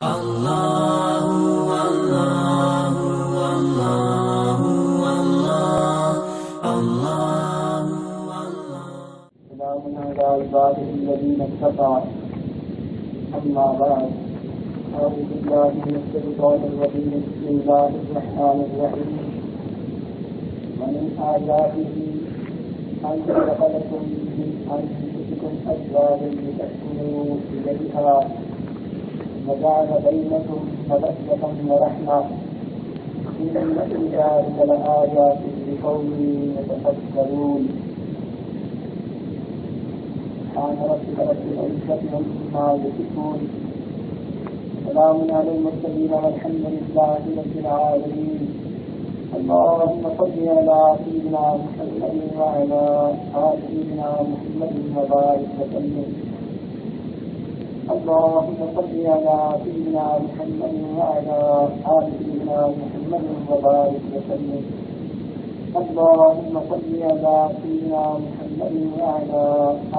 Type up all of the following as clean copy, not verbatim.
اللہ اللہ اللہ اللہ اللہ سلام على عباده الذين اصطفى أما بعد أعوذ بالله من الشيطان الرجيم بسم الله الرحمن الرحيم ومن آياته أن خلق لكم من أنفسكم أزواجا لتسكنوا إليها وجعل بينكم مودة ورحمة إن في ذلك لآيات لقوم يتفكرون سبحان ربك رب العزة عما يصفون سلام على المرسلين والحمد لله رب العالمين اللهم صل على سيدنا محمد وعلى آل سيدنا محمد وبارك وسلم اللهم صل على سيدنا محمد وعلى آل سيدنا محمد وبارك وسلم اللهم صل على سيدنا محمد وعلى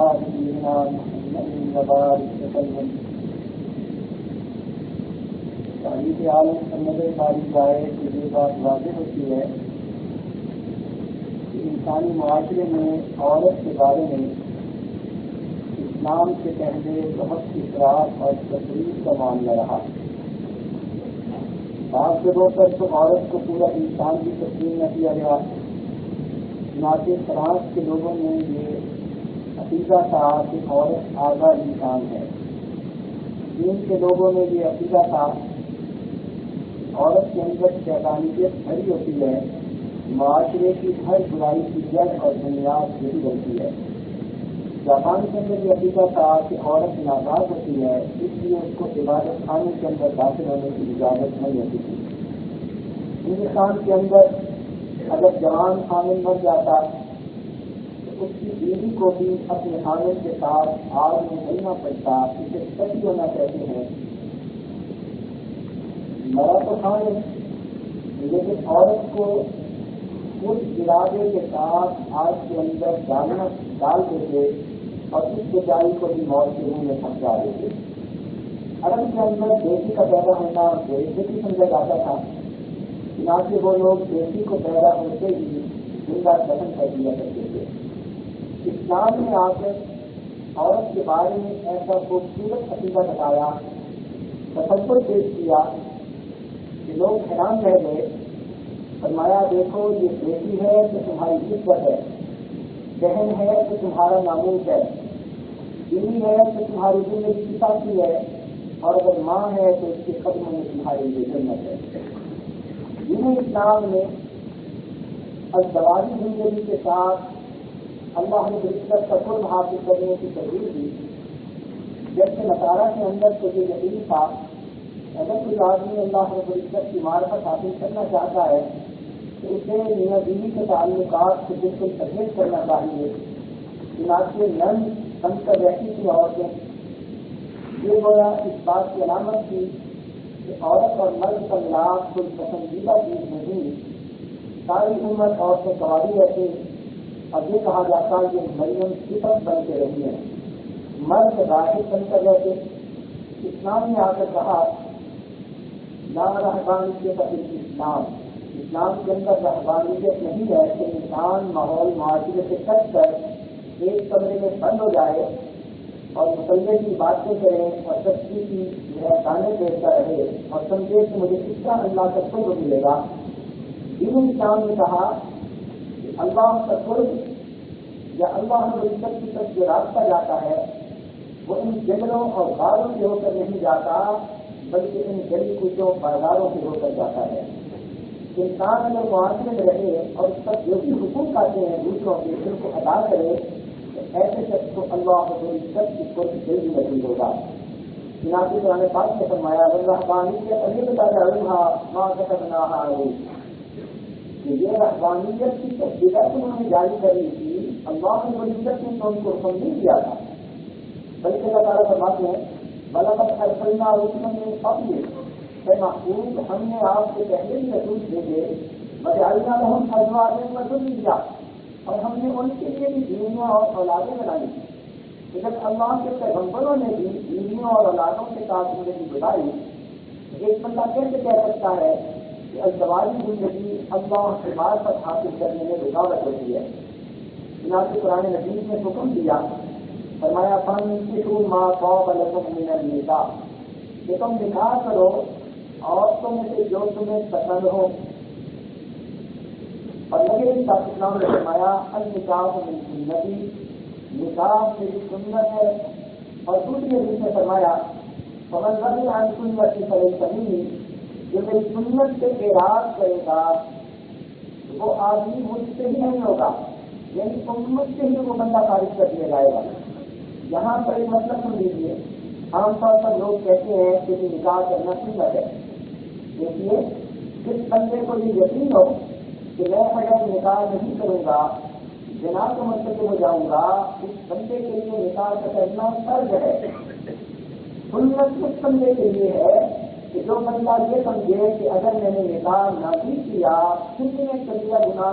آل سيدنا محمد وبارك وسلم تعریف عالم سمجھ تاریخ آئے کہ یہ بات واضح ہوتی ہے کہ انسانی معاشرے میں عورت کے بارے میں اسلام سے پہلے بہت افراط اور تفریح کا معاملہ رہا. بعض جگہوں پر تو عورت کو پورا انسان بھی تسلیم نہ کیا گیا. چنانچہ فرانس کے لوگوں نے یہ عقیدہ تھا کہ عورت آدھا انسان ہے. چین کے لوگوں نے یہ عقیدہ تھا عورت کے اندر شیطانیت بھری ہوتی ہے. معاشرے کی ہر برائی کی جڑ اور بنیاد یہی ہوتی ہے. جاپان کے اندر یہ عقیدہ تھا کہ عورت ناپاک ہوتی ہے، اس لیے اس کو عبادت خانے کے اندر داخل ہونے کی اجازت نہیں ہوتی تھی. ہندوستان کے اندر اگر جوان خامن مر جاتا تو اس کی بیوی کو بھی اپنے خامن کے ساتھ آگ میں ڈلنا پڑتا. اسے سچی ہونا کہتے ہیں. مرا تو خامن لیکن عورت کو اس ارادے کے ساتھ آگ کے اندر ڈال دیتے اور اس بیچاری کو بھی موت کے منہ میں پہنچا دیتے. عرب کے اندر بیٹی کا پیدا ہونا بےعزتی سمجھا جاتا تھا. چنانچہ وہ لوگ بیٹی کو پیدا ہوتے ہی زندہ دفن کر دیا کرتے تھے. اسلام نے آ کر عورت کے بارے میں ایسا خوبصورت عقیدہ بتایا، تصور پیش کیا کہ لوگ حیران رہ گئے. فرمایا دیکھو یہ بیٹی ہے تو تمہاری عزت ہے، بہن ہے تو تمہارا ناموس ہے، بیوی ہے تو تمہاری زندگی کی ساتھی ہے، اور اگر ماں ہے تو اس کے قدموں میں تمہاری یہ جنت ہے. دین اسلام نے ازدواجی زندگی کے ساتھ اللہ نے عزت کا قرب حاصل کرنے کی ترغیب دی. جبکہ نصارہ کے اندر تو یہ یقین تھا اگر کوئی آدمی اللہ رب العزت کی معرفت حاصل کرنا چاہتا ہے تو اسے میاں بیوی کے تعلقات سے بالکل پرہیز کرنا چاہیے. چنانچہ نرم بن کر رہتی تھی عورتیں. یہ گویا اس بات کی علامت تھی کہ عورت اور مرد کا ملاپ کوئی پسندیدہ چیز نہیں. ساری عمر عورتیں کنواری رہتی اور یہ کہا جاتا یہ مریم صفت بن کے رہی ہیں. مرد راہب بن کر رہتے. اسلام نے آ کر کہا لا رہبانیت فی الاسلام. اسلام کے اندر رہبانیت نہیں ہے کہ انسان ماحول معاشرے سے کٹ کر ایک کمرے میں بند ہو جائے اور مسلح کی باتیں کرے اور سچی کی گانے دیکھتا رہے اور سمجھے کہ مجھے کس طرح اللہ کا قرب ملے گا. دین اسلام نے کہا کہ اللہ کا قرب یا اللہ عزت کی طرف جو راستہ جاتا ہے وہ ان جنگلوں اور غاروں سے ہو کر نہیں جاتا بلکہ ان گلی کوچوں بازاروں سے ہو کر جاتا ہے. انسان اگر معاشرے میں رہے اور اس پر جو بھی حقوق آتے ہیں دوسروں کے ان کو ادا کرے تو ایسے شخص کو اللہ رب العزت کی قرب جلدی نصیب ہوگا. چنانچہ قرآن پاک نے فرمایا رحبانیت علی بتایا ماں کتبناہا کہ یہ رحبانیت کی تفصیلات انہوں نے جاری کری تھی. اللہ رب العزت نے تو ان کو حکم نہیں دیا تھا بلکہ اللہ تعالیٰ فرماتے ہیں بلغت ارسلنا رسلا من قبلک کہ محبوب ہم نے آپ سے پہلے ہی رسول بھیجے وجعلنا لهم ازواجا وذریا اور ہم نے ان کے لیے بھی بیویاں اور اولادیں بنائی. جب اللہ کے پیغمبروں نے بھی بیویوں اور اولادوں کے ساتھ زندگی گزاری ایک بندہ کیسے کہہ سکتا ہے کہ ازدواجی زندگی اللہ سے معرفت حاصل کرنے میں رکاوٹ ہوتی ہے؟ چنانچہ قرآن مجید نے حکم دیا، فرمایا فانکحوا ما طاب لکم من النساء، کہ تم نکاح کرو عورتوں میں سے جو تمہیں پسند ہو. اور نبی علیہ السلام نے فرمایا النکاح من سنتی، نکاح میری سنت ہے. اور دوسری حدیث میں فرمایا فمن رضی عن سنتی فلیس منی، جو میری سنت سے اعراض کرے گا وہ آدمی مجھ سے ہی نہیں ہوگا، یعنی امت سے ہی وہ بندہ خارج کر دیا جائے گا. یہاں پر ایک مطلب سن لیجیے. عام طور پر لوگ کہتے ہیں کہ نکاح کرنا سنت ہے. دیکھیے، جس بندے کو یہ یقین ہو کہ میں اگر نکاح نہیں کروں گا زنا کے مرتکب ہو جاؤں گا، اس بندے کے لیے نکاح کا کرنا فرض ہے. سنت اس بندے کے لیے ہے کہ جو بندہ یہ سمجھے کہ اگر میں نے نکاح نہ بھی کیا کسی نے کبیرہ گناہ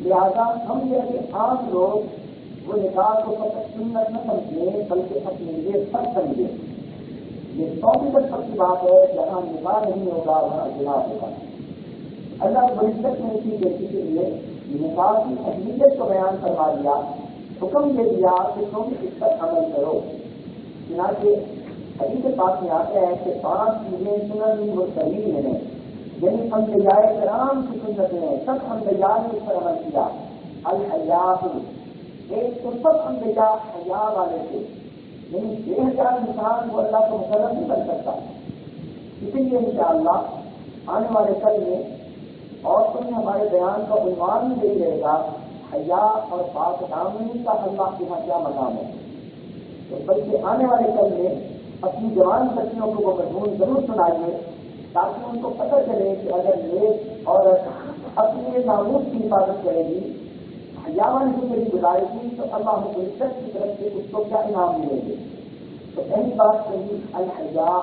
لہٰذا ہم جیسے عام لوگ وہ نکاح کو فقط سنت نہ سمجھیں بلکہ اپنے لیے سب سمجھیں. یہ 100% کی بات ہے، جہاں نکاح نہیں ہوگا وہاں گناہ ہوگا. اللہ رب العزت نے اسی بیٹی کے لیے نکاح کی اہمیت کو بیان کروا دیا، حکم دے دیا کہ تم اس پر عمل کرو. چنانچہ حدیث پاک میں آتا ہے کہ 5 چیزیں سنن و سلیل ہیں، یعنی انبیاء کرام کی سنتیں ہیں، سب انبیاء نے اس پر عمل کیا. الحیاء، ایک تو سب انبیاء حیا والے تھے، یعنی 1000 انسان وہ اللہ کو مقرر نہیں بن سکتا. اسی لیے انشاءاللہ آنے والے کل میں اور تم ہمارے بیان کا عنوان بھی یہی رہے گا، حیا اور پاک دامنی کا اللہ کے یہاں کیا مقام ہے. تو بلکہ آنے والے کل میں اپنی جوان بچیوں کو وہ مضمون ضرور سنائیے تاکہ ان کو پتہ چلے کہ اگر نیک عورت اپنے ناموس کی حفاظت کرے گی، حیاوان زندگی گزارے گی تو اللہ رب العزت کی طرف سے اس کو کیا انعام ملیں گے. تو پہلی بات کہی الحیاء،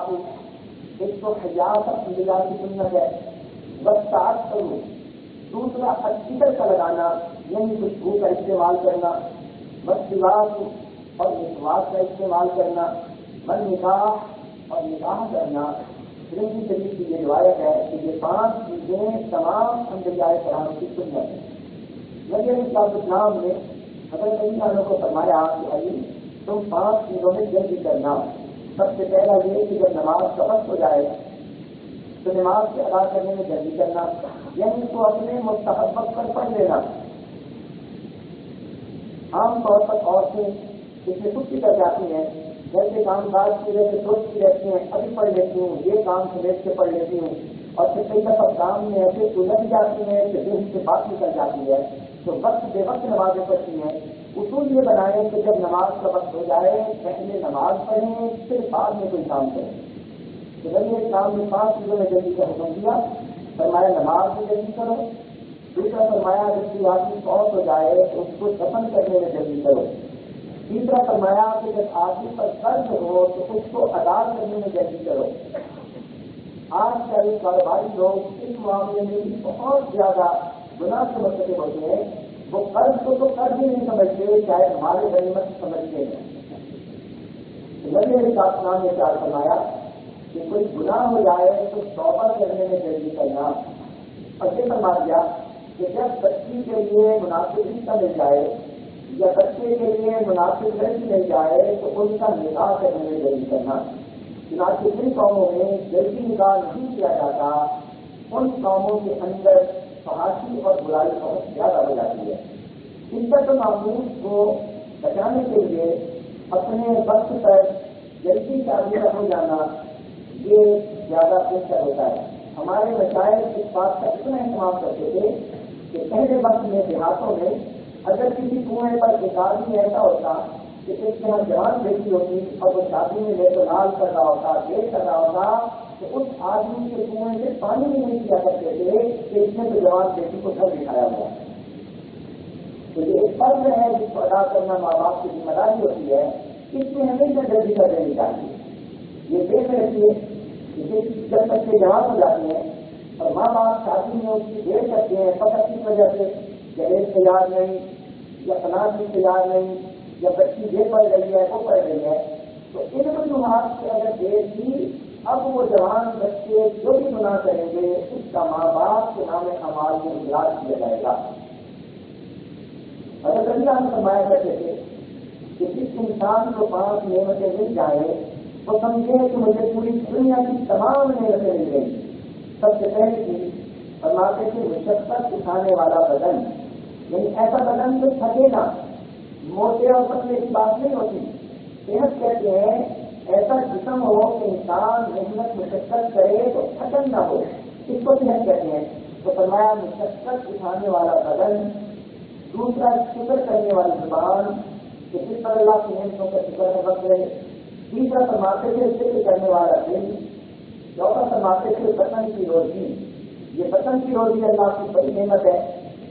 ایک تو حیا کا انبیاء کی سنت ہے. وسعت کرو، دوسرا الفطر کا لگانا یعنی خوشبو کا استعمال کرنا، وسواک اور مسواک کا استعمال کرنا، نکاح اور نکاح کرنا. ترمذی شریف کی یہ روایت ہے کہ یہ 5 چیزیں تمام انبیاء کرام کی سنت ہے. نبی علیہ السلام نے حضرت علی عنہ کو فرمایا کہ علی تم 5 چیزوں میں جلدی کرنا. سب سے پہلا یہ کہ جب نماز کا وقت ہو جائے تو نماز کے ادا کرنے میں جلدی کرنا، یعنی اس کو اپنے مستحب وقت پر پڑھ لینا. عام طور پر عورتیں اس میں کچھ کر جاتی ہیں، جیسے کام کاج کی وجہ سے سوچتی رہتی ہیں ابھی پڑھ لیتی ہوں، یہ کام سمیٹ کے پڑھ لیتی ہوں، اور پھر کئی دفعہ کام میں ایسے الجھ جاتی ہیں کہ دل سے بات نکل جاتی ہے تو وقت بے وقت نمازیں پڑھتی ہیں. اصول یہ بنائیں کہ جب نماز کا وقت ہو جائے پہلے نماز پڑھیں پھر بعد میں کوئی کام کریں. تو نبی اسلام نے 5 چیزوں میں جلدی کا حکم دیا. فرمایا نماز میں جلدی کرو، دوسرا فرمایا جب کوئی آدمی فوت ہو جائے تو اس کو دفن کرنے میں جلدی کرو، تیسرا فرمایا کہ جب آدمی پر قرض ہو تو اس کو ادا کرنے میں جلدی کرو. آج کل کاروباری لوگ اس معاملے میں بھی بہت زیادہ گناہ سے مرتکب ہوتے ہیں. وہ قرض کو تو قرض ہی نہیں سمجھتے، چاہے ہمارے غنیمت سمجھتے ہیں. نبی علیہ السلام نے کیا فرمایا کہ کوئی گناہ ہو جائے تو توبہ کرنے میں جلدی کرنا. اور یہ فرما دیا کہ جب بچی کے لیے مناسب رشتہ مل جائے یا بچے کے لیے مناسب لڑکی مل جائے تو ان کا نکاح کرنے میں جلدی کرنا. چنانچہ جن قوموں میں جلدی نکاح نہیں کیا جاتا ان قوموں کے اندر فحاشی اور برائی بہت زیادہ ہو جاتی ہے. عزت و ناموس کو بچانے کے لیے اپنے وقت پر جلدی شادی ہو جانا یہ زیادہ بہتر ہوتا ہے. ہمارے مشائر اس بات کا اتنا اہتمام کرتے تھے کہ پہلے وقت میں دیہاتوں میں اگر کسی کنویں پر ایک آدمی ایسا ہوتا کہ اس کے یہاں جوان بیٹی ہوتی اور وہ شادی میں لے تو لال کر رہا ہوتا، دیر کر رہا ہوتا تو اس آدمی کے کنویں سے پانی بھی نہیں پیا کرتے تھے کہ اس نے تو جوان بیٹی کو گھر بٹھایا ہوا. تو یہ ایک فرض ہے جس کو ادا کرنا ماں باپ کی ذمہ داری ہوتی ہے. اس میں ہمیشہ جلدی کر دینی چاہیے. یہ دیکھ رہتی ہے جب بچے جوان ہو جاتے ہیں اور ماں باپ شادی میں اس کی دیر کرتے ہیں فقط اس وجہ سے جہیز تیار نہیں یا پناہ بھی تیار نہیں یا بچی یہ پڑھ رہی ہے وہ پڑھ رہی ہے، تو ان وجوہات سے اگر دیر کی اب وہ جوان بچے جو بھی گناہ کریں گے اس کا ماں باپ کے نام اعمال میں اجلاس کیا جائے گا. اگر اللہ ہم فرمایا کرتے تھے کہ جس انسان کو 5 نعمتیں مل جائیں وہ سمجھے کہ مجھے پوری دنیا کی تمام نعمتیں مل گئی. سب سے پہلی چیز فرماتے تھے مشقت اٹھانے والا بدن، یعنی ایسا بدن جو تھکے نہ، موٹے اور پتلے کی بات نہیں ہوتی. صحت کہتے ہیں ایسا جسم ہو کہ انسان محنت مشقت کرے تو تھکن نہ ہو، اس کو صحت کہتے ہیں. تو فرمایا مشقت اٹھانے والا بدن. دوسرا شکر کرنے والی زبان کہ جس پر اللہ کی نعمتوں کا شکر ہے بس رہے. تیسرا فرماتے تھے ذکر کرنے والا دل. چوتھا فرماتے تھے بطن کی روزی. یہ بطن کی روزی اللہ کی بڑی نعمت ہے.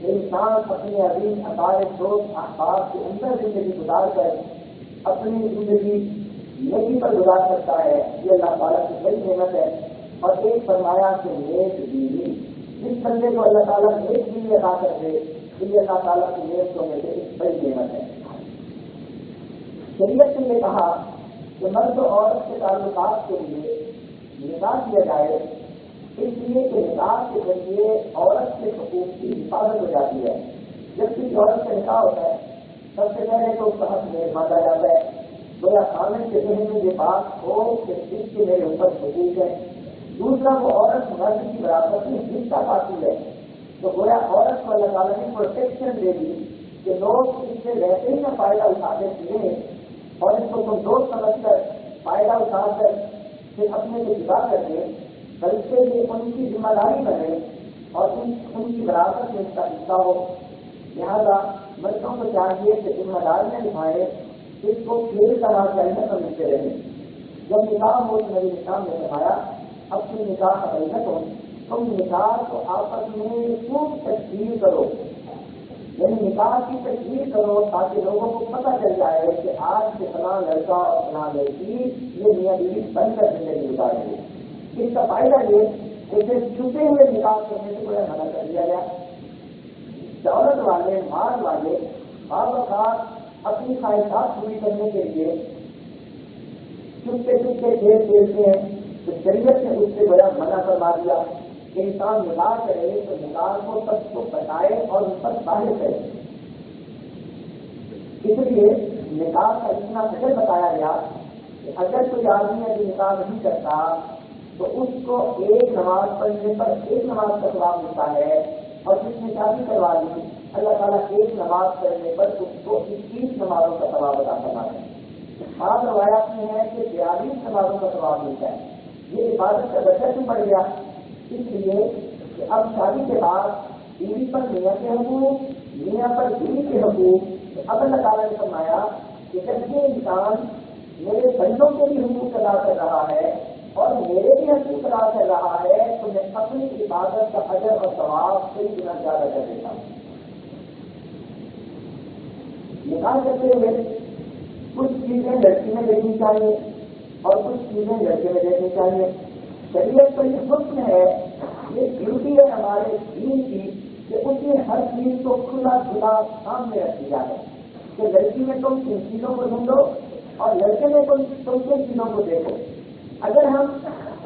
انسان اپنے عظیم اقارب دوست احباب کے اندر زندگی گزار کر اپنی زندگی نیکی پر گزار سکتا ہے. یہ اللہ تعالیٰ کی بڑی نعمت ہے. اور ایک فرمایا کہ نیک بیوی. جس بندے کو اللہ تعالیٰ نیک بیوی عطا کر دے یہ اللہ تعالیٰ کی نعمتوں میں سے ایک بڑی نعمت ہے. شریعت نے کہا کہ مرد و عورت کے تعلقات کے لیے نکاح کیا جائے، اس لیے کہ نکاح کے ذریعے عورت کے حقوق کی حفاظت ہو جاتی ہے. جب کسی عورت کا نکاح ہوتا ہے سب سے پہلے تو اس کا حق میں مانگا جاتا ہے. گویا خامن کے ذہن میں یہ بات ہو کہ اس کے میرے اوپر حقوق ہے. دوسرا وہ عورت مرد کی وراثت میں حصہ پاتی ہے. تو گویا عورت کو اللہ تعالیٰ نے پروٹیکشن دے دی کہ لوگ اس سے ویسے ہی نہ فائدہ اٹھاتے پھریں اور اس کو کمزور سمجھ کر فائدہ اٹھا کر پھر اپنے کو جدا کر دیں، بلکہ یہ ان کی ذمہ داری بنے اور ان کی وراثت میں اس کا حصہ ہو. لہٰذا مردوں کو چاہیے کہ ذمہ داریاں نبھائیں، اس کو کھیل کا نام چاہیے سمجھتے رہیں. جب نکاح ہو تو نبی اسلام نے فرمایا اپنی نکاح حقیقت ہو تم نکاح کو آپس میں خوب تشہیر کرو، یعنی نکاح کی تشہیر کرو تاکہ لوگوں کو پتہ چل جائے کہ آج سے فلاں لڑکا اور فلاں لڑکی یہ میاں بیوی بن کر زندگی گزاریں گے. اس کا فائدہ یہ کہ پھر چھپے ہوئے نکاح کرنے سے کوئی منع کر دیا گیا. دولت والے مال والے بعض اوقات اپنی خواہشات پوری کرنے کے لیے چھپے چھپے کھیل کھیلتے ہیں. تو شریعت نے اس سے بڑا منع فرما دیا کہ انسان نکاح کرے تو نکاح کو سب کو بتائے اور اس پر ظاہر کرے. اس لیے نکاح کا اتنا فکر بتایا گیا کہ اگر کوئی آدمی ابھی نکاح نہیں کرتا تو اس کو ایک نماز پڑھنے پر ایک نماز کا ثواب ملتا ہے، اور جس نے شادی کروا لی اللہ تعالیٰ ایک نماز پڑھنے پر اس کو 21 نمازوں کا ثواب عطا فرماتا ہے. بعض روایات میں ہے کہ 42 نمازوں کا ثواب ملتا ہے. یہ عبادت کا درجہ کیوں بڑھ گیا؟ اس لیے کہ اب شادی کے بعد بیوی پر میاں کے حقوق، میاں پر بیوی کے حقوق. اب اللہ تعالیٰ نے فرمایا کہ جب یہ انسان میرے بندوں کے بھی حقوق ادا کر رہا ہے اور میرے بھی حقوق ادا کر رہا ہے تو میں اپنی عبادت کا اجر اور ثواب کئی گنا زیادہ کر دیتا ہوں. نکاح کرتے ہوئے کچھ چیزیں لڑکی میں دیکھنی چاہیے اور کچھ چیزیں لڑکے میں دیکھنی چاہیے. شریعت کا یہ حکم ہے، یہ ڈیوٹی ہے ہمارے دین کی کہ اس میں ہر چیز کو کھلا کھلا سامنے رکھ دیا ہے کہ لڑکی میں تم کن چیزوں کو ڈھونڈو اور لڑکے میں تم کن چیزوں کو دیکھو. اگر ہم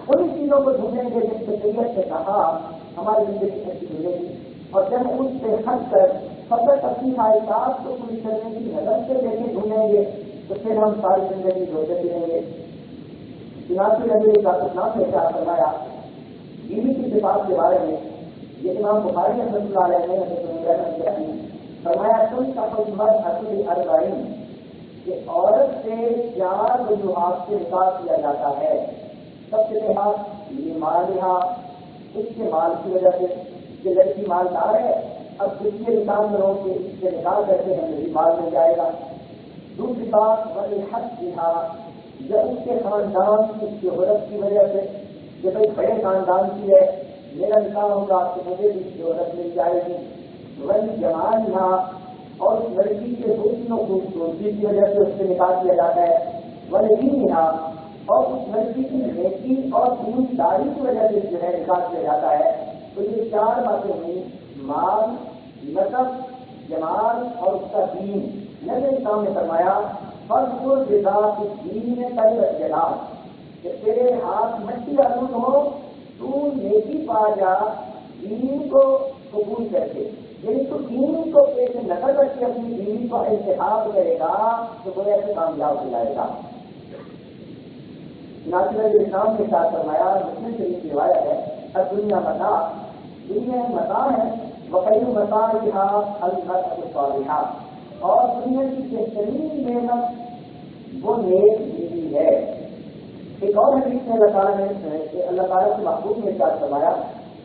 ان چیزوں کو ڈھونڈیں گے جس سے شریعت سے کہا ہماری زندگی اچھی ملے گی، اور جب اس سے ہٹ کر فقط اپنی خواہشات کو پوری کرنے کی نظر سے دیکھیں ڈھونڈیں گے تو پھر ہم ساری زندگی روتے پھریں گے. چنانچہ نبی اسلام نے کیا فرمایا بیوی کی صفات کے بارے میں؟ یہ امام بخاری رحمۃ اللہ علیہ نے فرمایا تم کا مرد اصل اربعین کہ عورت سے 4 وجوہات سے نکاح کیا جاتا ہے. سب سے پہلے یہ مالہا، اس کے مال کی وجہ سے کہ لڑکی مالدار ہے، اب اس کے نکاح میں رو کے اس سے نکاح کرتے ہیں میری مال مل جائے گا. دوسری بات ولحق بہا، یا اس کے خاندان کی شہرت کی وجہ سے کہ بھائی بڑے خاندان کی ہے میرا نکاح ہوگا تو مجھے بھی شہرت مل جائے گی. ولی جمال یہاں، اور اس لڑکی کے حسن و خوبصورتی کی وجہ سے اس سے نکاح کیا جاتا ہے. ولی یہاں، اور اس لڑکی کی نیکی اور دینداری کی وجہ سے جو ہے نکاح کیا جاتا ہے. تو یہ 4 باتیں ہوئی، مال، نسب، جمال اور اس کا دین. نبی اسلام نے فرمایا فضل الرضا کی دین میں پہلے اختلاف کہ تیرے ہاتھ مٹی معلوم ہو تو نیکی پا جا دین کو قبول کر کے، یعنی تو دین کو ایک نظر رکھ کے اپنی دین کا انتخاب کرے گا تو وہ ایسے کامیاب ہو جائے گا۔ ناصر الاسلام کے ساتھ فرمایا، مسلم شریف کی روایت ہے، اب دنیا متاع، دنیا متاع ہے، وخیر متاعها المرأة الصالحة، اور دنیا کی بہترین نعمت وہ نیک بیوی ہے۔ ایک اور حدیث میں اللہ تعالیٰ سے محبوب نے ساتھ فرمایا،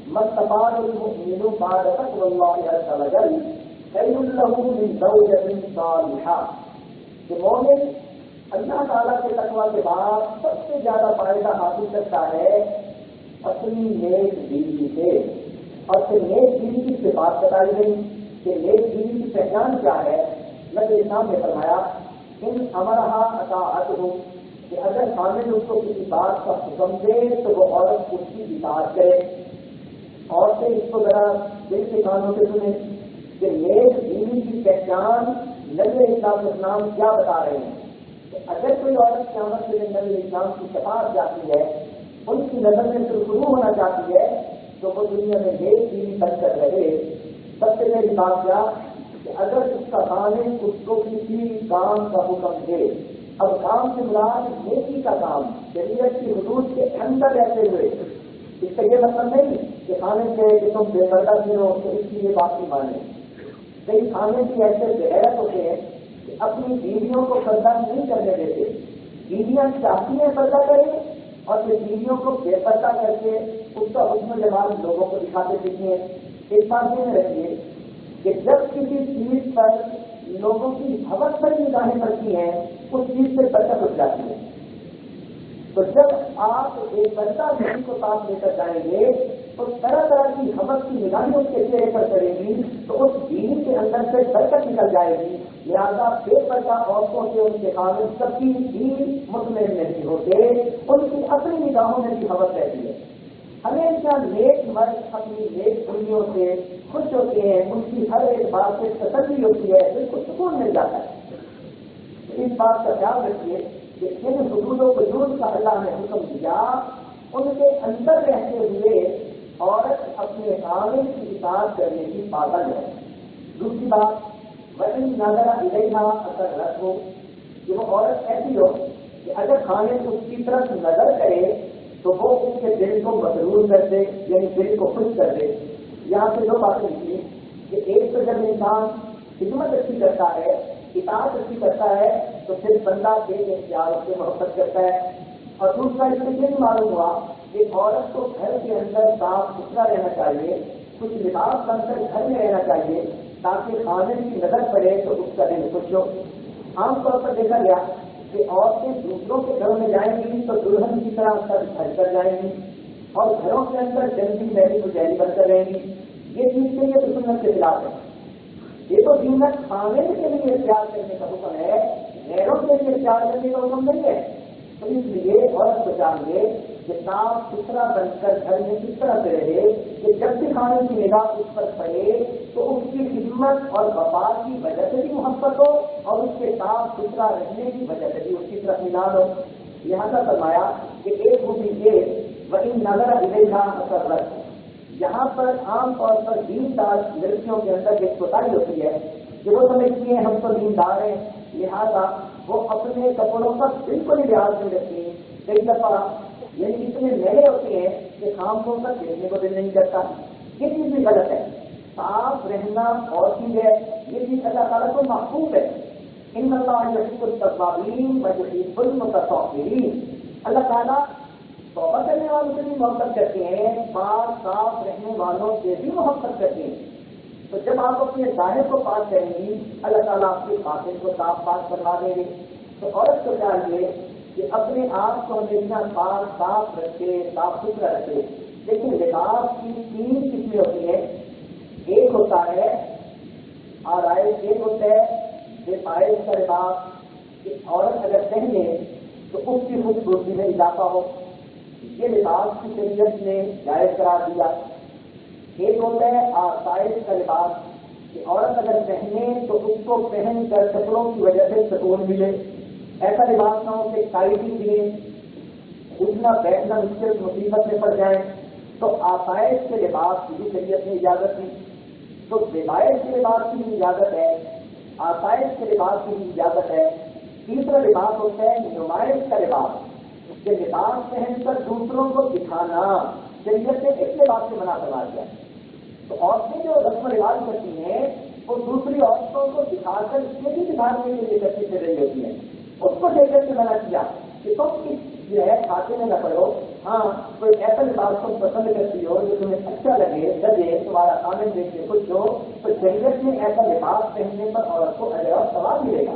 مَسْتَفَادُ الْمُؤْمِنُ بَعْدَ تَقْوَى اللَّهِ عَزَّ وَجَلَّ خَيْرٌ لَّهُ مِن زَوْجَةٍ صَالِحَةٍ، کہ مومن اللہ تعالیٰ کے تقویٰ کے بعد سب سے زیادہ فائدہ حاصل کرتا ہے اپنی نیک بیوی سے۔ اور پھر نیک بیوی کی صفات بتائی گئی کہ نیک بیوی کی پہچان کیا ہے۔ نبی اسلام نے فرمایا، ان امرہا اطاعتہ، کہ اگر خامد اس کو کسی بات کا حکم دے تو وہ عورت اس کی اطاعت کرے۔ عورتیں اس کو ذرا دل کے کانوں سے سنیں کہ نیک بیوی کی پہچان نبی اسلام کیا بتا رہے ہیں۔ اگر کوئی عورت قیامت کے دن نبی اسلام کی شفاعت جاتی ہے، ان کی نظر میں شروع ہونا چاہتی ہے، تو وہ دنیا میں نیک بیوی بن کر رہے۔ سب سے پہلی بات کیا کہ اگر اس کا خامد اس کو کسی کام کا حکم دے، اب کام سے مراد نیکی کا کام، شریعت کی حدود کے اندر رہتے ہوئے، اس کا یہ مطلب نہیں کہ خامد سے کہ تم بے پردہ پھرو تو اس کی یہ بات نہیں مانے۔ کئی خامد بھی ایسے بغیرت ہوتے ہیں کہ اپنی بیویوں کو پردہ نہیں کرنے دیتے، بیویاں چاہتی ہیں پردہ کریں اور پھر بیویوں کو بے پردہ کر کے اس کا حسن جمال لوگوں کو دکھاتے دیکھتے ہیں۔ ایک بات یہ رکھیے کہ جب کسی چیز پر لوگوں کی حوث پر نگاہیں پڑتی ہیں، اس چیز سے برکت اٹھ جاتی ہے۔ تو جب آپ ایک بندہ بیوی کو ساتھ لے کر جائیں گے تو طرح طرح کی حوث کی نگاہیں اس کے چہرے پر پڑیں گی تو اس بیوی کے اندر سے برکت نکل جائے گی۔ لہٰذا بے پردہ عورتوں سے ان کے خامد سب کی دین مطمئن نہیں ہوتے، ان کی اپنی نگاہوں میں بھی حوث رہتی ہے۔ ہمیشہ نیک مرد اپنی نیک بیویوں سے خوش ہوتے ہیں، ان کی ہر ایک بات سے تسلی ہوتی ہے، دل کو سکون مل جاتا ہے۔ اس بات کا خیال رکھیے کہ جن حدود و قیود کا اللہ نے حکم دیا ان کے اندر رہتے ہوئے عورت اپنے خامد کی اطاعت کرنے کی پابند ہے۔ دوسری بات، وَإِن نَظَرَ إِلَيْهَا أَسَرَّتْهُ، کہ وہ عورت ایسی ہو کہ اگر خامد اس کی طرف نظر کرے تو وہ اس کے دل کو مسرور کر دے، یعنی دل کو خوش کر دے۔ یہاں سے دو باتیں نکلی کہ ایک تو جب انسان خدمت اچھی کرتا ہے، اطاعت اچھی کرتا ہے تو پھر بندہ بے اختیار اس سے محبت کرتا ہے، اور دوسرا اس سے یہ معلوم ہوا کہ عورت کو گھر کے اندر صاف ستھرا رہنا چاہیے، کچھ لباس بن کر گھر میں رہنا چاہیے تاکہ خامد کی نظر پڑے تو اس کا دل خوش ہو۔ عام طور پر دیکھا گیا کہ عورتیں دوسروں کے گھروں میں جائیں گی تو دلہن کی طرح سر بھر کر جائیں گی اور گھروں کے اندر جلدی میری مجھیری بن کر رہیں گی۔ یہ چیز کے لیے سنت کے خلاف ہے۔ یہ تو زینت خامد کے لیے اختیار کرنے کا حکم ہے، غیروں کے لیے اختیار کرنے کا حکم نہیں ہے۔ تو اس لیے عورت کو چاہیے کہ صاف ستھرا بن کر گھر میں اس طرح سے رہے کہ جب بھی خامد کی نگاہ اس پر پڑے تو اس کی خدمت اور وفا کی وجہ سے بھی محبت ہو اور اس کے صاف ستھرا رہنے کی وجہ سے بھی اس کی طرف ملان ہو۔ لہٰذا فرمایا کہ ایک خوبی یہ وَإِن نَظَرَ إِلَيْهَا أَسَرَّتْهُ، یہاں پر عام طور پر دیندار لڑکیوں کے اندر ایک کوتاہی ہوتی ہے کہ وہ سمجھتی ہیں ہم تو دیندار ہیں، لہٰذا وہ اپنے کپڑوں کا بالکل ہی لحاظ نہیں رکھتی ہیں۔ کئی دفعہ یعنی اتنے میلے ہوتے ہیں کہ خامدوں کا دیکھنے کو دل نہیں کرتا۔ یہ چیز بھی غلط ہے۔ صاف رہنا اور چیز ہے، یہ چیز اللہ تعالیٰ کو محبوب ہے۔ ان اللہ یحب التوابین ویحب المتطہرین، اللہ تعالیٰ توبہ کرنے والوں سے بھی محبت کرتے ہیں، پاک صاف رہنے والوں سے بھی محبت کرتے ہیں۔ تو جب آپ اپنے ظاہر کو پاک کریں گی اللہ تعالیٰ آپ کے باطن کو صاف پاک کروا دیں گے۔ تو عورت کو چاہیے کہ اپنے آپ کو ہمیشہ پاک صاف رکھے، صاف ستھرا رکھے۔ لیکن لباس کی تین قسمیں ہوتی ہیں، ایک ہوتا ہے آرائش، ایک ہوتا ہے بے پائش کا لباس کہ عورت اگر پہنے تو اس کی خوبصورتی میں اضافہ ہو، یہ لباس کی شریعت نے جائز قرار دیا۔ ایک ہوتا ہے آسائش کا لباس کہ عورت اگر پہنے تو اس کو پہن کر کپڑوں کی وجہ سے سکون ملے، ایسا لباس نہ ہو کہ ٹائٹی ملے، اٹھنا بیٹھنا مشکل مصیبت میں پڑ جائیں تو آسائش کے لباس کی بھی شریعت نے اجازت دی. تو زیبائش کے لباس کی بھی اجازت ہے, آسائش کے لباس کی بھی اجازت ہے. تیسرا لباس ہوتا ہے نمائش کا لباس, کہ لباس پہن کر دوسروں کو دکھانا. شریعت نے ایک لباس سے منع کروا دیا. تو عورتیں جو رسم و رواج کرتی ہیں وہ دوسری عورتوں کو دکھا کر یہ بھی دکھانے کے لیے کرتی چل رہی ہوتی ہیں. اس کو شریعت نے منع کیا کہ تم اس جو ہے کھاتے میں نہ پڑو. ہاں کوئی ایسا لباس تم پسند کرتی ہو جو تمہیں اچھا لگے, لگے تمہارا آمن دیکھ کے کچھ ہو, تو شریعت میں ایسا لباس پہننے پر عورت کو اجر اور ثواب ملے گا.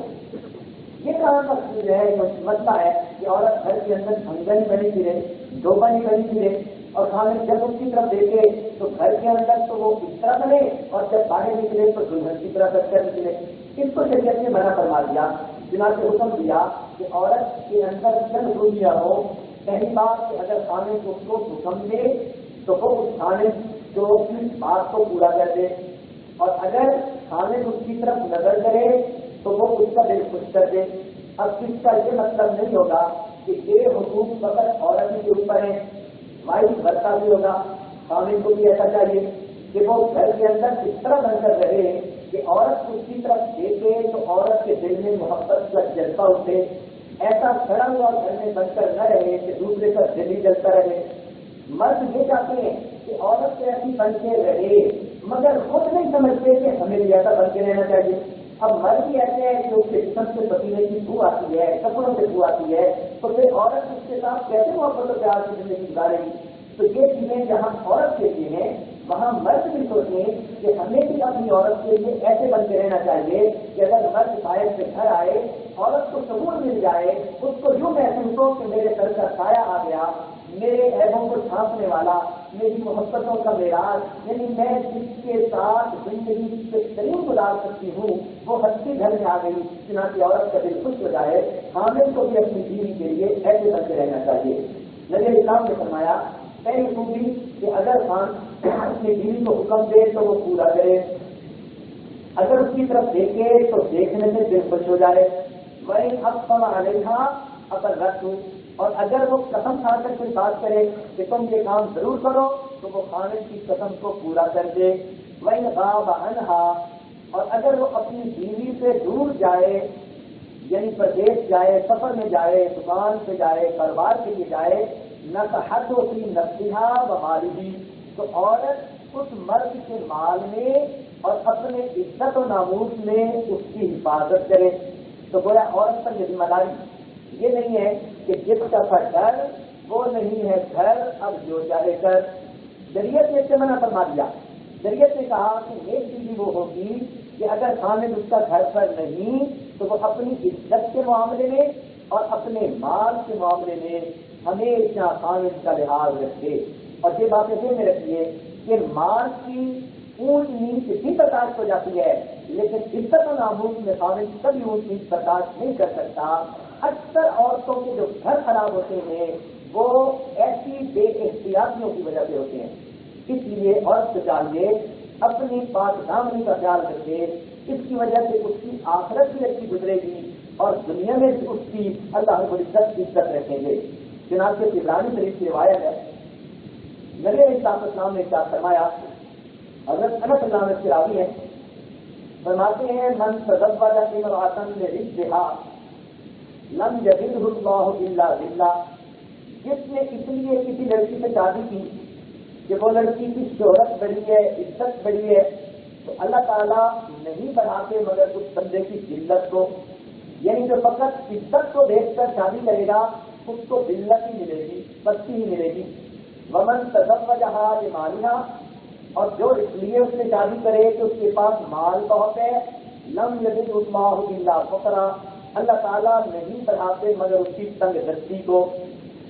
یہ کہاں تک جو ہے مسئلہ ہے کہ عورت گھر کے اندر بھنگا نہیں بنی پھرے, ڈوبا نہیں بنی پھرے, اور خامن جب اس کی طرف دیکھے تو گھر کے اندر تو وہ اس طرح بنے اور جب باہر نکلے تو دلہن کی طرح کر نکلے. اس کو شریعت نے منع فرما دیا. چنانچہ حکم دیا کہ عورت کے اندر چند خوبیاں ہو. پہلی بات کہ اگر خامن کو اس کو حکم دے تو وہ اس خامن جو اس بات کو پورا کر دے, اور اگر خامن اس کی طرف نظر کرے تو وہ اس کا دل خوش کر دے. اب اس کا یہ مطلب نہیں ہوگا کہ یہ حقوق فقط عورت کے اوپر ہے, وائس برتا بھی ہوگا. خامن کو بھی ایسا چاہیے کہ وہ گھر کے اندر اس طرح بن کر رہے کہ عورت اس کی طرف دیکھے تو عورت کے دل میں محبت کا جذبہ اٹھے. ایسا کھڑا ہوا گھر میں بن کر نہ رہے کہ دوسرے کا دل ہی جلتا رہے. مرد یہ چاہتے ہیں کہ عورت ایسی بن کے رہے, مگر خود نہیں سمجھتے کہ ہمیں بھی ایسا بن کے رہنا چاہیے. اب مرد بھی ایسے ہیں کہ اس کے جسم سے پسینے کی بو آتی ہے, کپڑوں سے بو آتی ہے, تو پھر عورت اس کے ساتھ کیسے محبت و پیار کی زندگی گزارے گی؟ تو یہ چیزیں جہاں عورت کے لیے ہیں وہاں مرد بھی سوچیں کہ ہمیں بھی اپنی عورت کے لیے ایسے بن کے رہنا چاہیے کہ اگر مرد صاحب سے گھر آئے, عورت کو سکون مل جائے, اس کو یوں محسوس ہو کہ میرے سر کا سایہ آ گیا, میرے عیبوں کو چھانپنے والا, میری محبتوں کا معراج, یعنی میں جس کے ساتھ زندگی بہترین گزار سکتی ہوں وہ ہستی گھر میں آ گئی. چنانچہ عورت کا دل خوش ہو جائے. خامن کو بھی اپنی بیوی کے لیے ایسے بن کے رہنا چاہیے. نبی اسلام نے فرمایا پہلی خوبی کہ اگر خان اپنی بیوی کو حکم دے تو وہ پورا کرے, اگر اس کی طرف دیکھے تو دیکھنے سے دل خوش ہو جائے. وہی اب سما علیہ اگر رکھ ہوں, اور اگر وہ قسم کھا کر کوئی بات کرے کہ تم یہ کام ضرور کرو تو وہ خامن کی قسم کو پورا کر دے. وہی غاب عنہا, اور اگر وہ اپنی بیوی سے دور جائے, یعنی پردیش جائے, سفر میں جائے, دکان پہ جائے, کاروبار کے لیے جائے, نہ صحت ہوتی نفسہا و مالہی, تو عورت اس مرد کے مال میں اور اپنے عزت و ناموس میں اس کی حفاظت کرے. تو گویا عورت پر یہ ذمہ داری یہ نہیں ہے کہ جس کا گھر وہ نہیں ہے گھر, اب جو چاہے کر. شریعت نے اسے منع فرما دیا. شریعت نے کہا کہ ایک چیز وہ ہوگی کہ اگر خامن اس کا گھر پر نہیں تو وہ اپنی عزت کے معاملے میں اور اپنے مال کے معاملے میں ہمیشہ خامن کا لحاظ رکھے. اور یہ باتیں ذہن میں رکھیے کہ مال کی اونچ نیچ بھی برداشت ہو جاتی ہے, لیکن عزت و ناموس میں خامن کبھی اونچ نیچ برداشت نہیں کر سکتا. اکثر عورتوں کے جو گھر خراب ہوتے ہیں وہ ایسی بے احتیاطیوں کی وجہ سے ہوتے ہیں. اس لیے عورت سے چاہیے اپنی پاک دامنی کا خیال رکھے. اس کی وجہ سے اس کی آخرت بھی اچھی گزرے گی اور دنیا میں بھی اس کی اللہ رب العزت کی عزت رکھیں گے. چنانچہ عبرانی شریف کی روایت ہے, نبی علیہ السلام نے ارشاد فرمایا, حضرت انس اللہ عنہ سے راوی ہے, فرماتے ہیں من تزوج امرأة لرزقها لم یجدہ اللہ الا ذلہ, جس نے اس لیے کسی لڑکی سے شادی کی کہ وہ لڑکی کی شہرت بڑی ہے, عزت بڑی ہے, تو اللہ تعالیٰ نہیں بناتے مگر اس بندے کی ذلت کو. یعنی جو فقط عزت کو دیکھ کر شادی کرے گا اس کو ذلت ہی ملے گی, پستی ہی ملے گی. ومن تزوجہا لمالہا, اور جو اس لیے اس سے شادی کرے کہ اس کے پاس مال بہت ہے, لم یجد اللہ الا فقرا, اللہ تعالیٰ نہیں بڑھاتے مگر اس کی تنگ دستی کو,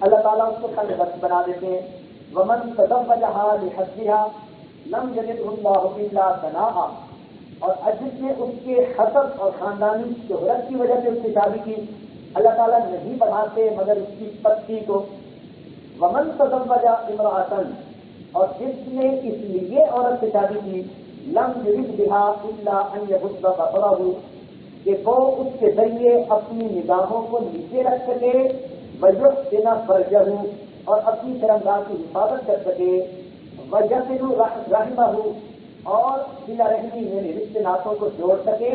اللہ تعالیٰ اس کو تنگ دست بنا دیتے ہیں. ومن تزوجہا لحسبہا لم یجد اللہ الا ثناء, اور جس نے اس کے حسب اور خاندانی شہرت کی وجہ سے اس سے شادی کی, اللہ تعالیٰ نہیں بڑھاتے مگر اس کی پستی کو. ومن تزوج امرأة, اور جس نے اس لیے عورت سے شادی کی, لم یجد بہا الا ان یغض بصرہ, کہ وہ اس کے ذریعے اپنی نگاہوں کو نیچے رکھ سکے وَيُحْسِنَ فَرْجَهُ، اور اپنی شرمگاہ کی حفاظت کر سکے، وَيَصِلُ رَحِمَهُ، اور صلہ رحمی یعنی رشتے ناتوں کو جوڑ سکے،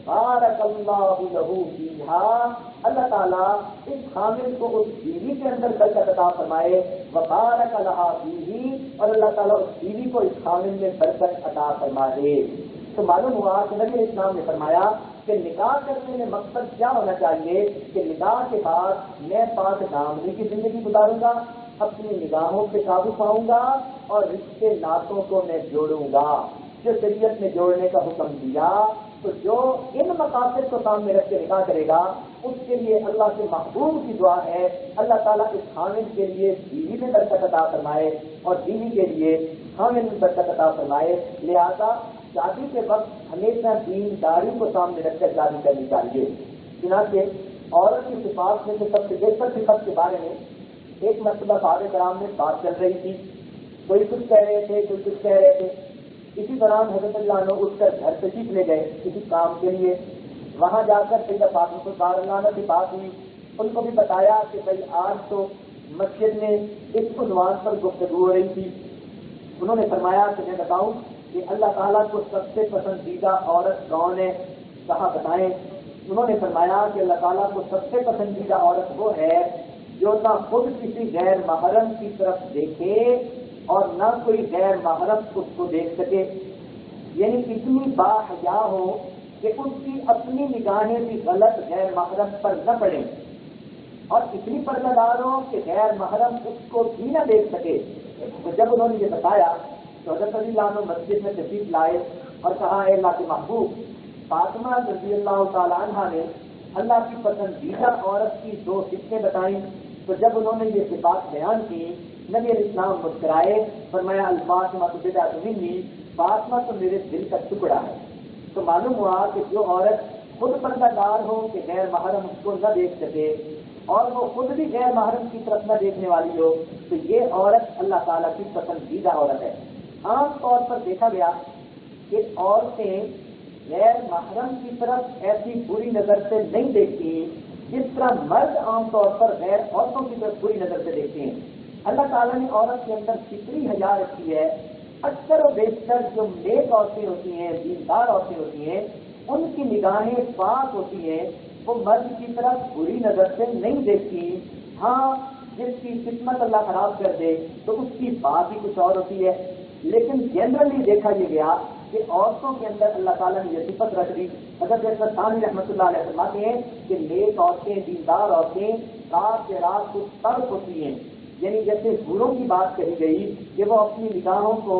بارک اللہ لہ فیہا، اللہ تعالیٰ اس خامن کو اس بیوی کے اندر برکت عطا فرمائے، وبارک لہا فیہ، اور اللہ تعالیٰ اس بیوی کو اس خامن میں برکت عطا فرمائے۔ تو معلوم ہوا کہ نبی اسلام نے فرمایا کہ نکاح کرنے میں مقصد کیا ہونا چاہیے کہ نکاح کے بعد میں پاک دامنی کی زندگی گزاروں گا، اپنی نگاہوں پہ قابو پاؤں گا، اور رشتے ناتوں کو میں جوڑوں گا جو شریعت نے جوڑنے کا حکم دیا۔ تو جو ان مقاصد کو سامنے رکھ کے نکاح کرے گا اس کے لیے اللہ کے محبوب کی دعا ہے اللہ تعالیٰ اس خامن کے لیے بیوی میں برکت عطا فرمائے اور بیوی کے لیے خامن میں برکت عطا فرمائے۔ لہذا شادی کے وقت ہمیشہ دینداری کو سامنے رکھ کر شادی کرنی چاہیے۔ چنانچہ عورت کی صفات میں سے سب سے بہتر صفت کے بارے میں ایک مرتبہ صحابہ کرام میں بات چل رہی تھی، کوئی کچھ کہہ رہے تھے کوئی کچھ کہہ رہے تھے۔ اسی دوران حضرت اللہ عنہ اٹھ کر گھر تشریف لے گئے کسی کام کے لیے، وہاں جا کر سیدہ فاطمہ اللہ عنہ کی بات ہوئی، ان کو بھی بتایا کہ بھائی آج تو مسجد میں اس عنوان پر گفتگو ہو رہی تھی۔ انہوں نے فرمایا کہ میں بتاؤں کہ اللہ تعالیٰ کو سب سے پسندیدہ عورت کون ہے؟ کہا بتائیں۔ انہوں نے فرمایا کہ اللہ تعالیٰ کو سب سے پسندیدہ عورت وہ ہے جو نہ خود کسی غیر محرم کی طرف دیکھے اور نہ کوئی غیر محرم اس کو دیکھ سکے، یعنی اتنی باحیا ہو کہ اس کی اپنی نگاہیں بھی غلط غیر محرم پر نہ پڑیں، اور اتنی پردہ دار ہو کہ غیر محرم اس کو بھی نہ دیکھ سکے۔ تو جب انہوں نے یہ بتایا تو حضرت رضی اللہ عنہ مسجد میں تشریف لائے اور کہا اے اللہ کے محبوب، فاطمہ رضی اللہ تعالیٰ عنہ نے اللہ کی پسندیدہ عورت کی 2 صفتیں بتائیں۔ تو جب انہوں نے یہ صفات بیان کی نبی علیہ السلام مسکرائے، فرمایا الفاطمہ تو بدعۃ منی، فاطمہ تو میرے دل کا ٹکڑا ہے۔ تو معلوم ہوا کہ جو عورت خود پردہ دار ہو کہ غیر محرم اس کو نہ دیکھ سکے اور وہ خود بھی غیر محرم کی طرف نہ دیکھنے والی ہو تو یہ عورت اللہ تعالیٰ کی پسندیدہ عورت ہے۔ عام طور پر دیکھا گیا کہ عورتیں غیر محرم کی طرف ایسی بری نظر سے نہیں دیکھتی جس طرح مرد عام طور پر غیر عورتوں کی طرف بری نظر سے دیکھتے ہیں۔ اللہ تعالیٰ نے عورت کے اندر فطری حیا رکھی ہے۔ اکثر و بیشتر جو نیک عورتیں ہوتی ہیں، دیندار عورتیں ہوتی ہیں، ان کی نگاہیں پاک ہوتی ہیں، وہ مرد کی طرف بری نظر سے نہیں دیکھتی۔ ہاں جس کی قسمت اللہ خراب کر دے تو اس کی بات ہی کچھ اور ہوتی ہے، لیکن جنرلی دیکھا یہ گیا کہ عورتوں کے اندر اللہ تعالیٰ نے یہ صفت رکھ دی۔ حضرت ثانی رحمۃ اللہ علیہ فرماتے ہیں کہ نیک عورتیں، دیندار عورتیں رات کے رات کو ترک ہوتی ہیں، یعنی جیسے حوروں کی بات کہی گئی کہ وہ اپنی نگاہوں کو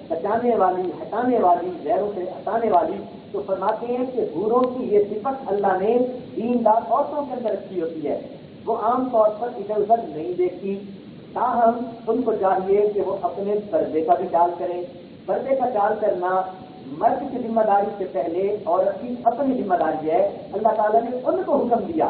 بچانے والی، ہٹانے والی، غیروں سے ہٹانے والی، تو فرماتے ہیں کہ حوروں کی یہ صفت اللہ نے دیندار عورتوں کے اندر رکھی ہوتی ہے۔ وہ عام طور پر ادھر ادھر نہیں دیکھتی، تاہم ان کو چاہیے کہ وہ اپنے پردے کا بھی خیال کریں۔ پردے کا خیال کرنا مرد کی ذمہ داری سے پہلے عورت کی اپنی ذمہ داری ہے۔ اللہ تعالیٰ نے ان کو حکم دیا،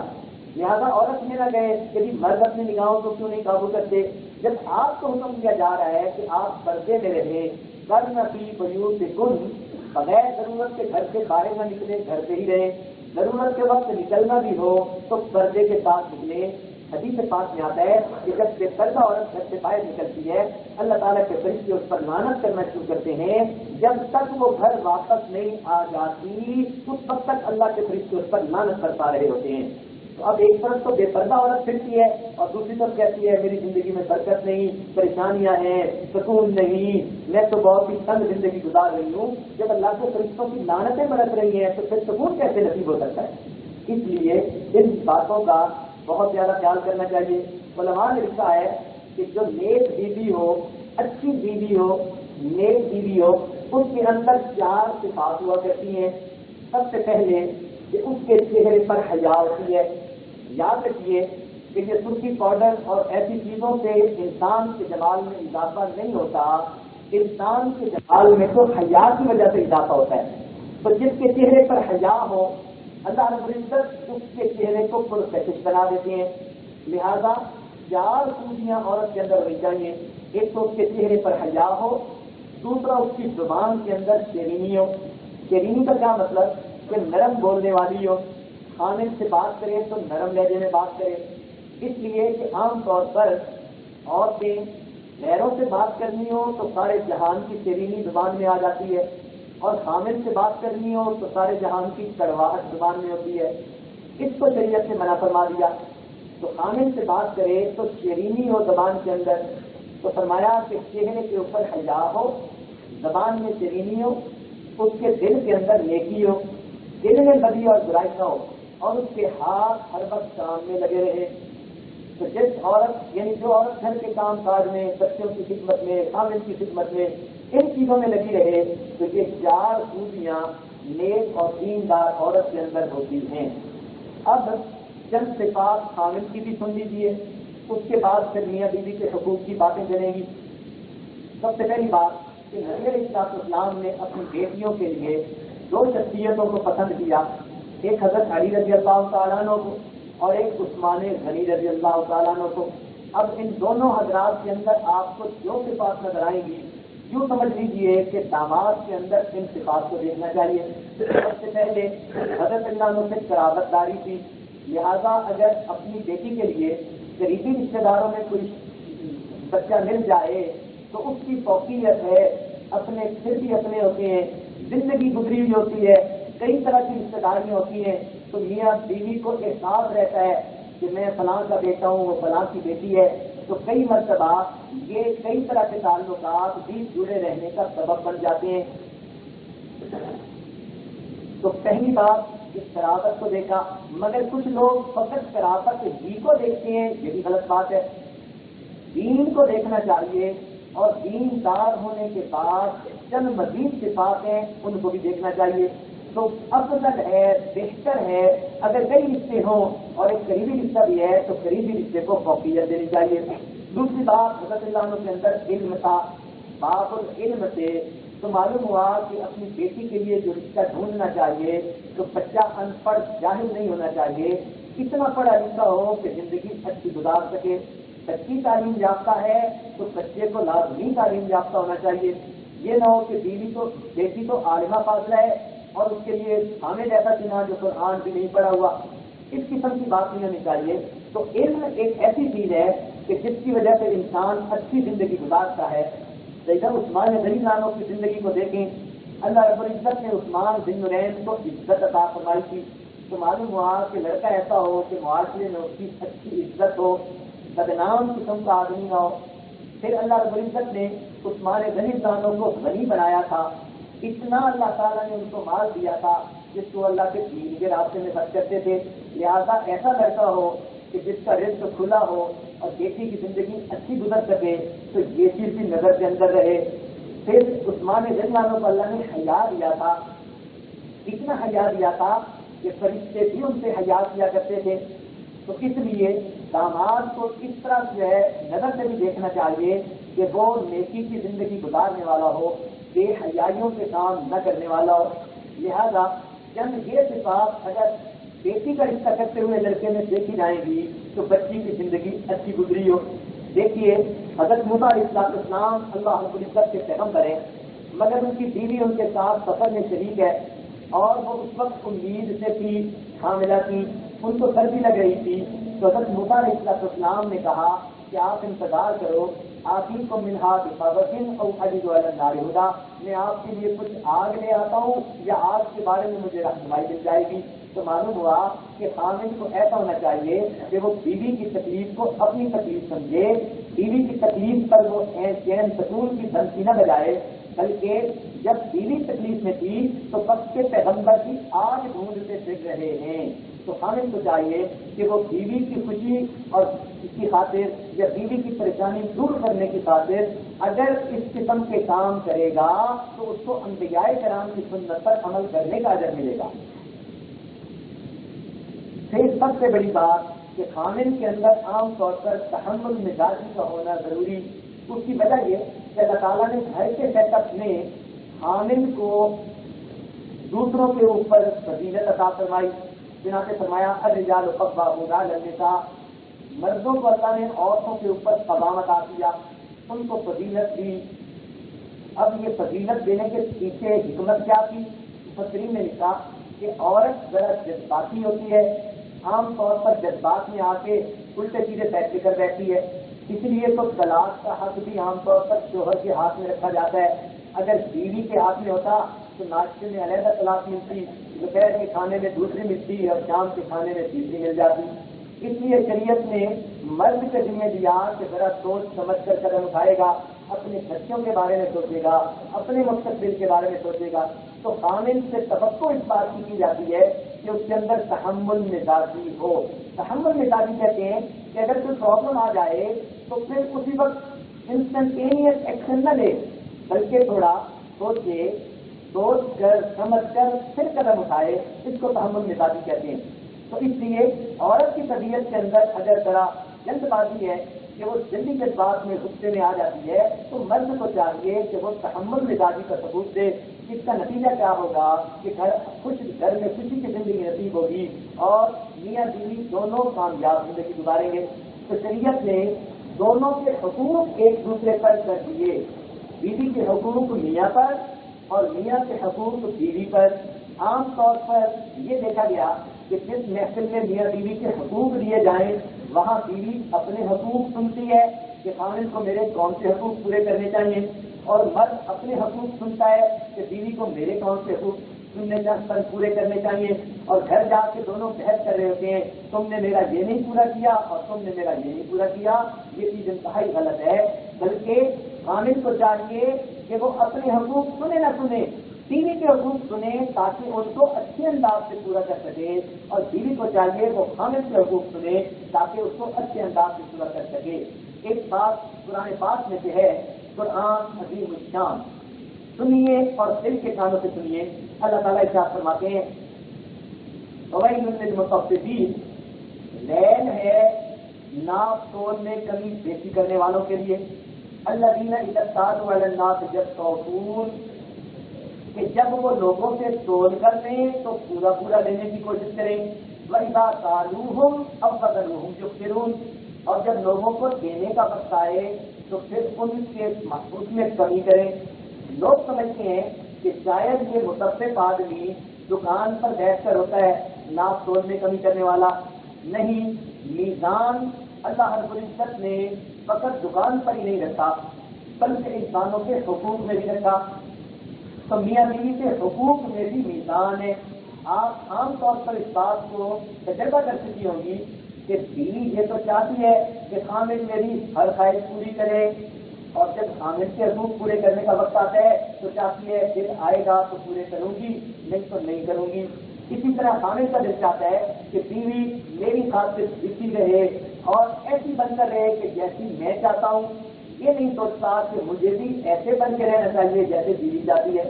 لہذا عورت میں نہ گئے کہ مرد اپنی نگاہوں کو کیوں نہیں قابو کرتے، جب آپ کو حکم دیا جا رہا ہے کہ آپ پردے میں رہیں، کرنا فی بیوتکن، بغیر ضرورت کے گھر سے باہر نہ نکلے، گھر پہ ہی رہیں، ضرورت کے وقت نکلنا بھی ہو تو پردے کے ساتھ نکلیں۔ حدیث پاک میں آتا ہے کہ جب بے پردہ عورت گھر سے باہر نکلتی ہے اللہ تعالیٰ کے فرشتے اس پر لعنت کرنا شروع کرتے ہیں، جب تک وہ گھر واپس نہیں آ جاتی اس وقت تک اللہ کے فرشتے اس پر لعنت کرتا رہے ہوتے ہیں۔ تو اب ایک طرف تو بے پردہ عورت پھرتی ہے اور دوسری طرف کہتی ہے میری زندگی میں برکت نہیں، پریشانیاں ہیں، سکون نہیں، میں تو بہت ہی تنگ زندگی گزار رہی ہوں۔ جب اللہ کے فرشتوں کی لعنتیں برت رہی ہیں تو پھر سکون کیسے نصیب ہو سکتا ہے؟ اس لیے ان باتوں کا بہت زیادہ خیال کرنا چاہیے۔ علماء نے لکھا ہے کہ جو نیک بیوی ہو، اچھی بیوی ہو، نیک بیوی ہو، اس کے اندر 4 صفات ہوا کرتی ہیں۔ سب سے پہلے کہ اس کے چہرے پر حیا ہوتی ہے۔ یاد رکھیے کہ یہ سرخی پاؤڈر اور ایسی چیزوں سے انسان کے جمال میں اضافہ نہیں ہوتا، انسان کے جمال میں تو حیا کی وجہ سے اضافہ ہوتا ہے۔ تو جس کے چہرے پر حیا ہو اللہ رب العزت اس کے چہرے کو پرکشش بنا دیتے ہیں۔ لہذا 4 خوبیاں عورت کے اندر ہونی چاہیے۔ ایک تو اس کے چہرے پر حیا ہو، دوسرا اس کی زبان کے اندر شیرینی ہو۔ شیرینی کا کیا مطلب کہ نرم بولنے والی ہو، خامن سے بات کرے تو نرم لہجے میں بات کرے، اس لیے کہ عام طور پر عورتیں غیروں سے بات کرنی ہو تو سارے جہان کی شیرینی زبان میں آ جاتی ہے، اور حامل سے بات کرنی ہو تو سارے جہان کی کڑواہٹ زبان میں ہوتی ہے. اس کو شریعت نے منع فرما دیا. تو حامل سے بات کرے تو شیرینی ہو زبان کے اندر، تو فرمایا کہ چہرے کے اوپر حیا ہو، زبان میں شیرینی ہو، اس کے دل کے اندر نیکی ہو، دل میں بدی اور برائی نہ ہو، اور اس کے ہاتھ ہر وقت کام میں لگے رہے. تو جس عورت یعنی جو عورت گھر کے کام کاج میں، بچوں کی خدمت میں، خامن کی خدمت میں، ان چیزوں میں لگی رہے، تو یہ 4 خوبیاں نیک اور دیندار عورت کے اندر ہوتی ہیں. اب چند صفات خامن کی بھی سن لیجیے، اس کے بعد پھر میاں بیوی کے حقوق کی باتیں چلیں گی. سب سے پہلی بات کہ نبی علیہ السلام نے اپنی بیٹیوں کے لیے 2 شخصیتوں کو پسند کیا، ایک حضرت علی رضی اللہ تعالیٰ عنہ کو اور ایک عثمان غنی رضی اللہ تعالیٰ عنہ کو. اب ان دونوں حضرات کے اندر آپ کو جو صفات نظر آئیں گی، یوں سمجھ لیجیے کہ داماد کے اندر ان صفات کو دیکھنا چاہیے. سب سے پہلے حضرت اللہ عنہ سے قرابت داری تھی، لہذا اگر اپنی بیٹی کے لیے قریبی رشتے داروں میں کوئی بچہ مل جائے تو اس کی فوقیت ہے. اپنے پھر بھی اپنے ہوتے ہیں، زندگی گزری ہوئی ہوتی ہے، کئی طرح کی رشتے داریاں ہوتی ہیں، تو میاں بیوی کو احساس رہتا ہے کہ میں فلاں کا بیٹا ہوں، وہ فلاں کی بیٹی ہے. تو کئی مرتبہ یہ کئی طرح کے تعلقات بھی جڑے رہنے کا سبب بن جاتے ہیں. تو پہلی بات اس شرافت کو دیکھا، مگر کچھ لوگ فقط شرافت ہی کو دیکھتے ہیں، یہ بھی غلط بات ہے. دین کو دیکھنا چاہیے، اور دیندار ہونے کے بعد چند مزید صفات ہیں ان کو بھی دیکھنا چاہیے. تو افضل ہے، بہتر ہے اگر کئی رشتے ہوں اور ایک قریبی رشتہ بھی ہے تو قریبی رشتے کو فوقیت دینی چاہیے. دوسری بات حضرت اللہ عنہ کے اندر علم تھا. باب العلم سے تو معلوم ہوا کہ اپنی بیٹی کے لیے جو رشتہ ڈھونڈنا چاہیے تو بچہ ان پڑھ جاہل نہیں ہونا چاہیے، اتنا پڑھا لکھا ہو کہ زندگی اچھی گزار سکے. بچی تعلیم یافتہ ہے تو بچے کو لازمی تعلیم یافتہ ہونا چاہیے. یہ نہ ہو کہ بیٹی تو عالمہ فاضلہ ہے اور اس کے لیے حامد ایسا چنا جو قرآن بھی نہیں پڑھا ہوا. اس قسم کی بات نہیں ہونی چاہیے. تو علم ایک ایسی چیز ہے کہ جس کی وجہ سے انسان اچھی زندگی گزارتا ہے. جیسا عثمان غنی ناموں کی زندگی کو دیکھیں، اللہ رب العزت نے عثمان ذی النورین کو عزت عطا فرمائی تھی. تو معلوم ہوا کہ لڑکا ایسا ہو کہ معاشرے میں اس کی اچھی عزت ہو، بدنام قسم کا آدمی نہ ہو. پھر اللہ رب العزت نے عثمان غنی ناموں کو غنی بنایا تھا. اتنا اللہ تعالیٰ نے ان کو مال دیا تھا جس کو اللہ کے دین کے راستے میں خرچ کرتے تھے. لہذا ایسا لڑکا ہو کہ جس کا رزق کھلا ہو اور بیٹی کی زندگی اچھی گزر سکے تو یہ چیز بھی نظر کے اندر رہے. پھر عثمان غنی ناموں کو اللہ نے حیا دیا تھا. اتنا حیا دیا تھا کہ فرشتے بھی ان سے حیا کیا کرتے تھے. تو اس لیے داماد کو اس طرح جو ہے نظر سے بھی دیکھنا چاہیے کہ وہ نیکی کی زندگی گزارنے والا ہو، بے حیائیوں سے کام نہ کرنے والا ہو. لہذا چند یہ صفات اگر بیٹی کا رشتہ کرتے ہوئے لڑکے میں دیکھی جائیں گی تو بچی کی زندگی اچھی گزری ہو. دیکھیے حضرت موسیٰ علیہ السلام اللہ رب العزت کے پیغمبر ہیں، مگر ان کی بیوی ان کے ساتھ سفر میں شریک ہے اور وہ اس وقت امید سے تھی، حاملہ تھی، ان کو سردی لگ رہی تھی. تو حضرت موسیٰ علیہ السلام نے کہا کہ آپ انتظار کرو، آتی کو منہا بخبرن او اجد علی النار ہدا، میں آپ کے لیے کچھ آگ لے آتا ہوں یا آگ کے بارے میں مجھے رہنمائی مل جائے گی. تو معلوم ہوا کہ خامد کو ایسا ہونا چاہیے کہ وہ بیوی کی تکلیف کو اپنی تکلیف سمجھے، بیوی کی تکلیف پر وہ چین سکون کی دھمکی نہ بجائے، بلکہ جب بیوی تکلیف میں تھی تو وقت کے پیغمبر کی آگ ڈھونڈتے پھر رہے ہیں. تو خامد کو چاہیے کہ وہ بیوی کی خوشی اور اس کی خاطر یا بیوی کی پریشانی دور کرنے کی خاطر اگر اس قسم کے کام کرے گا تو اس کو انبیاء کرام کی سنت پر عمل کرنے کا اجر ملے گا. پھر سب سے بڑی بات کہ خامد کے اندر عام طور پر تحمل مزاجی کا ہونا ضروری. اس کی وجہ یہ کہ اللہ تعالیٰ نے گھر کے سیٹ اپ میں خامد کو دوسروں کے اوپر فضیلت عطا فرمائی. چنانچہ فرمایا الرجال قوامون علی النساء، مردوں کو اللہ نے عورتوں کے اوپر قوامت عطا کیا، ان کو فضیلت دی. اب یہ فضیلت دینے کے پیچھے حکمت کیا تھی؟ مفسرین نے لکھا کہ عورت ذرا جذباتی ہوتی ہے، عام طور پر جذبات میں آ کے الٹے سیدھے فیصلے کر بیٹھتی ہے. اس لیے تو طلاق کا حق بھی عام طور پر شوہر کے ہاتھ میں رکھا جاتا ہے. اگر بیوی کے ہاتھ میں ہوتا تو ناشتے میں علیحدہ طلاق ملتی, دوپہر کے کھانے میں دوسری ملتی اور شام کے کھانے میں تیسری مل جاتی. اس لیے شریعت نے مرد کے ذمہ دیا کہ ذرا سوچ سمجھ کر قدم اٹھائے گا, اپنے بچوں کے بارے میں سوچے گا, اپنے مستقبل کے بارے میں سوچے گا. تو خامن سے توقع اس بات کی جاتی ہے کہ اس کے اندر تحمل مزاجی ہو. تحمل مزاجی کہتے ہیں کہ اگر کوئی پرابلم آ جائے تو پھر اسی وقت انسٹنٹینیس ایکشن نہ لے, بلکہ تھوڑا سوچے, سوچ کر سمجھ کر پھر قدم اٹھائے. اس کو تحمل مزاجی کہتے ہیں. تو اس لیے عورت کی طبیعت کے اندر اگر ذرا جلد بازی ہے کہ وہ جلدی جذبات میں غصے میں آ جاتی ہے, تو مرد کو چاہیے کہ وہ تحمل مزاجی کا ثبوت دے. اس کا نتیجہ کیا ہوگا کہ گھر میں خوشی کی زندگی نصیب ہوگی اور میاں بیوی دونوں کامیاب زندگی گزاریں گے. تو شریعت نے دونوں کے حقوق ایک دوسرے پر کر دیے. بیوی کے حقوق میاں پر اور میاں کے حقوق بیوی پر. عام طور پر یہ دیکھا گیا کہ جس محفل میں میاں بیوی کے حقوق دیے جائیں وہاں بیوی اپنے حقوق سنتی ہے کہ خامن کو میرے کون سے حقوق پورے کرنے چاہیے, اور مرد اپنے حقوق سنتا ہے کہ بیوی کو میرے کون سے حقوق پورے کرنے چاہیے. اور گھر جا کے دونوں بحث کر رہے ہوتے ہیں, تم نے میرا یہ نہیں پورا کیا اور تم نے میرا یہ نہیں پورا کیا. یہ چیز انتہائی غلط ہے. بلکہ خامن کو چاہیے کہ وہ اپنے حقوق سنے نہ سنے, بیوی کے حقوق سنیں تاکہ ان کو اچھے انداز سے پورا کر سکے, اور بیوی کو چاہیے وہ خامن کے حقوق سنیں تاکہ اس کو اچھے انداز سے پورا کر سکے. ایک بات قرآن پاک میں سے ہے, قرآن عظیم الشان, سنیے اور دل کے کانوں سے سنیے. اللہ تعالیٰ ارشاد فرماتے ہیں وَوَيْلٌ لِّلْمُطَفِّفِينَ, لیل ہے ناپ تول میں کمی بیشی کرنے والوں کے لیے. الَّذِينَ إِذَا اكْتَالُوا عَلَى النَّاسِ يَسْتَوْفُونَ, کہ جب وہ لوگوں سے تول کر لیں تو پورا پورا دینے کی کوشش کریں. وَإِذَا كَالُوهُمْ أَوْ وَزَنُوهُمْ يُخْسِرُونَ, اور جب لوگوں کو دینے کا وقت آئے تو پھر ان کے اس میں کمی کریں. لوگ سمجھتے ہیں کہ شاید یہ متفق آدمی دکان پر بیٹھ کر ہوتا ہے ناپ تول میں کمی کرنے والا. نہیں, میزان اللہ رب العزت نے فقط دکان پر ہی نہیں رکھا بلکہ انسانوں کے حقوق میں بھی رکھا. تو میاں بیوی کے حقوق میں بھی میزان ہے. آپ عام طور پر اس بات کو تجربہ کر چکی ہوں گی کہ بیوی یہ تو چاہتی ہے کہ خامن میری ہر خواہش پوری کرے, اور جب خامن کے حقوق پورے کرنے کا وقت آتا ہے تو چاہتی ہے دل آئے گا تو پورے کروں گی, نہیں تو نہیں کروں گی. اسی طرح خامن کا دل چاہتا ہے کہ بیوی میری خاطر جیتی رہے اور ایسی بن کر رہے کہ جیسی میں چاہتا ہوں. یہ نہیں سوچتا کہ مجھے بھی ایسے بن کے رہنا چاہیے جیسے بیوی چاہتی ہے.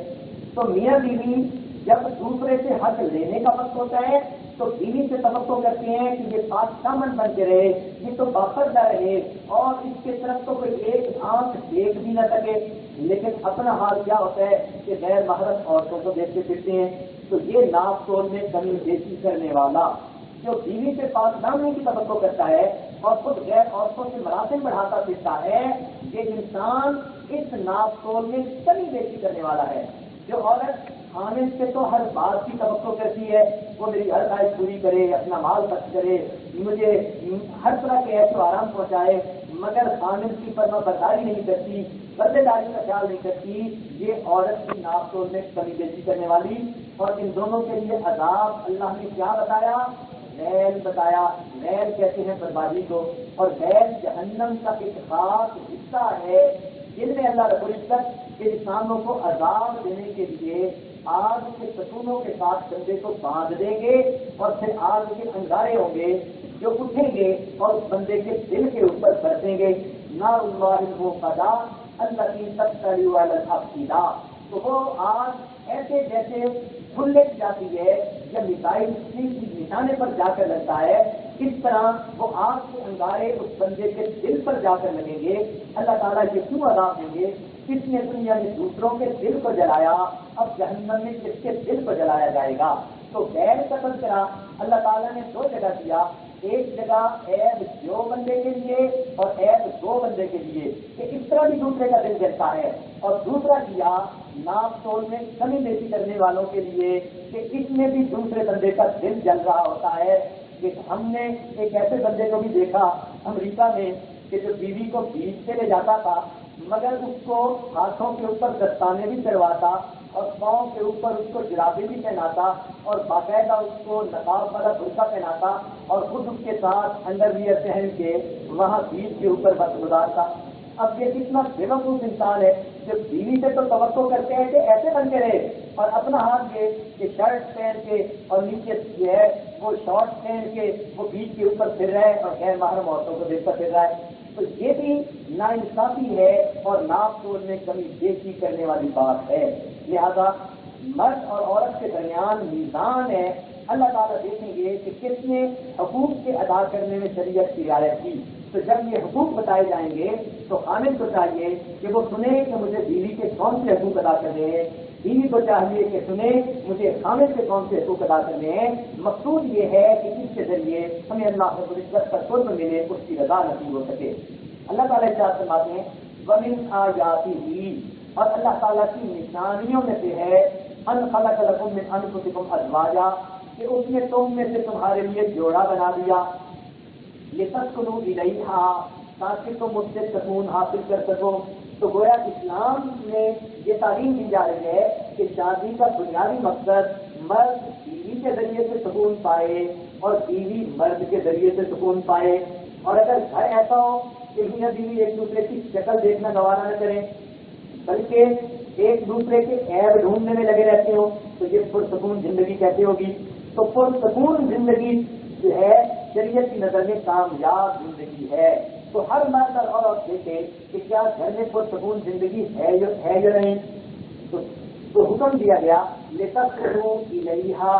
تو میاں بیوی جب دوسرے سے حق لینے کا وقت ہوتا ہے تو بیوی سے توقع کرتے ہیں کہ یہ بادشاہ من بن کے رہے, یہ تو باپردہ رہے اور اس کے طرف تو کوئی ایک آنکھ دیکھ بھی نہ سکے. لیکن اپنا حال کیا ہوتا ہے کہ غیر محرم عورتوں کو دیکھتے پھرتے ہیں. تو یہ ناپ تول میں کمی بیشی کرنے والا جو بیوی سے پاس نامنے کی توقع کرتا ہے اور خود غیر عورتوں سے مراتب بڑھاتا پھرتا ہے, یہ انسان اس ناپ تول میں کمی بیشی کرنے والا ہے. جو عورت خامن سے تو ہر بات کی توقع کرتی ہے, وہ میری ہر خواہش پوری کرے, اپنا مال خرچ کرے, مجھے ہر طرح کے عیش و آرام پہنچائے, مگر خامن کی فرما برداری نہیں کرتی, پردے داری کا خیال نہیں کرتی, یہ عورت کی ناپ تول میں کمی بیشی کرنے والی. اور ان دونوں کے لیے عذاب اللہ نے کیا بتایا؟ لیل بتایا. لیل کہتے ہیں بربادی کو, اور لیل جہنم کا ایک خاص حصہ ہے جن میں اللہ رب العزت انسانوں کو عذاب دینے کے لیے آگ کے ستونوں کے ساتھ کندھے کو باندھ دیں گے, اور پھر آگ کے انگارے ہوں گے جو اٹھیں گے اور اس بندے کے دل کے اوپر برسیں گے. نار اللہ الموقدہ التي تطلع على الافئدہ, تو وہ آگ ایسے جیسے کھلنے جاتی ہے یا میزائل نشانے پر جا کر لگتا ہے, اس طرح وہ آگ کے انگارے اس بندے کے دل پر جا کر لگیں گے. اللہ تعالیٰ یہ کیوں عذاب دیں گے؟ کس نے دنیا میں دوسروں کے دل کو جلایا, اب جہنم میں کس کے دل کو جلایا جائے گا؟ تو غیر کا تذکرہ اللہ تعالیٰ نے دو جگہ دیا. ایک جگہ عیب جو بندے کے لیے اور عیب دو بندے کے لیے کہ اس طرح بھی دوسرے کا دل جلتا ہے, اور دوسرا کیا ناپ تول میں کمی بیشی کرنے والوں کے لیے کہ اس میں بھی دوسرے بندے کا دل جل رہا ہوتا ہے. کہ ہم نے ایک ایسے بندے کو بھی دیکھا امریکہ میں کہ جو بیوی کو بیچ کے لے جاتا تھا مگر اس کو ہاتھوں کے اوپر دستانے بھی چڑھواتا اور پاؤں کے اوپر اس کو جرابے بھی پہناتا اور باقاعدہ اس کو نقاب والا برقع پہناتا اور خود اس کے ساتھ انڈر ویئر پہن کے وہاں بیچ کے اوپر وقت گزارتا. اب یہ کتنا بیوقوف انسان ہے جو بیوی سے تو توقع کرتے ہیں کہ ایسے بن کے رہے اور اپنا ہاتھ یہ کہ شرٹ پہن کے اور نیچے جو ہے وہ شارٹ پہن کے وہ بیچ کے اوپر پھر رہا ہے اور غیر محرم عورتوں کو دیکھ کر پھر رہا ہے. تو یہ بھی ناانصافی ہے اور ناپ تول میں کمی بیشی کرنے والی بات ہے. لہذا مرد اور عورت کے درمیان میزان ہے. اللہ تعالیٰ دیکھیں گے کہ کس نے حقوق کے ادا کرنے میں شریعت کی رعایت کی. تو جب یہ حقوق بتائے جائیں گے تو خامد کو چاہیے کہ وہ سنے کہ مجھے بیوی کے کون سے حقوق ادا کرنے ہیں, بیوی کو چاہیے کہ سنے مجھے خامد کے کون سے حقوق ادا کرنے ہیں. مقصود یہ ہے کہ اس کے ذریعے ہمیں اللہ رب العزت کا قرب ملے, اس کی رضا نصیب ہو سکے. اللہ تعالیٰ ارشاد فرماتے ہیں وَمِنْ آیَاتِهِ, اور اللہ تعالیٰ کی نشانیوں میں سے ہے ان خلق لکم من انفسکم ازواجا, کہ اس نے تم میں سے تمہارے لیے جوڑا بنا دیا, لتسکنوا الیہا, تاکہ تم اس سے سکون حاصل کر سکو. تو گویا اسلام میں یہ تعلیم دی جا رہی ہے کہ شادی کا بنیادی مقصد مرد بیوی کے ذریعے سے سکون پائے اور بیوی مرد کے ذریعے سے سکون پائے. اور اگر گھر ایسا ہو کہ میاں بیوی ایک دوسرے کی شکل دیکھنا گوارا نہ کریں بلکہ ایک دوسرے کے عیب ڈھونڈنے میں لگے رہتے ہوں تو یہ پرسکون زندگی کیسے ہوگی؟ تو پرسکون زندگی جو ہے شریعت کی نظر میں کامیاب زندگی ہے. تو ہر مرد اور عورت دیکھے کہ کیا گھر میں پرسکون زندگی ہے یا نہیں. تو حکم دیا گیا لتسکنوا الیہا,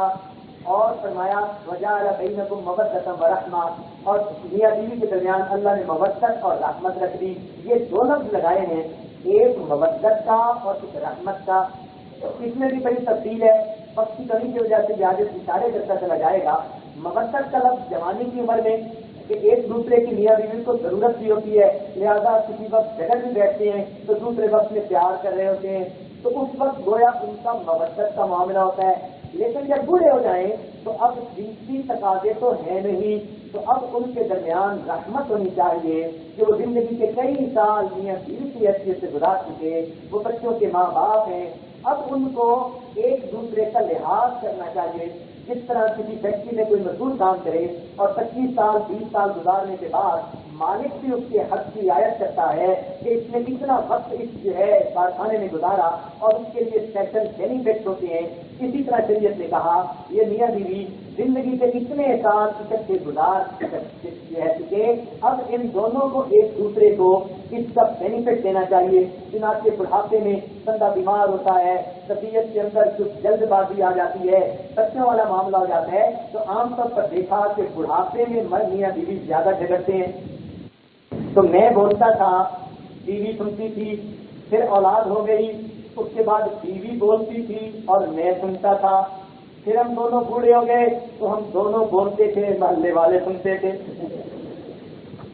اور فرمایا وجعل بینکم مودۃ ورحمۃ, اور میاں بیوی کے درمیان اللہ نے مودت اور رحمت رکھ دی. یہ دو لفظ لگائے ہیں, ایک مودت کا اور ایک رحمت کا. اس میں بھی بڑی تفصیل ہے, وقت کی کمی کی وجہ سے یہ آگے اشارے کرتا چلا جائے گا. مودت کا لفظ جوانی کی عمر میں کہ ایک دوسرے کی میاں بیوی کو ضرورت بھی ہوتی ہے, لہذا کسی وقت جگہ بھی بیٹھتے ہیں تو دوسرے وقت میں پیار کر رہے ہوتے ہیں, تو اس وقت گویا ان کا مودت کا معاملہ ہوتا ہے. لیکن جب بوڑھے ہو جائیں تو اب جنسی تقاضے تو ہے نہیں, تو اب ان کے درمیان رحمت ہونی چاہیے کہ وہ زندگی کے کئی سال میاں بیوی کی حیثیت سے گزار چکے, وہ بچوں کے ماں باپ ہیں. اب ان کو ایک دوسرے کا لحاظ کرنا چاہیے. جس طرح کسی فیکٹری میں کوئی مزدور کام کرے اور 25 سال 20 سال گزارنے کے بعد مالک بھی اس کے حق کی رعایت کرتا ہے کہ اس نے کتنا وقت اس جو ہے کارخانے میں گزارا اور اس کے لیے اسپیشل بینیفٹس ہوتے ہیں, اسی طرح شریعت نے کہا یہ میاں بیوی زندگی کے اتنے سال اکٹھے گزار چکے, اب ان دونوں کو ایک دوسرے کو اس کا بینیفٹ دینا چاہیے. چنانچہ بڑھاپے میں بندہ بیمار ہوتا ہے, طبیعت کے اندر کچھ جلد بازی آ جاتی ہے, بچوں والا معاملہ ہو جاتا ہے, تو عام طور پر دیکھا کہ بڑھاپے میں مرد میاں بیوی زیادہ جھگڑتے ہیں. تو میں بولتا تھا بیوی سنتی تھی, پھر اولاد ہو گئی, اس کے بعد بیوی بولتی تھی اور میں سنتا تھا, پھر ہم دونوں بوڑھے ہو گئے تو ہم دونوں بولتے تھے, محلے والے سنتے تھے.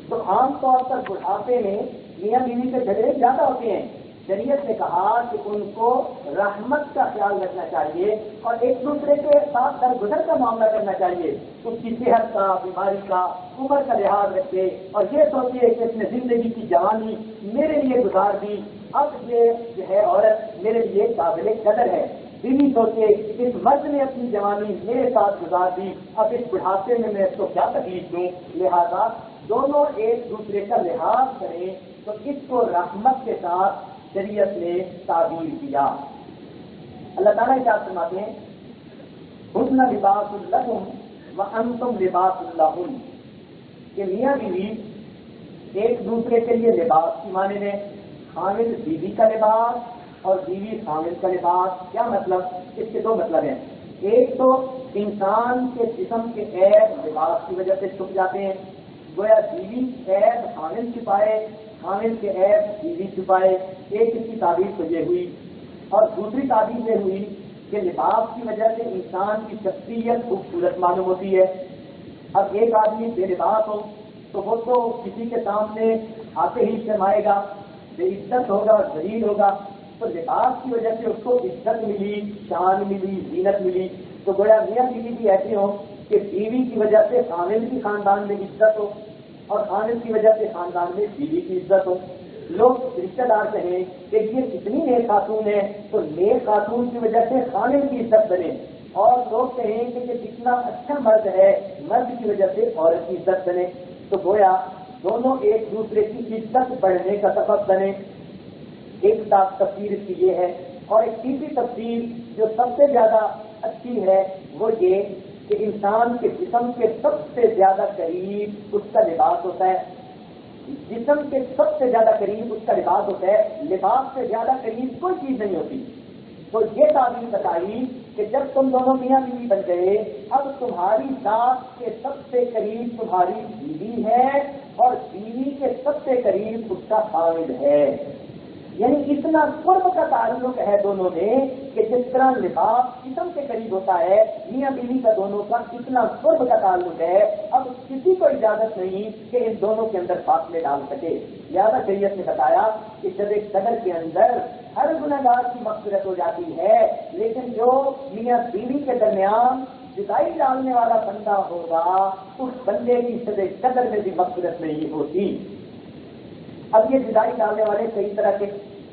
تو عام طور پر بڑھاپے میں میاں بیوی کے جھگڑے زیادہ ہوتے ہیں. شریعت نے کہا کہ ان کو رحمت کا خیال رکھنا چاہیے اور ایک دوسرے کے ساتھ درگزر کا معاملہ کرنا چاہیے. اس کی صحت کا, بیماری کا, عمر کا لحاظ رکھے اور یہ سوچے کہ اس نے زندگی کی جوانی میرے لیے گزار دی, اب یہ جو ہے عورت میرے لیے قابل قدر ہے. بیوی سوچے اس مرد نے اپنی جوانی میرے ساتھ گزار دی, اب اس بڑھاپے میں میں اس کو کیا تکلیف دوں. لہذا دونوں ایک دوسرے کا لحاظ کریں. تو اس کو رحمت کے ساتھ شریعت نے تعبیر کیا. اللہ تعالیٰ کیا فرماتے ہیں حسن لباس لکم وانتم لباس لہن, کہ میاں بیوی ایک دوسرے کے لیے لباس کی معنی میں خامد بیوی کا لباس اور بیوی خامد کا لباس. کیا مطلب؟ اس کے دو مطلب ہیں. ایک تو انسان کے جسم کے عیب لباس کی وجہ سے چھپ جاتے ہیں, گویا بیوی عیب خامد چھپائے, خامد کے عیب بیوی چھپائے. ایک اس کی تعبیر تو یہ ہوئی, اور دوسری تعبیر یہ ہوئی کہ لباس کی وجہ سے انسان کی شخصیت خوبصورت معلوم ہوتی ہے. اب ایک آدمی بے لباس ہو تو وہ تو کسی کے سامنے آتے ہی شرمائے گا, بے عزت ہوگا اور ذلیل ہوگا. تو لباس کی وجہ سے اس کو عزت ملی, شان ملی, زینت ملی. تو گویا میاں بیوی بھی ایسے ہوں کہ بیوی کی وجہ سے خاوند کی خاندان میں عزت ہو اور خاوند کی وجہ سے خاندان میں بیوی کی عزت ہو. لوگ رشتہ دار کہیں کہ یہ کتنی نیک خاتون ہے تو نیک خاتون کی وجہ سے خاوند کی عزت بنے, اور لوگ کہیں کہ یہ کتنا اچھا مرد ہے مرد کی وجہ سے عورت کی عزت بنے. تو گویا دونوں ایک دوسرے کی عزت بڑھنے کا سبب بنے. ایک تفسیر اس کی یہ ہے, اور ایک تیسری تفسیر جو سب سے زیادہ اچھی ہے وہ یہ کہ انسان کے جسم کے سب سے زیادہ قریب اس کا لباس ہوتا ہے. جسم کے سب سے زیادہ قریب اس کا لباس ہوتا ہے, لباس سے زیادہ قریب کوئی چیز نہیں ہوتی. تو یہ تعبیر بتائی کہ جب تم دونوں میاں بیوی بن گئے, اب تمہاری ذات کے سب سے قریب تمہاری بیوی ہے اور بیوی کے سب سے قریب اس کا خاوند ہے. یعنی اتنا قرب کا تعلق ہے دونوں میں کہ جس طرح لباس جسم کے قریب ہوتا ہے, میاں بیوی کا دونوں کا اتنا قرب کا تعلق ہے. اب کسی کو اجازت نہیں کہ ان دونوں کے اندر فاصلے ڈال سکے. لہذا شریعت نے بتایا کہ جب ایک صدر کے اندر ہر گنہگار کی مغفرت ہو جاتی ہے, لیکن جو میاں بیوی کے درمیان جدائی ڈالنے والا بندہ ہوگا اس بندے کی صدر میں بھی مغفرت نہیں ہوتی. اب یہ جدائی ڈالنے والے کئی طرح کے,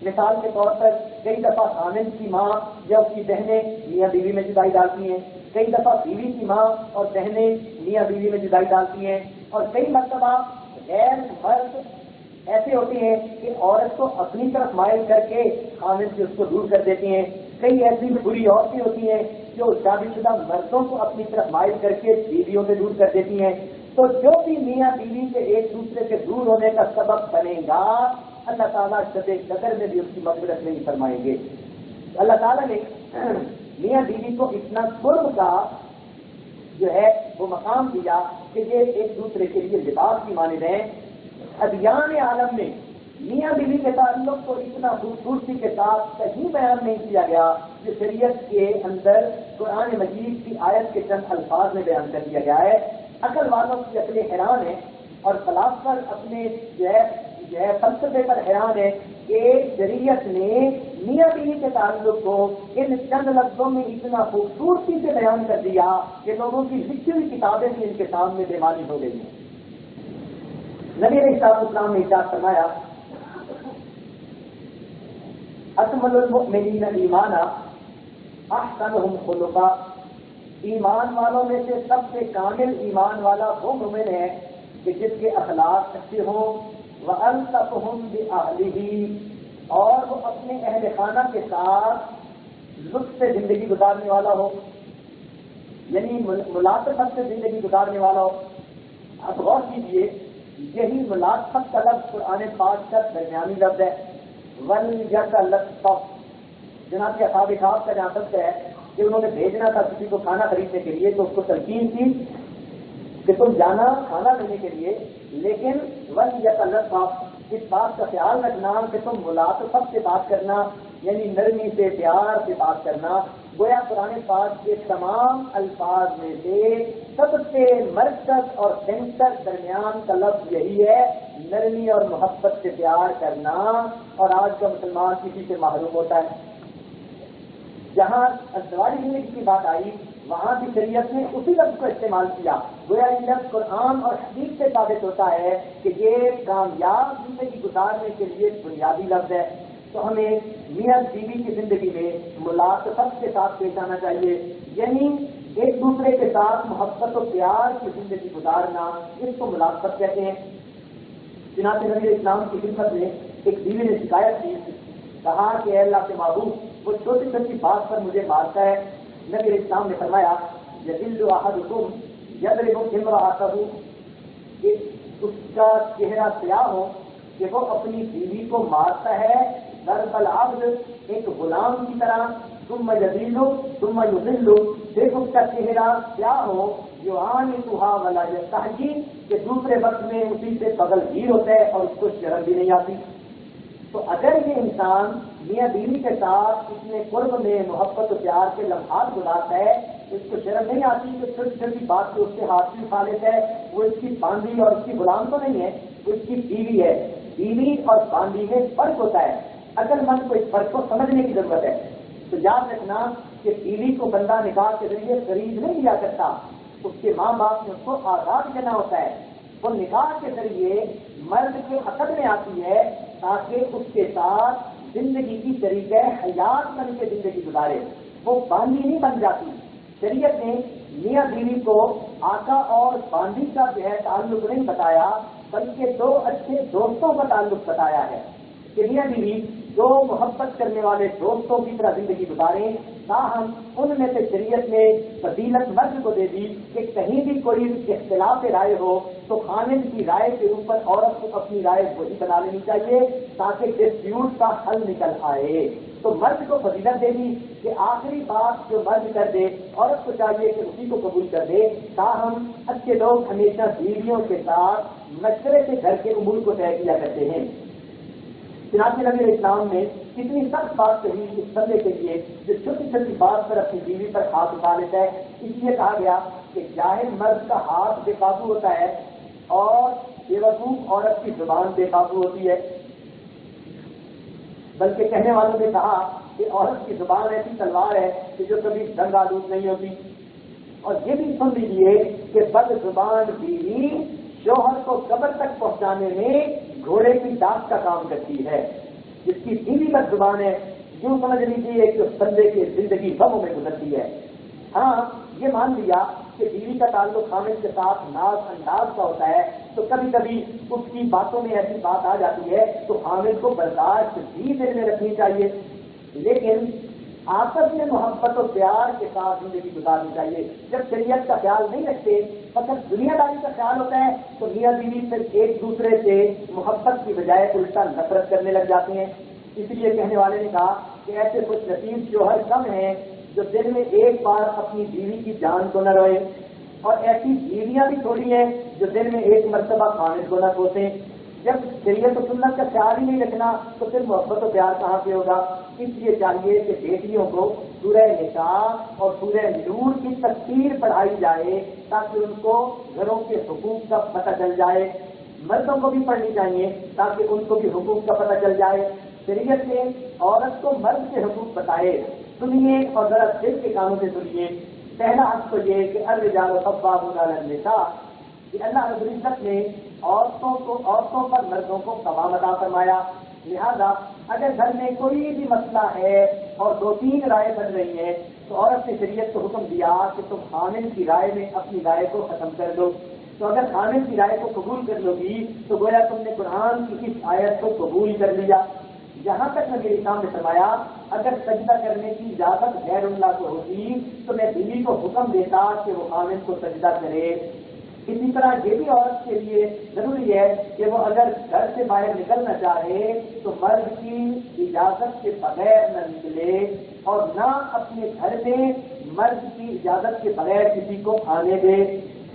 مثال کے طور پر کئی دفعہ خاوند کی ماں یا اس کی بہنیں میاں بیوی میں جدائی ڈالتی ہیں, کئی دفعہ بیوی کی ماں اور بہنیں میاں بیوی میں جدائی ڈالتی ہیں, اور کئی مرتبہ غیر مرد ایسے ہوتے ہیں کہ عورت کو اپنی طرف مائل کر کے خاوند سے اس کو دور کر دیتی ہیں. کئی ایسی بری عورتیں ہوتی ہیں جو شادی شدہ مردوں کو اپنی طرف مائل کر کے بیویوں سے دور کر دیتی ہیں. تو جو بھی میاں بیوی کے ایک دوسرے سے دور ہونے کا سبب بنے گا, اللہ تعالیٰ قدر میں بھی اس کی مغفرت نہیں فرمائیں گے. اللہ تعالیٰ نے میاں بیوی کو اتنا قرب کا جو ہے وہ مقام دیا کہ یہ ایک دوسرے کے لیے لباس کی مانند ہیں. ادیان عالم میں میاں بیوی کے تعلق کو اتنا خوبصورتی کے ساتھ کہیں بیان نہیں کیا گیا جو شریعت کے اندر قرآن مجید کی آیت کے چند الفاظ میں بیان کر دیا گیا ہے. عقل والوں کی عقلیں حیران ہیں اور فلاسفر اپنے جو ہے فلسفے پر حیران ہے کہ شریعت نے میاں بیوی کے تعلق کو ان چند لفظوں میں اتنا خوبصورتی سے بیان کر دیا کہ لوگوں کی لکھی ہوئی کتابیں بھی ان کے سامنے بےمانی ہو گئی ہیں. نبی علیہ السلام نے ارشاد فرمایا, اکمل المؤمنین ایمانا احسنهم خلقا, ایمان والوں میں سے سب سے کامل ایمان والا وہ مومن ہے کہ جس کے اخلاق اچھے ہوں, وَأَلْطَفُهُمْ بِأَهْلِهِ, اور وہ اپنے اہل خانہ کے ساتھ لطف سے زندگی گزارنے والا ہو, یعنی ملاطفت سے زندگی گزارنے والا ہو. اب غور کیجیے, یہی ملاطفت کا لفظ قرآن پاک کا درمیانی لفظ ہے. وَلْيَتَلَطَّفْ, جناب کے اصحاب کہف کا جہاں تک ہے کہ انہوں نے بھیجنا تھا کسی کو کھانا خریدنے کے لیے, تو اس کو تلقین کی کہ تم جانا کھانا لینے کے لیے, لیکن وَلْيَتَلَطَّفْ, اس بات کا خیال رکھنا کہ تم ملاطفت سے بات کرنا, یعنی نرمی سے پیار سے بات کرنا. گویا قرآن پاک کے تمام الفاظ میں سے سب سے مرکز اور سینٹر درمیان کا لفظ یہی ہے, نرمی اور محبت سے پیار کرنا. اور آج کا مسلمان کسی سے محروم ہوتا ہے. جہاں ازدواجی زندگی کی بات آئی وہاں کی شریعت نے اسی لفظ کو استعمال کیا. گویا یہ لفظ قرآن اور حدیث سے ثابت ہوتا ہے کہ یہ کامیاب زندگی گزارنے کے لیے بنیادی لفظ ہے. تو ہمیں میاں بیوی کی زندگی میں ملاطفت کے ساتھ پیش آنا چاہیے, یعنی ایک دوسرے کے ساتھ محبت و پیار کی زندگی گزارنا, اس کو ملاطفت کہتے ہیں. چنانچہ نبی اسلام کی خدمت میں ایک بیوی نے شکایت کی, کہا کہ اے اللہ کے محبوب وہ چھوٹی چھوٹی بات پر مجھے مارتا ہے. نبی اسلام نے فرمایا, یذل احدکم یضرب امرأته, کہ اس کا چہرہ سیاہ ہو کہ وہ اپنی بیوی کو مارتا ہے ضرب العبد, ایک غلام کی طرح. ثم یذل ثم یذل, پھر اس کا چہرہ سیاہ ہو یعانقها ولا یستحیی, کہ دوسرے وقت میں اسی سے بغل گیر ہوتا ہے اور اس کو شرم بھی نہیں آتی. تو اگر یہ انسان میاں بیوی کے ساتھ اتنے قرب میں محبت و پیار کے لمحات گزارتا ہے, اس کو شرم نہیں آتی کہ چھوٹی چھوٹی بات کو اس کے ہاتھ میں اٹھا لیتا ہے. وہ اس کی باندھی اور اس کی غلام تو نہیں ہے, وہ اس کی بیوی ہے. بیوی اور باندھی میں فرق ہوتا ہے. عقل مند کو اس فرق کو سمجھنے کی ضرورت ہے. تو یاد رکھنا کہ بیوی کو بندہ نکاح کے ذریعے خرید نہیں لیا کرتا, اس کے ماں باپ نے اس کو آزاد کرنا ہوتا ہے. وہ نکاح کے ذریعے مرد کے عقد میں آتی ہے تاکہ اس کے ساتھ زندگی کی طریقہ حیات بن کے زندگی گزارے. وہ باندھی نہیں بن جاتی. شریعت نے میاں بیوی کو آقا اور باندھی کا جو ہے تعلق نہیں بتایا بلکہ دو اچھے دوستوں کا تعلق بتایا ہے کہ میاں بیوی دو محبت کرنے والے دوستوں کی طرح زندگی گزاریں. تاہم ان میں سے شریعت نے فضیلت مرد کو دے دی کہ کہیں بھی کوئی اختلاف رائے ہو تو خامد کی رائے کے اوپر عورت کو اپنی رائے وہی بنا لینی چاہیے تاکہ ڈسپیوٹ کا حل نکل آئے. تو مرد کو فضیلت دے دی کہ آخری بات جو مرد کر دے عورت کو چاہیے کہ اسی کو قبول کر دے. تاہم اچھے لوگ ہمیشہ بیویوں کے ساتھ مشورے سے گھر کے امور کو طے کیا کرتے ہیں. چنانچہ نبی علیہ السلام نے کتنی سخت بات کہی اس بندے کے لیے جو چھوٹی چھوٹی بات پر اپنی بیوی پر ہاتھ اٹھا لیتا ہے. اس لیے کہا گیا کہ جاہل مرد کا ہاتھ بے قابو ہوتا ہے اور بے وقوف عورت کی زبان بے قابو ہوتی ہے. بلکہ کہنے والوں نے کہا کہ عورت کی زبان ایسی تلوار ہے کہ جو کبھی جنگ آلود نہیں ہوتی. اور یہ بھی سن لیجیے کہ بد زبان بیوی شوہر کو قبر تک پہنچانے میں گھوڑے کی ڈاک کا کام کرتی ہے. جس کی بیوی بد زبان ہے یوں سمجھ لیجیے کہ اس بندے کی زندگی غموں میں گزرتی ہے. ہاں یہ مان لیا کہ بیوی کا تعلق خامد کے ساتھ ناز انداز کا ہوتا ہے تو کبھی کبھی اس کی باتوں میں ایسی بات آ جاتی ہے تو خامد کو برداشت بھی دل میں رکھنی چاہیے. لیکن آپس میں محبت و پیار کے ساتھ زندگی گزارنی چاہیے. جب شریعت کا خیال نہیں رکھتے فقط دنیا داری کا خیال ہوتا ہے تو میاں بیوی صرف ایک دوسرے سے محبت کی بجائے الٹا نفرت کرنے لگ جاتے ہیں. اس لیے کہنے والے نے کہا کہ ایسے کچھ نصیب شوہر کم ہیں جو دن میں ایک بار اپنی بیوی کی جان کو نہ روئے اور ایسی بیویاں بھی تھوڑی ہیں جو دن میں ایک مرتبہ خامد کو نہ سوچیں. جب شریعت و سنت کا خیال ہی نہیں رکھنا تو پھر محبت و پیار کہاں سے ہوگا. اس لیے چاہیے کہ بیٹیوں کو سورہ نساء اور سورہ نور کی تفسیر پڑھائی جائے تاکہ ان کو گھروں کے حقوق کا پتہ چل جائے. مردوں کو بھی پڑھنی چاہیے تاکہ ان کو بھی حقوق کا پتہ چل جائے. شریعت نے عورت کو مرد کے حقوق بتائے. سنیے اور ذرا دل کے کانوں سے سنیے. پہلا حق تو یہ کہ الرجال قوامون علی النساء کہ اللہ رب العزت نے عورتوں پر مردوں کو قوام عطا فرمایا. لہذا اگر گھر میں کوئی بھی مسئلہ ہے اور 2-3 رائے بن رہی ہیں تو عورت نے شریعت کو حکم دیا کہ تم خامد کی رائے میں اپنی رائے کو ختم کر دو. تو اگر خامد کی رائے کو قبول کر لو گی تو گویا تم نے قرآن کی اس آیت کو قبول کر لیا. یہاں تک نبی اسلام نے فرمایا اگر سجدہ کرنے کی اجازت غیر اللہ کو ہوتی تو میں بیوی کو حکم دیتا کہ وہ خامد کو سجدہ کرے. اسی طرح یہ بھی عورت کے لیے ضروری ہے کہ وہ اگر گھر سے باہر نکلنا چاہے تو مرد کی اجازت کے بغیر نہ نکلے اور نہ اپنے گھر میں مرد کی اجازت کے بغیر کسی کو آنے دے.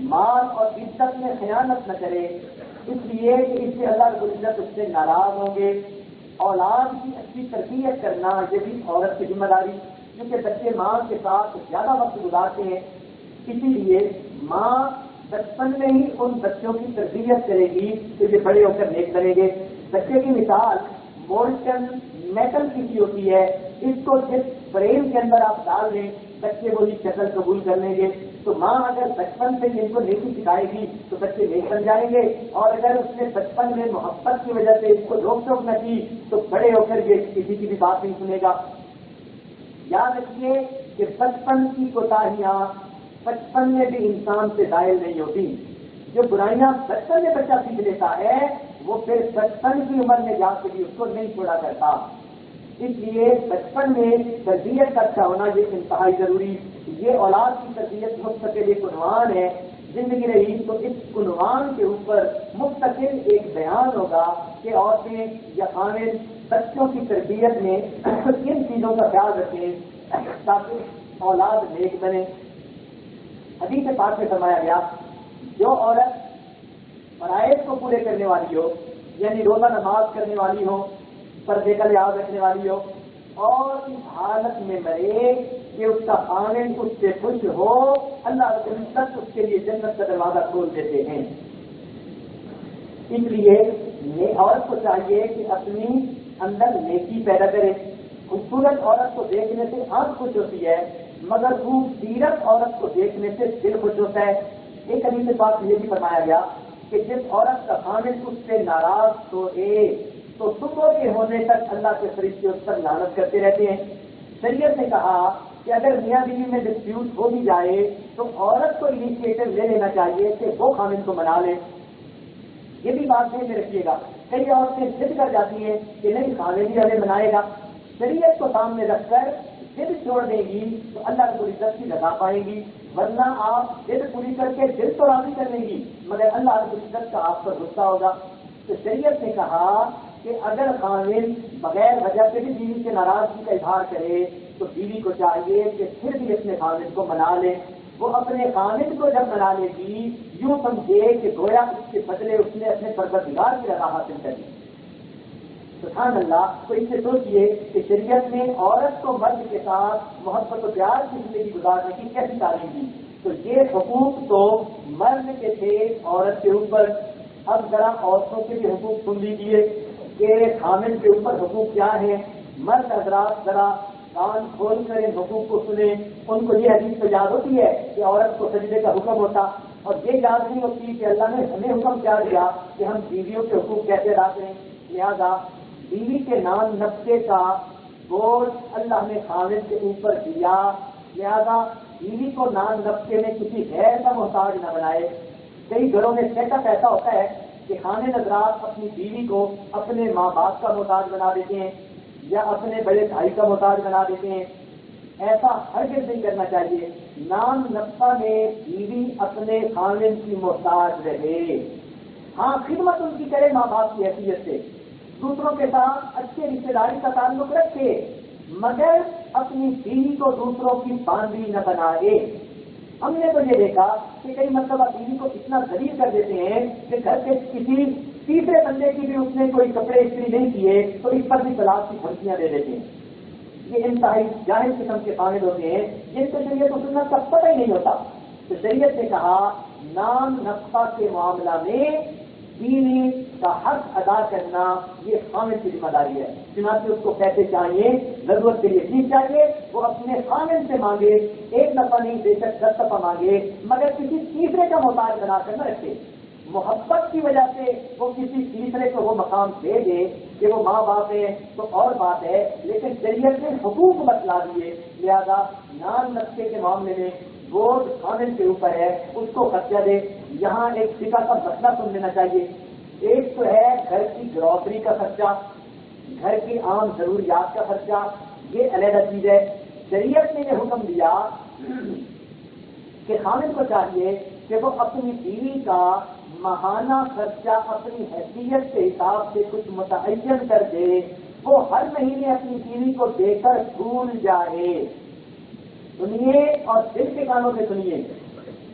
مال اور عزت میں خیانت نہ کرے اس لیے کہ اس سے اللہ رب العزت اس سے ناراض ہوں گے. اولاد کی اچھی تربیت کرنا یہ بھی عورت کی ذمہ داری کیونکہ بچے ماں کے ساتھ زیادہ وقت گزارتے ہیں. اسی لیے ماں بچپن میں ہی ان بچوں کی تربیت کرے گی تو یہ بڑے ہو کر نیک بنیں گے. بچے کی مثال مولٹن میٹل کی ہوتی ہے. اس کو جس فریم کے اندر آپ ڈال لیں بچے وہی شکل قبول کر لیں گے. تو ماں اگر بچپن سے ان کو نیکی سکھائے گی تو بچے نیک بن جائیں گے اور اگر اس نے بچپن میں محبت کی وجہ سے اس کو روک ٹوک نہ کی تو بڑے ہو کر یہ کسی کی بھی بات نہیں سنے گا. یاد رکھیے کہ بچپن کی کوتاہیاں بچپن میں بھی انسان سے دائل نہیں ہوتی. جو برائیاں بچپن میں بچہ سیکھ لیتا ہے وہ پھر بچپن کی عمر میں جا کے بھی اس کو نہیں چھوڑا کرتا. اس لیے بچپن میں تربیت کا اچھا ہونا یہ انتہائی ضروری. یہ اولاد کی تربیت مستقل ایک عنوان ہے. زندگی رہی تو اس عنوان کے اوپر مستقل ایک بیان ہوگا کہ عورتیں یا خامد بچوں کی تربیت میں کن چیزوں کا خیال رکھیں تاکہ اولاد نیک بنے. حدیث پاک میں فرمایا گیا جو عورت فرائض کو پورے کرنے والی ہو یعنی روزہ نماز کرنے والی ہو پردے کا لحاظ رکھنے والی ہو اور اس حالت میں مرے کہ اس کا خامد اس سے خوش ہو اللہ رب العزت اس کے لیے جنت کا دروازہ کھول دیتے ہیں. اس لیے عورت کو چاہیے کہ اپنی اندر نیکی پیدا کرے. خوبصورت عورت کو دیکھنے سے آنکھ خوش ہوتی ہے مگر خوبصورت عورت کو دیکھنے سے دل خوش ہوتا ہے۔ ایک حدیث پاک یہ بھی فرمایا گیا کہ جس عورت کا خامد اس سے ناراض ہوئے تو صبح کے ہونے تک اللہ کے فرشتے اس پر لعنت کرتے رہتے ہیں۔ شریعت نے کہا کہ اگر میاں بیوی میں ڈسپیوٹ ہو بھی جائے تو عورت کو انیشیٹو لے لینا چاہیے کہ وہ خامد کو منا لے۔ یہ بھی بات ذہن میں رکھیے گا، کئی عورتیں ضد کر جاتی ہیں کہ نہیں خامد ہی ہمیں منائے گا۔ شریعت کو سامنے رکھ کر ضد چھوڑ دیں گی تو اللہ رب العزت کی رضا پائیں گی، ورنہ آپ ضد پوری کر کے دل تو راضی کر لیں گی مگر اللہ رب العزت کا آپ پر غصہ ہوگا۔ تو شریعت نے کہا کہ اگر خامد بغیر وجہ سے بھی بیوی سے ناراضگی کا اظہار کرے تو بیوی کو چاہیے کہ پھر بھی اپنے خامد کو منا لے۔ وہ اپنے خامد کو جب منا لے گی یوں سمجھے کہ گویا اس کے بدلے اس نے اپنے پروردگار کی رضا حاصل کر لی۔ سبحان اللہ۔ تو اس سے سوچیے کہ شریعت نے عورت کو مرد کے ساتھ محبت و پیار کی زندگی گزارنے کی کیسی تعلیم دی۔ تو یہ حقوق تو مرد کے تھے عورت کے اوپر، اب ذرا عورتوں کے بھی حقوق سن لیجیے کہ خامد کے اوپر حقوق کیا ہیں۔ مرد حضرات ذرا کان کھول کر ان حقوق کو سنیں۔ ان کو یہ حدیث تو یاد ہوتی ہے کہ عورت کو سجدے کا حکم ہوتا، اور یہ یاد نہیں ہوتی کہ اللہ نے ہمیں حکم کیا دیا کہ ہم بیویوں کے حقوق کیسے ادا کریں۔ لہذا بیوی کے نام نفقے کا بوجھ اللہ نے خامد کے اوپر دیا، لہذا بیوی کو نام نفقے میں کسی غیر کا محتاج نہ بنائے۔ کئی گھروں میں سیٹ اپ ایسا ہوتا ہے کہ خامد حضرات اپنی بیوی کو اپنے ماں باپ کا محتاج بنا دیتے ہیں یا اپنے بڑے بھائی کا محتاج بنا دیتے ہیں۔ ایسا ہرگز نہیں کرنا چاہیے۔ نام نفقہ میں بیوی اپنے خامد کی محتاج رہے، ہاں خدمت ان کی کرے ماں باپ کی حیثیت سے، دوسروں کے ساتھ اچھے رشتے داری کا تعلق رکھے، مگر اپنی بیوی کو دوسروں کی باندھی نہ بنائے۔ ہم نے تو یہ دیکھا کہ کئی مرتبہ بیوی کو اتنا ذلیل کر دیتے ہیں کہ گھر کے کسی تیسرے بندے کی بھی اس نے کوئی کپڑے استری نہیں کیے تو اس پر بھی طلاق کی دھمکیاں دے دیتے ہیں۔ یہ انتہائی جاہل قسم کے شامل ہوتے ہیں جن کو شریعت و سنت کا پتہ ہی نہیں ہوتا۔ تو شریعت نے کہا نام نفقہ کے معاملہ میں بیوی کا حق ادا کرنا یہ خامد کی ذمہ داری ہے۔ چنانچہ اس کو پیسے چاہیے، ضرورت کے لیے چیز چاہیے، وہ اپنے خامد سے مانگے، ایک دفعہ نہیں بے شک 10 دفعہ مانگے، مگر کسی تیسرے کا محتاج بنا کر نہ رکھے۔ محبت کی وجہ سے وہ کسی تیسرے کو وہ مقام دے دے کہ وہ ماں باپ ہے تو اور بات ہے، لیکن شریعت نے حقوق بتلا دیے، لہذا نام نقشے کے معاملے میں وہ خامد کے اوپر ہے، اس کو خرچہ دے۔ یہاں ایک فقہ کا مسئلہ سن لینا چاہیے۔ ایک تو ہے گھر کی گروسری کا خرچہ، گھر کی عام ضروریات کا خرچہ، یہ علیحدہ چیز ہے۔ شریعت نے یہ حکم دیا کہ خامد کو چاہیے کہ وہ اپنی بیوی کا ماہانہ خرچہ اپنی حیثیت کے حساب سے کچھ متعین کر دے، وہ ہر مہینے اپنی بیوی کو دے کر بھول جائے۔ سنیے اور دل کے کانوں سے سنیے،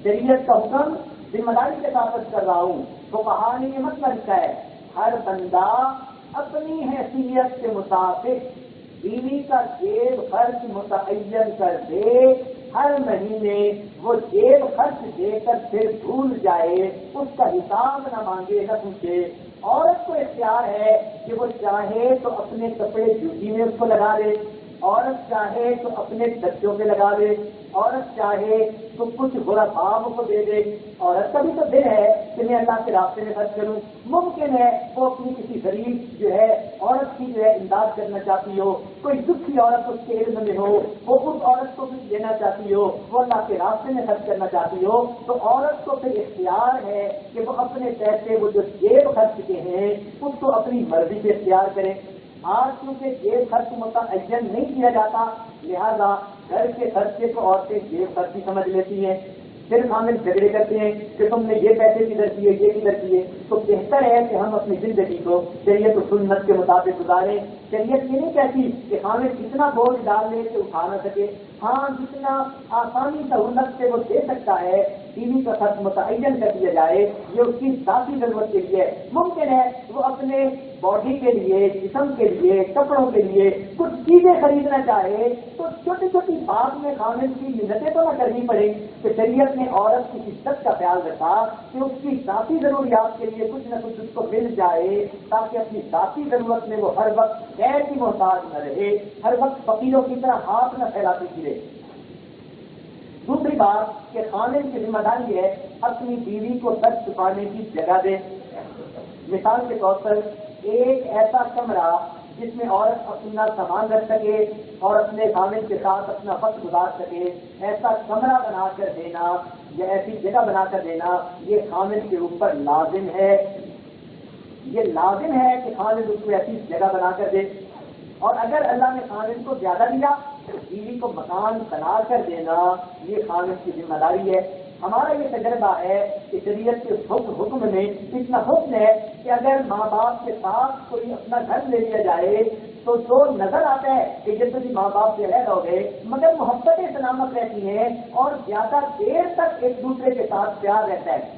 شریعت کا حکم ذمہ داری کے ساتھ کر رہا ہوں۔ فقہاء نے یہ مسئلہ لکھا ہے ہر بندہ اپنی حیثیت کے مطابق بیوی کا جیب خرچ متعین کر دے، ہر مہینے وہ جیب خرچ دے کر پھر بھول جائے، اس کا حساب نہ مانگے نہ پوچھے۔ عورت کو اختیار ہے کہ وہ چاہے تو اپنے کپڑے جوتی میں اس کو لگا دے، عورت چاہے تو اپنے بچوں پہ لگا دے، عورت چاہے تو کچھ غرباء کو دے دے۔ عورت کا بھی تو دل ہے کہ میں اللہ کے راستے میں خرچ کروں، ممکن ہے وہ اپنی کسی غریب جو ہے عورت کی جو ہے امداد کرنا چاہتی ہو، کوئی دکھی عورت اس کے علم میں ہو، وہ اس عورت کو کچھ دینا چاہتی ہو، وہ اللہ کے راستے میں خرچ کرنا چاہتی ہو، تو عورت کو پھر اختیار ہے کہ وہ اپنے پیسے وہ جو جیب خرچ کے ہیں اس کو اپنی مرضی سے اختیار کرے۔ آج کیونکہ جیب خرچ متعین نہیں کیا جاتا، لہذا گھر کے خرچے کو عورتیں جیب خرچی سمجھ لیتی ہیں، پھر شامل جھگڑے کرتے ہیں کہ تم نے یہ پیسے کدھر کیے، یہ کدھر کیے۔ تو بہتر ہے کہ ہم اپنی زندگی کو شریعت و سنت کے مطابق گزاریں۔ شریعت یہ نہیں کہتی کہ خامد اتنا بوجھ ڈال لے کہ اٹھا نہ سکے، ہاں جتنا آسانی سہولت سے وہ دے سکتا ہے بیوی کا خرچ متعین کر دیا جائے، یہ اس کی ذاتی ضرورت کے لیے۔ ممکن ہے وہ اپنے باڈی کے لیے، جسم کے لیے، کپڑوں کے لیے کچھ چیزیں خریدنا چاہے تو چھوٹی چھوٹی بات میں خامد کی محنتیں تو نہ کرنی پڑے۔ کہ شریعت نے عورت کی عزت کا خیال رکھا کہ اس کی ذاتی ضروریات کے لیے کچھ نہ کچھ اس کو مل جائے، تاکہ اپنی ذاتی ضرورت میں وہ ہر وقت غیر کی محتاج نہ رہے، ہر وقت فقیروں کی طرح ہاتھ نہ پھیلاتی پھرے۔ دوسری بات کہ خامن کی ذمہ داری ہے اپنی بیوی کو سر چھپانے کی جگہ دے. مثال کے طور پر ایک ایسا کمرہ جس میں عورت اپنا سامان رکھ سکے اور اپنے خامن کے ساتھ اپنا وقت گزار سکے، ایسا کمرہ بنا کر دینا یا ایسی جگہ بنا کر دینا یہ خامن کے اوپر لازم ہے. یہ لازم ہے کہ خامن اس کو ایسی جگہ بنا کر دے. اور اگر اللہ نے خامن کو زیادہ دیا تو بیوی کو مکان بنا کر دینا یہ خامن کی ذمہ داری ہے. ہمارا یہ تجربہ ہے کہ شریعت کے حکم میں اتنا حکم ہے کہ اگر ماں باپ کے ساتھ کوئی اپنا گھر لے لیا جائے تو جو نظر آتا ہے کہ جب بھی ماں باپ سے علیحدہ ہو گئے مگر محبتیں سلامت رہتی ہیں اور زیادہ دیر تک ایک دوسرے کے ساتھ پیار رہتا ہے.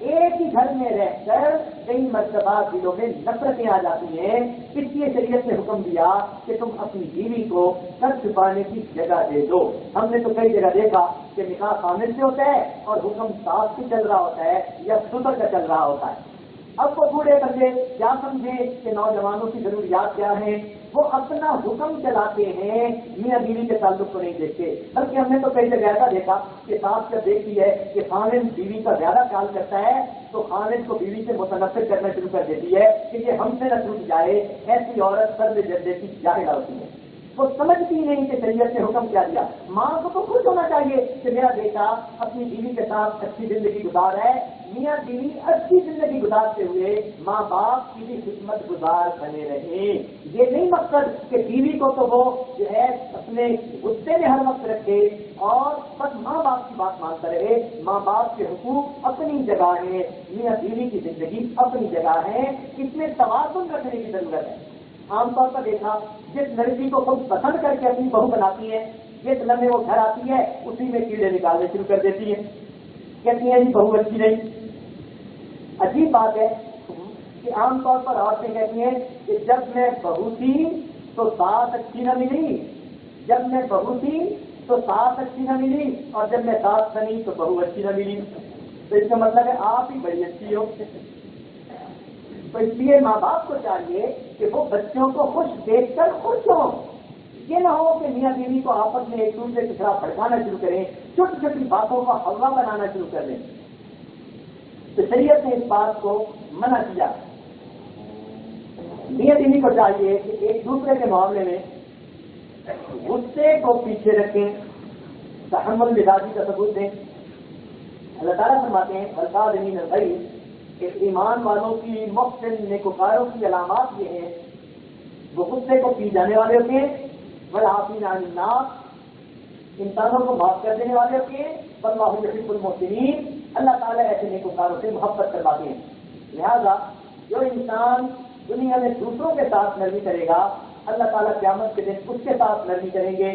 ایک ہی گھر میں رہ کر کئی مرتبہ دلوں میں نفرتیں آ جاتی ہیں. اس لیے شریعت نے حکم دیا کہ تم اپنی بیوی کو سر چھپانے کی جگہ دے دو. ہم نے تو کئی جگہ دیکھا کہ نکاح خامن سے ہوتا ہے اور حکم ساس سے چل رہا ہوتا ہے یا سسر کا چل رہا ہوتا ہے. اب وہ بوڑھے بندے کیا سمجھے کہ نوجوانوں کی ضروریات کیا ہیں، وہ اپنا حکم چلاتے ہیں، میاں بیوی کے تعلق کو نہیں دیکھتے. بلکہ ہم نے تو کئی جگہ ایسا دیکھا کہ ساس جب دیکھتی ہے کہ خامن بیوی کا زیادہ خیال کرتا ہے تو خامن کو بیوی سے متنفر کرنا شروع کر دیتی ہے کہ یہ ہم سے نہ ٹوٹ جائے. ایسی عورت سر میں جردے کی جاہل ہوتی ہے. وہ سمجھتی نہیں کہ شریعت نے حکم کیا دیا. ماں کو تو خوش ہونا چاہیے کہ میرا بیٹا اپنی بیوی کے ساتھ اچھی زندگی گزار ہے. میاں بیوی اچھی زندگی گزارتے ہوئے ماں باپ کی بھی خدمت گزار بنے رہے. یہ نہیں مقصد کہ بیوی کو تو وہ جو ہے اپنے غصے میں ہر وقت رکھے اور بس ماں باپ کی بات مانتا رہے. ماں باپ کے حقوق اپنی جگہ ہیں، میاں بیوی کی زندگی اپنی جگہ ہے. اس میں توازن رکھنے کی ضرورت ہے. عام طور پر دیکھا جس لڑکی کو خود پسند کر کے اپنی بہو بناتی ہے جس لمحے وہ گھر آتی ہے اسی میں کیڑے نکالنے شروع کر دیتی ہے. کہتی ہیں جی بہو اچھی نہیں. عجیب بات ہے کہ عام طور پر عورتیں کہتی ہیں کہ جب میں بہو تھی تو ساس اچھی نہ ملی، جب میں بہو تھی تو ساس اچھی نہ ملی، اور جب میں ساس بنی تو بہو اچھی نہ ملی. تو اس کا مطلب ہے آپ ہی بڑی اچھی ہو. تو اس لیے ماں باپ کو چاہیے کہ وہ بچوں کو خوش دیکھ کر خوش ہوں. یہ نہ ہو کہ میاں بیوی کو آپس میں ایک دوسرے کی طرح بھڑکانا شروع کریں، چھوٹی چھوٹی باتوں کا حلوہ بنانا شروع کر دیں. تو شریعت نے اس بات کو منع کیا. میاں بیوی کو چاہیے کہ ایک دوسرے کے معاملے میں غصے کو پیچھے رکھیں، تحمل مزاجی کا ثبوت دیں. اللہ تعالیٰ فرماتے ہیں والقادمین الغیظ کہ ایمان والوں کی محسن نیکوکاروں کی علامات یہ ہیں وہ غصے کو پی جانے والے ہوتے ہیں، والعافین عن الناس انسانوں کو معاف کر دینے والے ہوتے ہیں، واللہ یحب المحسنین اللہ تعالیٰ ایسے نیکوکاروں سے محبت کرواتے ہیں. لہذا جو انسان دنیا میں دوسروں کے ساتھ نرمی کرے گا اللہ تعالیٰ قیامت کے دن اس کے ساتھ نرمی کریں گے،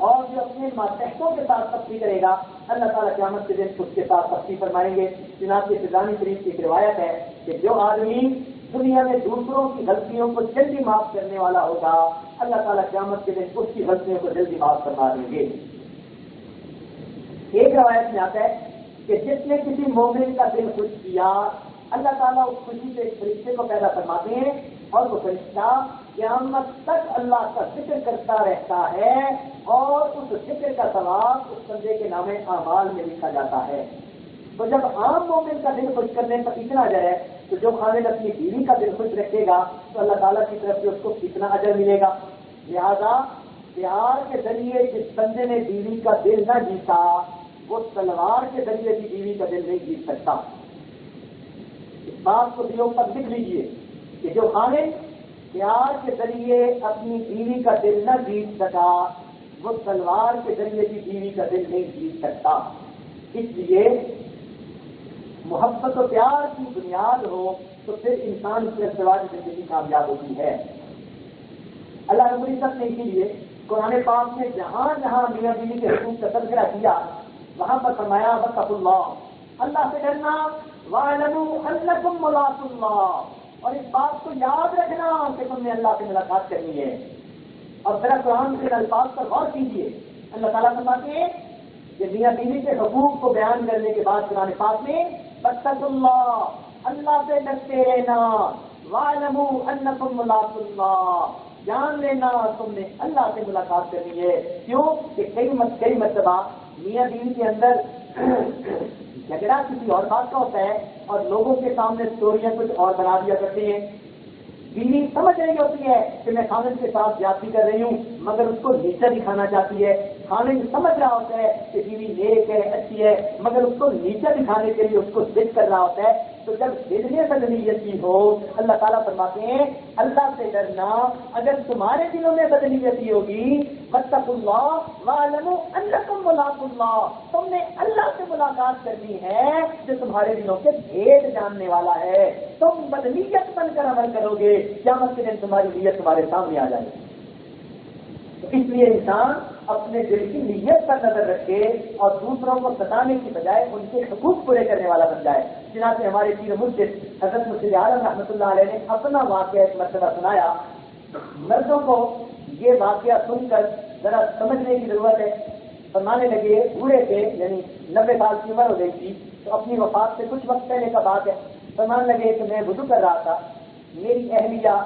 اور جو اپنے ماتحتوں کے ساتھ سختی کرے گا اللہ تعالیٰ قیامت کے دن اس کے ساتھ سختی فرمائیں گے. جناب کے فضانی شریف کی ایک روایت ہے کہ جو آدمی دنیا میں دوسروں کی غلطیوں کو جلدی معاف کرنے والا ہوگا اللہ تعالیٰ قیامت کے دن اس کی غلطیوں کو جلدی معاف فرما دیں گے. ایک روایت میں آتا ہے کہ جس نے کسی مومن کا دل خوش کیا اللہ تعالیٰ اس خوشی سے ایک فرشتے کو پیدا فرماتے ہیں اور وہ فرشتہ قیامت تک اللہ کا ذکر کرتا رہتا ہے اور اس ذکر کا ثواب اس بندے کے نام اعمال میں لکھا جاتا ہے. تو جب عام مومن کا دل خوش کرنے پر اتنا اجر ہے تو جو خامن اپنی بیوی کا دل خوش رکھے گا تو اللہ تعالیٰ کی طرف سے اس کو کتنا اجر ملے گا. لہذا پیار کے ذریعے جس بندے نے بیوی کا دل نہ جیتا وہ تلوار کے ذریعے بھی بیوی کا دل نہیں جیت سکتا. اس بات کو دلوں پر لکھ لیجیے کہ جو خامن پیار کے ذریعے اپنی بیوی کا دل نہ جیت سکا وہ تلوار کے ذریعے بھی بیوی کا دل نہیں جیت سکتا. اس لیے محبت و پیار کی بنیاد ہو تو پھر انسان کی ازدواجی زندگی کامیاب ہوتی ہے. اللہ رب العزت نے اسی لیے قرآن پاک میں جہاں جہاں میاں بیوی کے حقوق کا تذکرہ کیا وہاں پر فرمایا واتقوا اللہ، اللہ سے ڈرنا، واعلموا انکم ملاقو اللہ، اور اس بات کو یاد رکھنا کہ تم نے اللہ سے ملاقات کرنی ہے. اور ذرا قرآن کے الفاظ پر غور کیجیے. اللہ تعالیٰ فرماتے ہیں کہ میاں بیوی کے حقوق کو بیان کرنے کے بعد قرآن پاک میں واتقوا اللہ، اللہ سے ڈرتے رہنا، واعلموا انکم ملاقو اللہ، جان لینا تم نے اللہ سے ملاقات کرنی ہے. کیوں کہ کئی مرتبہ میاں بیوی کے اندر جھگڑا کسی اور بات کا ہوتا ہے اور لوگوں کے سامنے اسٹوریاں کچھ اور بنا دیا کرتے ہیں. بیوی سمجھ رہی ہوتی ہے کہ میں خامد کے ساتھ زیادتی کر رہی ہوں مگر اس کو نیچا دکھانا چاہتی ہے. خامد سمجھ رہا ہوتا ہے کہ بیوی نیک ہے اچھی ہے مگر اس کو نیچا دکھانے کے لیے اس کو ضد کر رہا ہوتا ہے. تو جب دل میں نیتی ہو اللہ تعالیٰ فرماتے ہیں اللہ سے ڈرنا. اگر تمہارے دلوں میں بدنیتی ہوگی واتقوا اللہ واعلموا انکم ملاقو اللہ, تم نے اللہ سے ملاقات کرنی ہے جو تمہارے دلوں کے بھید جاننے والا ہے. تم بدنیت بن کر عمل کرو گے قیامت کے دن تمہاری نیت تمہارے سامنے آ جائے گی. تو اس لیے انسان اپنے دل کی نیت پر نظر رکھے اور دوسروں کو ستانے کی بجائے ان کے حقوق پورے کرنے والا بن جائے. چنانچہ ہمارے پیر مرشد حضرت مسیح عالم رحمۃ اللہ علیہ نے اپنا واقعہ ایک مرتبہ سنایا. مردوں کو یہ واقعہ سن کر ذرا سمجھنے کی ضرورت ہے. فرمانے لگے بوڑھے تھے یعنی 90 سال کی عمر ہو گئی تھی تو اپنی وفات سے کچھ وقت پہلے کا بات ہے. فرمانے لگے کہ میں وضو کر رہا تھا, میری اہلیہ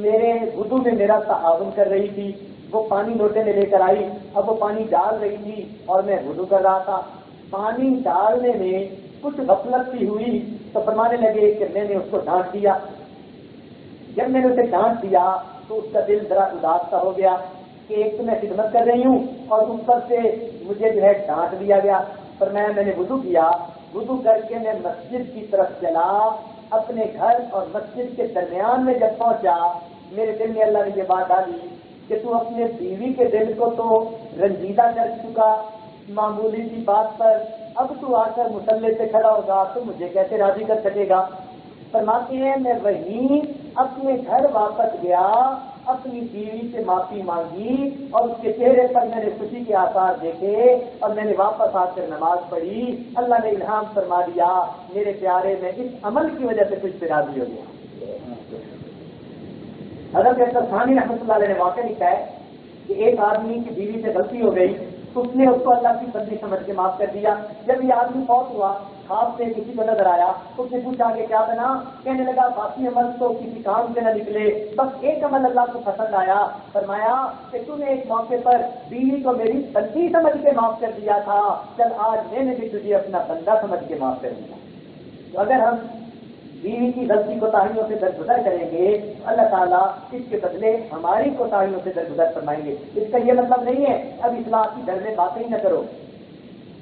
میرے وضو میں میرا تعاون کر رہی تھی. وہ پانی لوٹے میں لے کر آئی, اب وہ پانی ڈال رہی تھی اور میں وضو کر رہا تھا. پانی ڈالنے میں کچھ غفلت سی ہوئی تو فرمانے لگے کہ میں نے اس کو ڈانٹ دیا. جب میں نے اسے ڈانٹ دیا تو اس کا دل ذرا اداس سا ہو گیا کہ ایک تو میں خدمت کر رہی ہوں اور اوپر سے مجھے جو ہے ڈانٹ دیا گیا. پر میں نے وضو کیا, وضو کر کے میں مسجد کی طرف چلا. اپنے گھر اور مسجد کے درمیان میں جب پہنچا میرے دل میں اللہ نے یہ بات ڈالی کہ تو اپنے بیوی کے دل کو تو رنجیدہ کر چکا معمولی سی بات پر, اب تو آ کر مصلے سے کھڑا ہوگا تو مجھے کیسے راضی کر سکے گا. فرماتے ہیں میں وہیں اپنے گھر واپس گیا, اپنی بیوی سے معافی مانگی اور اس کے چہرے پر میں نے خوشی کے آثار دیکھے اور میں نے واپس آ کر نماز پڑھی. اللہ نے الہام فرما دیا میرے پیارے میں اس عمل کی وجہ سے کچھ پہ راضی ہو گیا. حضرت ثانی رحمۃ اللہ علیہ نے واقعہ لکھا ہے کہ ایک آدمی کی بیوی سے غلطی ہو گئی تو اس نے اس کو اللہ کی بندی سمجھ کے معاف کر دیا. جب یہ آدمی فوت ہوا خواب سے کسی کو نظر آیا, اس نے پوچھا کہ کیا بنا؟ کہنے لگا باقی عمل تو کسی کام سے نہ نکلے, بس ایک عمل اللہ کو پسند آیا. فرمایا کہ تم نے ایک موقع پر بیوی کو میری بندی سمجھ کے معاف کر دیا تھا, چل آج میں نے بھی تجھے اپنا بندہ سمجھ کے معاف کر دیا. تو اگر ہم بیوی کی غلطی کوتاہیوں سے درگزر کریں گے اللہ تعالیٰ اس کے بدلے ہماری کوتاہیوں سے درگزر فرمائیں گے. اس کا یہ مطلب نہیں ہے اب اصلاح کی در میں باتیں ہی نہ کرو,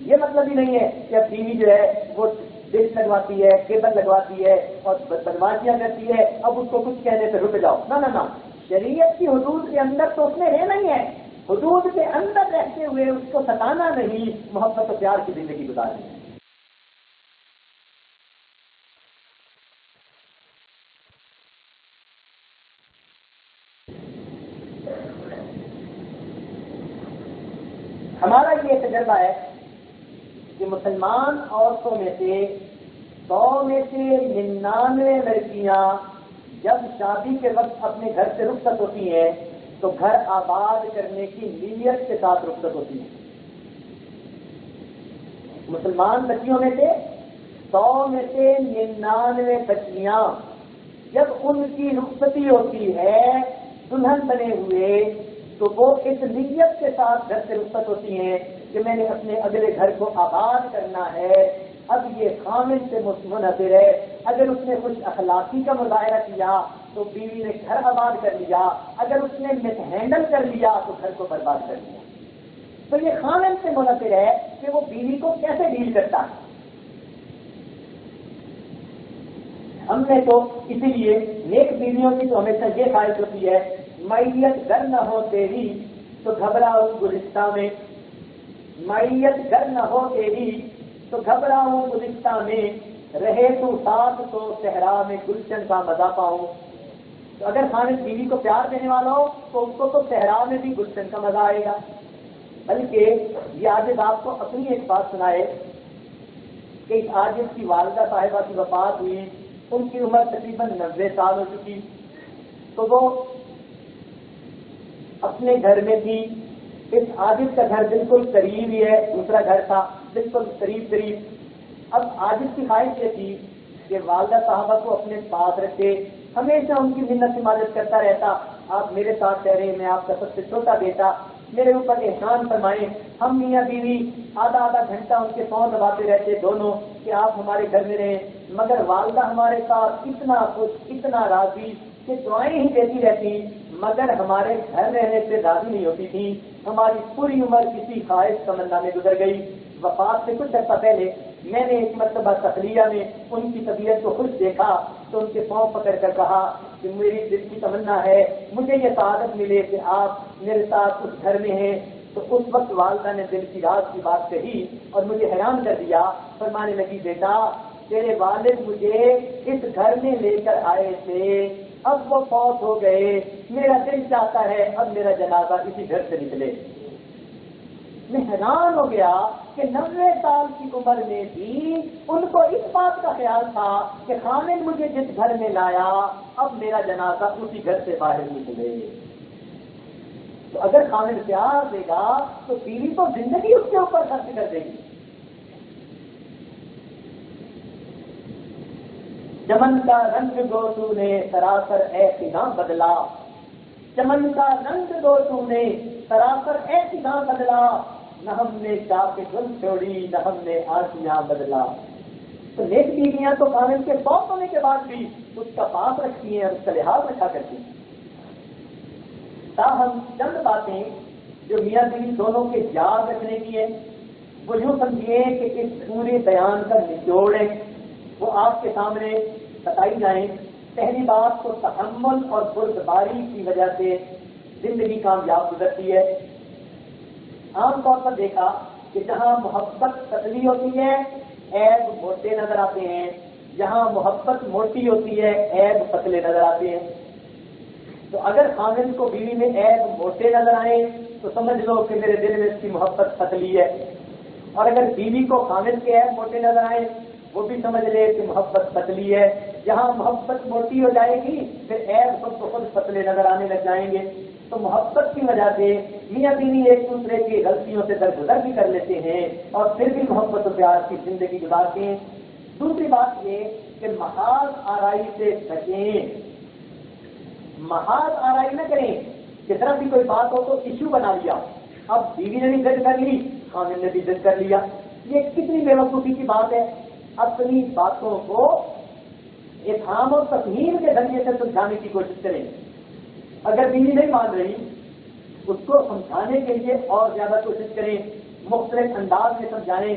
یہ مطلب ہی نہیں ہے کہ اب بیوی جو ہے وہ ڈش لگواتی ہے, کیبل لگواتی ہے اور بدماشیاں کرتی ہے, اب اس کو کچھ کہنے سے رک جاؤ. نہ, شریعت کی حدود کے اندر تو اس میں رہنا ہی ہے, حدود کے اندر رہتے ہوئے اس کو ستانا نہیں, محبت و پیار کی زندگی گزارنی ہے. ہمارا یہ تجربہ ہے کہ مسلمان عورتوں میں سے 100 میں سے 99 لڑکیاں جب شادی کے وقت اپنے گھر سے رخصت ہوتی ہیں تو گھر آباد کرنے کی نیت کے ساتھ رخصت ہوتی ہیں. مسلمان بچیوں میں سے 100 میں سے 99 بچیاں جب ان کی رخصتی ہوتی ہے دلہن بنے ہوئے تو وہ اس نیت کے ساتھ گھر سے رخصت ہوتی ہیں کہ میں نے اپنے اگلے گھر کو آباد کرنا ہے. اب یہ خامد سے منحصر ہے, اگر اس نے کچھ اخلاقی کا مظاہرہ کیا تو بیوی نے گھر آباد کر لیا, اگر اس نے مس ہینڈل کر لیا تو گھر کو برباد کر لیا. تو یہ خامد سے منحصر ہے کہ وہ بیوی کو کیسے ڈیل کرتا ہے. ہم نے تو اسی لیے نیک بیویوں کی تو ہمیشہ یہ خواہش ہوتی ہے میت گر نہ ہو تیری تو گھبراؤں گلستہ میں, میت گر نہ ہو تیری تو گھبراؤں گلستہ میں, رہے تو ساتھ تو صحرا میں گلشن کا مزہ پاؤں. تو اگر خامد بیوی کو پیار دینے والا ہو تو اس کو تو صحرا میں بھی گلشن کا مزہ آئے گا. بلکہ یہ عاجز آپ کو اپنی ایک بات سنائے کہ اس عاجز کی والدہ صاحبہ کی وفات ہوئی, ان کی عمر تقریباً 90 سال ہو چکی, تو وہ اپنے گھر میں تھی. اس عاجز کا گھر بالکل قریب ہی ہے, دوسرا گھر تھا بالکل قریب. اب عاجز کی خواہش یہ تھی کہ والدہ صاحبہ کو اپنے پاس رکھے, ہمیشہ ان کی منت کی مدد کرتا رہتا, آپ میرے ساتھ ٹھہرے, میں آپ کا سب سے چھوٹا بیٹا, میرے اوپر احسان فرمائیں. ہم میاں بیوی آدھا آدھا گھنٹہ ان کے پاؤں دباتے رہتے دونوں کہ آپ ہمارے گھر میں رہیں، مگر والدہ ہمارے ساتھ اتنا خوش اتنا راضی کہ دعائیں ہی دیتی رہتی، مگر ہمارے گھر رہنے سے راضی نہیں ہوتی تھی. ہماری پوری عمر کسی خواہش تمنا میں گزر گئی. وفات سے کچھ عرصہ پہلے میں نے ایک مرتبہ تخلیہ میں ان کی طبیعت کو خوش دیکھا تو ان کے پاؤں پکڑ کر کہا کہ میری دل کی تمنا ہے مجھے یہ سعادت ملے کہ آپ میرے ساتھ اس گھر میں ہیں. تو اس وقت والدہ نے دل کی راز کی بات کہی اور مجھے حیران کر دیا. فرمانے لگی بیٹا تیرے والد مجھے اس گھر میں لے کر آئے تھے، اب وہ فوت ہو گئے، میرا دل چاہتا ہے اب میرا جنازہ اسی گھر سے نکلے. میں حیران ہو گیا کہ 90 سال کی عمر میں بھی ان کو اس بات کا خیال تھا کہ خامد مجھے جس گھر میں لایا اب میرا جنازہ اسی گھر سے باہر نکلے. تو اگر خامد پیار دے گا تو بیوی تو زندگی اس کے اوپر خرچ کر دے گی. چمن کا رنگ دو تو نے سراسر اے فضاں بدلا، چمن کا رنگ دو تو نے سراسر اے فضاں بدلا، نہ ہم نے چاک گل چھوڑی نہ ہم نے آسیاں بدلا. تو نیک بیویاں تو خامد کے فوت ہونے کے بعد بھی اس کا پاس رکھتی ہیں، اس کا لحاظ رکھا کرتی ہیں. تاہم چند باتیں جو میاں بیوی دونوں کے یاد رکھنے کی ہے وہ یوں سمجھیے کہ اس پورے بیان کا نچوڑ ہے وہ آپ کے سامنے بتائی جائیں. پہلی بات تو تحمل اور بردباری کی وجہ سے زندگی کامیاب گزرتی ہے. عام طور پر دیکھا کہ جہاں محبت پتلی ہوتی ہے عیب موٹے نظر آتے ہیں، جہاں محبت موٹی ہوتی ہے عیب پتلے نظر آتے ہیں. تو اگر خامد کو بیوی میں عیب موٹے نظر آئے تو سمجھ لو کہ میرے دل میں اس کی محبت پتلی ہے، اور اگر بیوی کو خامد کے عیب موٹے نظر آئے وہ بھی سمجھ لے کہ محبت پتلی ہے. جہاں محبت موٹی ہو جائے گی پھر عیب خود بخود پتلے نظر آنے لگ جائیں گے. تو محبت کی وجہ سے میاں بیوی ایک دوسرے کی غلطیوں سے درگزر بھی کر لیتے ہیں اور پھر بھی محبت و پیار کی زندگی گزارتے ہیں. دوسری بات یہ کہ محاذ آرائی سے بچیں، محاذ آرائی نہ کریں کہ طرف بھی کوئی بات ہو تو ایشو بنا لیا، اب بیوی نے بھی ضد کر لی خامد نے بھی ضد کر لیا. یہ کتنی بے وقوفی کی بات ہے. اپنی باتوں کو افہام اور تفہیم کے ذریعے سے سمجھانے کی کوشش کریں. اگر بیوی نہیں مان رہی اس کو سمجھانے کے لیے اور زیادہ کوشش کریں، مختلف انداز میں سمجھائیں.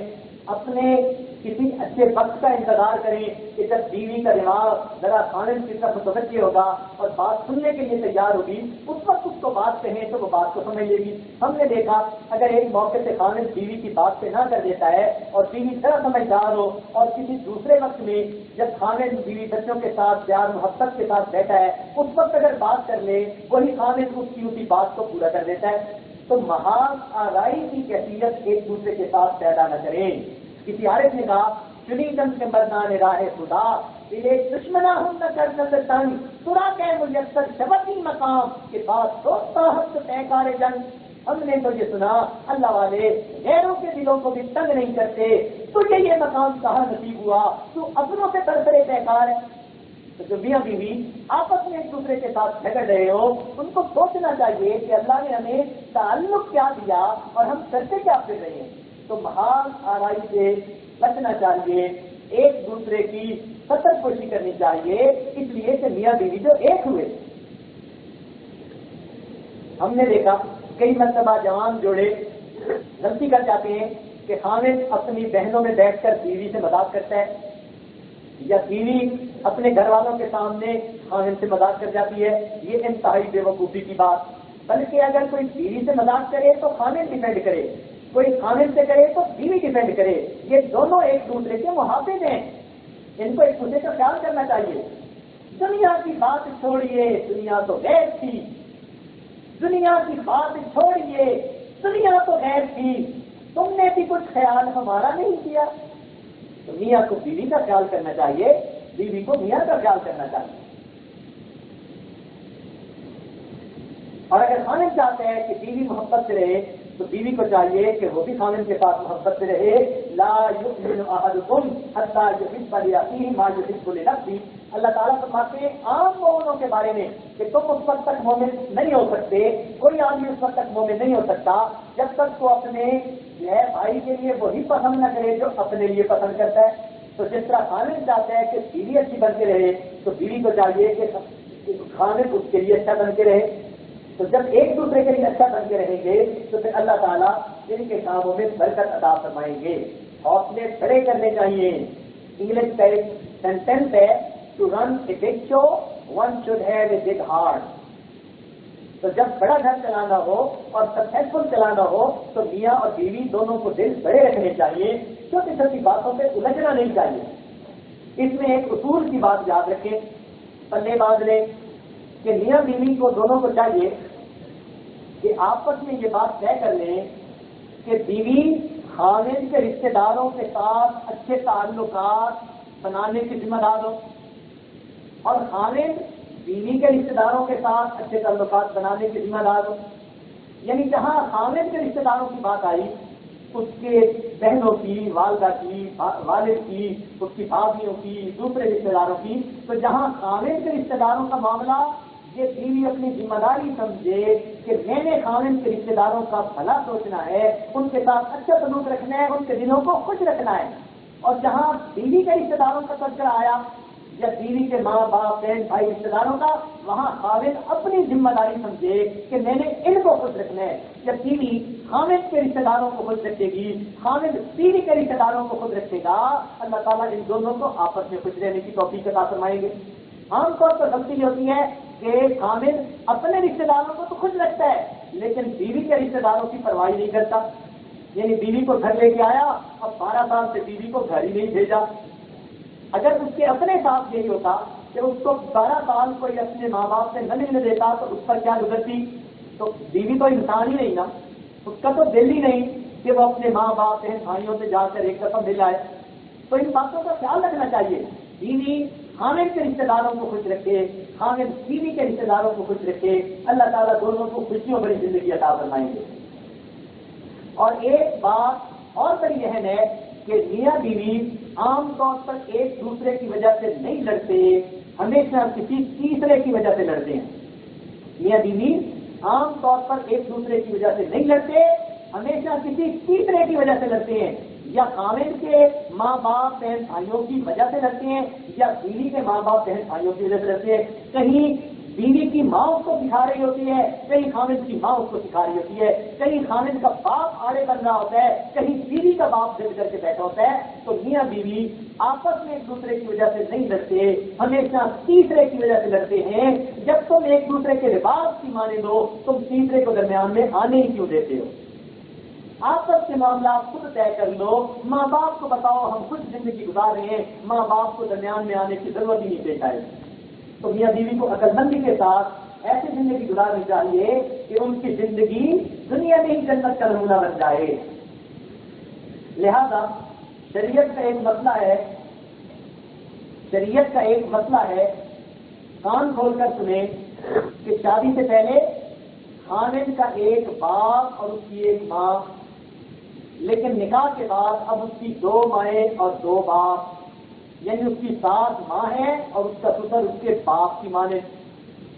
اپنے کسی اچھے وقت کا انتظار کریں کہ جب بیوی کا دماغ ذرا خامد کی طرف متوجہ ہوگا اور بات سننے کے لیے تیار ہوگی اس وقت اس کو بات کہیں تو وہ بات کو سمجھ لے گی. ہم نے دیکھا اگر ایک موقع سے خامد بیوی کی بات پہ نہ کر دیتا ہے اور بیوی ذرا سمجھدار ہو اور کسی دوسرے وقت میں جب خامد بیوی بچوں کے ساتھ پیار محبت کے ساتھ بیٹھا ہے اس وقت اگر بات کر لے وہی خامد اس کی اسی بات کو پورا کر دیتا ہے. تو محاذ آرائی کی کیفیت ایک دوسرے کے ساتھ پیدا نہ کریں. کسی عارف نے کہا چنی جن کے مردان راہ خدا ایک دشمنا ہم نہ کر نظر تنگ سرا کہ میسر شبتی مقام کے بعد دوستا حق طے کار جنگ. ہم نے تو یہ سنا اللہ والے غیروں کے دلوں کو بھی تنگ نہیں کرتے، تجھے یہ مقام کہاں نصیب ہوا، تو اپنوں سے ترسرے بیکار ہے. تو جو میاں بیوی آپس میں ایک دوسرے کے ساتھ جھگڑ رہے ہو ان کو سوچنا چاہیے کہ اللہ نے ہمیں تعلق کیا دیا اور ہم کرتے کیا پھر رہے ہیں. تو محاذ آرائی سے بچنا چاہیے، ایک دوسرے کی ستر کوشی کرنی چاہیے، اس لیے کہ میاں بیوی جو ایک ہوئے. ہم نے دیکھا کئی مرتبہ جوان جوڑے غلطی کر جاتے ہیں کہ خامد اپنی بہنوں میں بیٹھ کر بیوی سے مذاق کرتا ہے یا بیوی اپنے گھر والوں کے سامنے خامد سے مذاق کر جاتی ہے. یہ انتہائی بے وقوفی کی بات. بلکہ اگر کوئی بیوی سے مذاق کرے تو خامد ڈیپینڈ کرے، کوئی خامد سے کرے تو بیوی ڈیپینڈ کرے. یہ دونوں ایک دوسرے کے محافظ ہیں، ان کو ایک دوسرے کا خیال کرنا چاہیے. دنیا کی بات چھوڑیے دنیا تو غیر تھی، دنیا کی بات چھوڑیے دنیا تو غیر تھی، تم نے بھی کچھ خیال ہمارا نہیں کیا. تو میاں کو بیوی کا خیال کرنا چاہیے، بیوی کو میاں کا خیال کرنا چاہیے. اور اگر خامد چاہتے ہیں کہ بیوی محبت سے رہے تو بیوی کو چاہیے کہ وہ بھی خاوند کے ساتھ محبت سے رہے. لا یؤمن احدکم حتی یحب لاخیہ ما یحب لنفسہ. اللہ تعالیٰ فرماتے ہیں عام مومنوں کے بارے میں کہ تم اس وقت تک مومن نہیں ہو سکتے, کوئی آدمی اس وقت تک مومن نہیں ہو سکتا جب تک وہ اپنے بھائی کے لیے وہی پسند نہ کرے جو اپنے لیے پسند کرتا ہے. تو جس طرح خاوند چاہتا ہے کہ بیوی اچھی بن کے رہے, تو بیوی کو چاہیے کہ خاوند اس کے لیے اچھا بن کے رہے. تو جب ایک دوسرے کے لیے اچھا بن کے رہیں گے تو پھر اللہ تعالیٰ ان کے کاموں میں برکت عطا فرمائیں گے. حوصلے کھڑے کرنے چاہیے. انگلش کا ایک سینٹینس ہے, to run a big show one should have a big heart. تو جب بڑا گھر چلانا ہو اور سکسیسفل چلانا ہو تو میاں اور بیوی دونوں کو دل بڑے رکھنے چاہیے, چھوٹی چھوٹی باتوں پہ الجھنا نہیں چاہیے. اس میں ایک اصول کی بات یاد رکھیں, پلے باندھ لیں کہ میاں بیوی کو دونوں کو چاہیے کہ آپس میں یہ بات طے کر لیں کہ بیوی خاوند کے رشتے داروں کے ساتھ اچھے تعلقات بنانے کی ذمہ دار ہو, اور خاوند بیوی کے رشتے داروں کے ساتھ اچھے تعلقات بنانے کی ذمہ دار ہو. یعنی جہاں خاوند کے رشتے داروں کی بات آئی, اس کے بہنوں کی, والدہ کی, والد کی, اس کی بھابھیوں کی, دوسرے رشتے داروں کی, تو جہاں خاوند کے رشتے داروں کا معاملہ, یہ بیوی اپنی ذمہ داری سمجھے کہ میں نے خاوند کے رشتے داروں کا بھلا سوچنا ہے, ان کے ساتھ اچھا سلوک رکھنا ہے, ان کے دلوں کو خوش رکھنا ہے. اور جہاں بیوی کے رشتے داروں کا تذکرہ آیا یا بیوی کے ماں باپ بہن بھائی رشتے داروں کا, وہاں خاوند اپنی ذمہ داری سمجھے کہ میں نے ان کو خوش رکھنا ہے. جب بیوی خاوند کے رشتے داروں کو خوش رکھے گی, خاوند بیوی کے رشتے داروں کو خوش رکھے گا, اللہ تعالیٰ ان دونوں کو آپس میں خوش رہنے کی توفیق عطا فرمائیں گے. عام طور پر غلطی یہ ہوتی ہے کہ خاوند اپنے رشتے داروں کو تو خوش رکھتا ہے لیکن بیوی کے رشتے داروں کی پرواہ نہیں کرتا. یعنی بیوی کو گھر لے کے آیا, اب 12 سال سے بیوی کو گھر ہی نہیں بھیجا. اگر اس کے اپنے ساتھ یہی ہوتا کہ اس کو 12 سال کوئی اپنے ماں باپ سے نہ ملنے دیتا تو اس پر کیا گزرتی. تو بیوی تو انسان ہی نہیں نا, اس کا تو دل ہی نہیں کہ وہ اپنے ماں باپ بہن بھائیوں سے جا کر ایک دفعہ مل آئے. تو ان باتوں کا خیال رکھنا چاہیے. بیوی خاوند کے رشتے داروں کو خوش رکھے, خاوند بیوی کے رشتے داروں کو خوش رکھے, اللہ تعالیٰ دونوں کو خوشیوں بھری زندگی عطا فرمائیں گے. اور ایک بات اور بڑی اہم ہے کہ میاں بیوی عام طور پر ایک دوسرے کی وجہ سے نہیں لڑتے, ہمیشہ کسی تیسرے کی وجہ سے لڑتے ہیں. میاں بیوی عام طور پر ایک دوسرے کی وجہ سے نہیں لڑتے, ہمیشہ کسی تیسرے کی وجہ سے لڑتے ہیں. یا خاوند کے ماں باپ بہن بھائیوں کی وجہ سے لڑتے ہیں, یا بیوی کے ماں باپ بہن بھائیوں کی وجہ سے لڑتے ہیں. کہیں بیوی کی ماں اس کو سکھا رہی ہوتی ہے, کہیں خاوند کی ماں اس کو سکھا رہی ہوتی ہے, کہیں خاوند کا باپ آڑے بن رہا ہوتا ہے, کہیں بیوی کا باپ ضد کر کے بیٹھا ہوتا ہے. تو میاں بیوی آپس میں ایک دوسرے کی وجہ سے نہیں لڑتے, ہمیشہ تیسرے کی وجہ سے لڑتے ہیں. جب تم ایک دوسرے کے لباس کی مانے دو, تم تیسرے کو درمیان میں آنے ہی کیوں دیتے ہو؟ آپس کے معاملات خود طے کر لو. ماں باپ کو بتاؤ ہم خود زندگی گزار رہے ہیں, ماں باپ کو درمیان میں آنے کی ضرورت ہی نہیں پیش آئے. تو میاں بیوی کو عقل مندی کے ساتھ ایسی زندگی گزارنی چاہیے کہ ان کی زندگی دنیا میں ہی جنت کا نمونہ بن جائے. لہذا شریعت کا ایک مسئلہ ہے, شریعت کا ایک مسئلہ ہے, کان کھول کر سنیں کہ شادی سے پہلے خاوند کا ایک باپ اور اس کی ایک ماں, لیکن نکاح کے بعد اب اس کی 2 مائیں اور 2 باپ, یعنی اس کی ساس ماں ہے اور اس کا سسر اس کے باپ کی ماں ہے.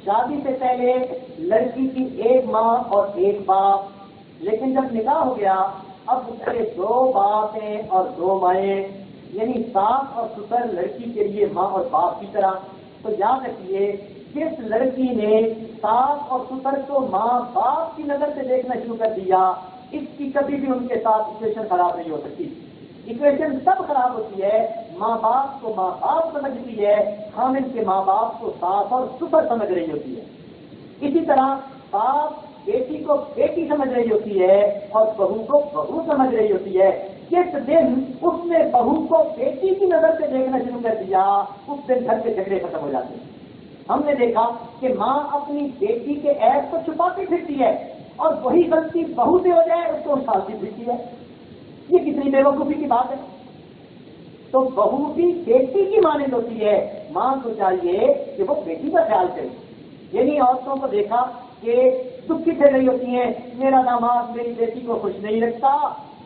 شادی سے پہلے لڑکی کی 1 ماں اور 1 باپ, لیکن جب نکاح ہو گیا اب اس کے 2 باپ ہیں اور 2 مائیں, یعنی ساس اور سسر لڑکی کے لیے ماں اور باپ کی طرح. تو یاد رکھیے, جس لڑکی نے ساس اور سسر کو ماں باپ کی نظر سے دیکھنا شروع کر دیا, اس کی کبھی بھی ان کے ساتھ اکویشن خراب نہیں ہو سکتی. اکویشن تب خراب ہوتی ہے ماں باپ کو ماں باپ سمجھتی ہے, خاوند کے ماں باپ کو ساس اور سسر سمجھ رہی ہوتی ہے. اسی طرح باپ بیٹی کو بیٹی سمجھ رہی ہوتی ہے اور بہو کو بہو سمجھ رہی ہوتی ہے. جس دن اس نے بہو کو بیٹی کی نظر سے دیکھنا شروع کر دیا, اس دن گھر کے جھگڑے ختم ہو جاتے ہیں. ہم نے دیکھا کہ ماں اپنی بیٹی کے عیب کو چھپاتی پھرتی ہے اور وہی غلطی بہو سے ہو جائے اس کو ٹالتی پھرتی ہے. یہ کتنی بے وقوفی کی بات ہے. تو بہو بھی بیٹی کی مانند ہوتی ہے, ماں کو چاہیے کہ وہ بیٹی کا خیال کرے. یعنی عورتوں کو دیکھا کہ دکھی پھر رہی ہوتی ہیں میرا داماد میری بیٹی کو خوش نہیں رکھتا،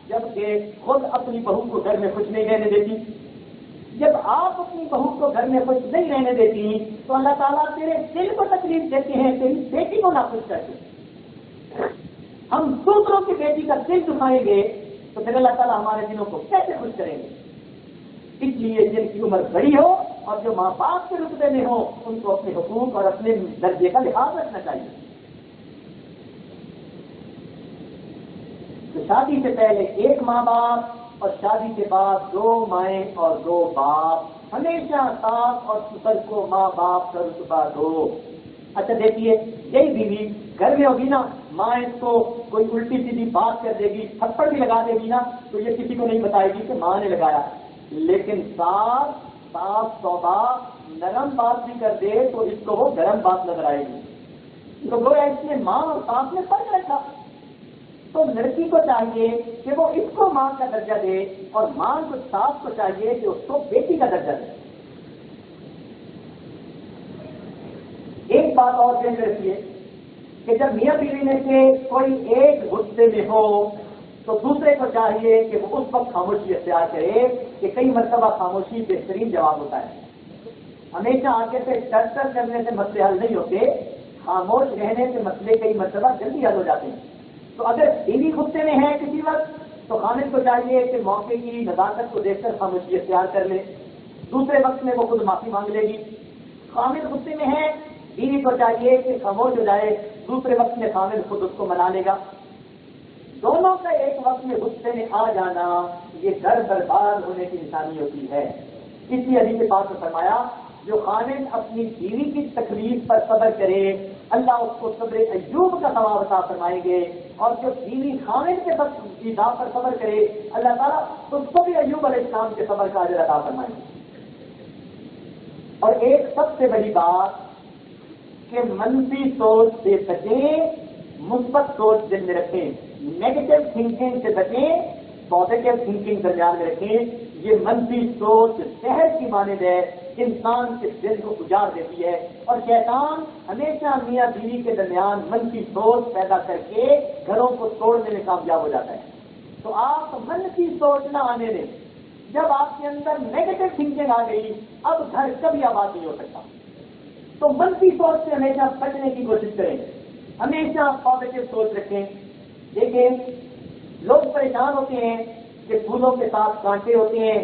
جبکہ خود اپنی بہو کو گھر میں خوش نہیں رہنے دیتی۔ جب آپ اپنی بہو کو گھر میں خوش نہیں رہنے دیتی تو اللہ تعالیٰ تیرے دل کو تکلیف دیتے ہیں، تیری بیٹی کو ناخوش کرتے ہیں۔ ہم دوسروں کی بیٹی کا دل دکھائیں گے تو پھر اللہ تعالیٰ ہمارے دلوں کو کیسے خوش کریں گے؟ اس لیے جن کی عمر بڑی ہو اور جو ماں باپ کے رتبے میں ہو ان کو اپنے حقوق اور اپنے درجے کا لحاظ رکھنا چاہیے۔ تو شادی سے پہلے ایک ماں باپ اور شادی کے بعد 2 مائیں اور 2 باپ، ہمیشہ ساس اور سسر کو ماں باپ کا رتبہ دو۔ اچھا دیکھیے، یہی بیوی گھر میں ہوگی نا، ماں اس کو کوئی الٹی سیدھی بات کر دے گی، تھپڑ بھی لگا دے گی نا، تو یہ کسی کو نہیں بتائے گی کہ ماں نے لگایا۔ لیکن ساس توبہ نرم بات بھی کر دے تو اس کو وہ گرم بات نظر آئے گی۔ تو گویا اس نے ماں اور ساس میں فرق رکھا۔ تو لڑکی کو چاہیے کہ وہ اس کو ماں کا درجہ دے اور ماں کو ساس کو چاہیے کہ اس کو بیٹی کا درجہ دے۔ ایک بات اور ذہن رکھیے کہ جب میاں بیوی میں سے کوئی ایک غصے میں ہو تو دوسرے کو چاہیے کہ وہ اس وقت خاموشی اختیار کرے، کہ کئی مرتبہ خاموشی بہترین جواب ہوتا ہے۔ ہمیشہ آگے سے ٹر کرنے سے مسئلے حل نہیں ہوتے، خاموش رہنے سے مسئلے کئی مرتبہ جلدی حل ہو جاتے ہیں۔ تو اگر بیوی غصے میں ہے کسی وقت تو خامد کو چاہیے کہ موقع کی نزاکت کو دیکھ کر خاموشی اختیار کر لے، دوسرے وقت میں وہ خود معافی مانگ لے گی۔ خامد غصے میں ہے، بیوی کو چاہیے کہ خاموش ہو جائے، دوسرے وقت میں خامد خود اس کو منا لے گا۔ دونوں کا ایک وقت میں غصے میں آ جانا یہ گھر برباد ہونے کی نشانی ہوتی ہے۔ اس لیے حدیث پاک میں فرمایا جو خامد اپنی بیوی کی تکلیف پر صبر کرے اللہ اس کو صبر ایوب کا ثواب عطا فرمائیں گے، اور جو بیوی خامد کے ایذا پر صبر کرے اللہ تعالیٰ اس کو بھی ایوب علیہ السلام کے صبر کا اجر عطا فرمائیں گے۔ اور ایک سب سے بڑی بات کہ منفی سوچ سے بچیں، مثبت سوچ دل میں رکھیں، نیگیٹو تھنکنگ سے بچیں، پازیٹو تھنکنگ درمیان میں رکھیں۔ یہ منفی سوچ زہر کی مانند ہے، انسان کے دل کو اجاڑ دیتی ہے، اور شیطان ہمیشہ میاں بیوی کے درمیان منفی سوچ پیدا کر کے گھروں کو توڑنے میں کامیاب ہو جاتا ہے۔ تو آپ منفی سوچ نہ آنے دیں۔ جب آپ کے اندر نیگیٹو تھنکنگ آ گئی اب گھر کبھی آباد نہیں ہو سکتا۔ تو منفی سوچ سے ہمیشہ بچنے کی کوشش کریں، ہمیشہ پازیٹو سوچ رکھیں۔ دیکھیں لوگ پریشان ہوتے ہیں کہ پھولوں کے ساتھ کانٹے ہوتے ہیں،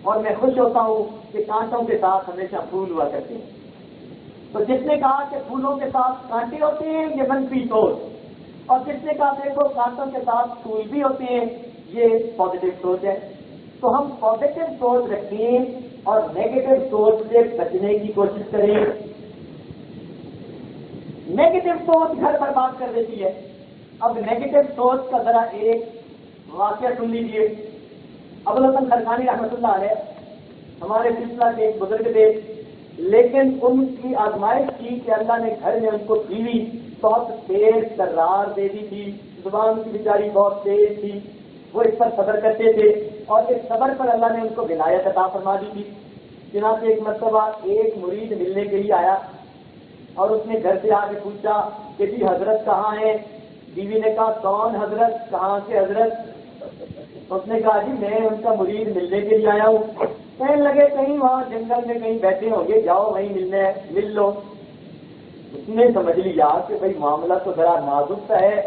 اور میں خوش ہوتا ہوں کہ کانٹوں کے ساتھ ہمیشہ پھول ہوا کرتے ہیں۔ تو جس نے کہا کہ پھولوں کے ساتھ کانٹے ہوتے ہیں یہ منفی سوچ، اور جس نے کہا دیکھو کانٹوں کے ساتھ پھول بھی ہوتے ہیں یہ پازیٹو سوچ ہے۔ تو ہم پازیٹو سوچ رکھیں اور نیگیٹو سوچ سے بچنے کی کوشش کریں۔ نیگیٹو سوچ گھر برباد کر دیتی ہے۔ اب نیگیٹو سوچ کا ذرا ایک واقعہ سن لیجیے۔ ابوالحسن خرقانی رحمۃ اللہ علیہ ہمارے سلسلہ کے ایک بزرگ تھے، لیکن ان کی آزمائش کی کہ اللہ نے گھر میں ان کو بیوی بہت تیز کرار دے دی تھی، زبان کی بیچاری بہت تیز تھی، وہ اس پر صبر کرتے تھے، اور اس صبر پر اللہ نے ان کو ولایت عطا فرما دی تھی۔ چنانچہ ایک مرتبہ ایک مرید ملنے کے لیے آیا اور اس نے گھر سے آ کے پوچھا کہ جی حضرت کہاں ہے؟ بیوی نے کہا کون حضرت، کہاں سے حضرت؟ اس نے کہا جی میں ان کا مرید ملنے کے لیے آیا ہوں۔ کہنے لگے کہیں وہاں جنگل میں کہیں بیٹھے ہوں گے، جاؤ وہیں مل لو۔ اس نے سمجھ لیا کہ بھائی معاملہ تو ذرا نازک سا ہے،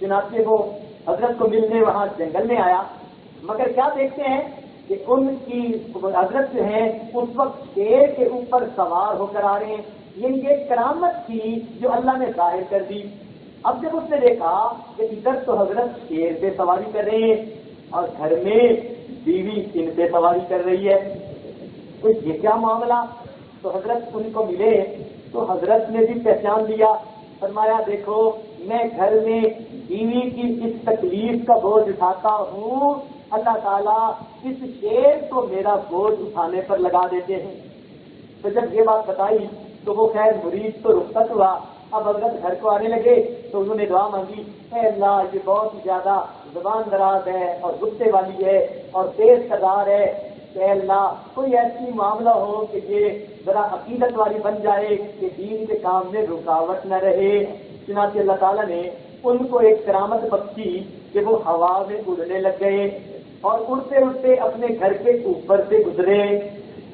چنانچہ وہ حضرت کو ملنے وہاں جنگل میں آیا، مگر کیا دیکھتے ہیں کہ ان کی حضرت جو ہیں اس وقت شیر کے اوپر سوار ہو کر آ رہے ہیں۔ یہ کرامت تھی جو اللہ نے ظاہر کر دی۔ اب جب اس نے دیکھا کہ ادھر تو حضرت شیر پہ سواری کر رہے ہیں اور گھر میں بیوی ان پہ سواری کر رہی ہے، تو یہ کیا معاملہ؟ تو حضرت ان کو ملے تو حضرت نے بھی پہچان لیا، فرمایا دیکھو میں گھر میں بیوی کی اس تکلیف کا بوجھ اٹھاتا ہوں، اللہ تعالیٰ اس شیر کو میرا بوجھ اٹھانے پر لگا دیتے ہیں۔ تو جب یہ بات بتائی تو وہ خیر مرید تو رخصت ہوا۔ اب حضرت گھر کو آنے لگے تو انہوں نے دعا مانگی، اے اللہ یہ بہت ہی زیادہ زبان دراز ہے اور غصے والی ہے اور تیز کردار ہے، اے اللہ کوئی ایسی معاملہ ہو کہ یہ ذرا عقیدت والی بن جائے کہ دین کے کام میں رکاوٹ نہ رہے۔ چنانچہ اللہ تعالیٰ نے ان کو ایک کرامت بخشی کہ وہ ہوا میں اڑنے لگ گئے اور اڑتے اڑتے اپنے گھر کے اوپر سے گزرے.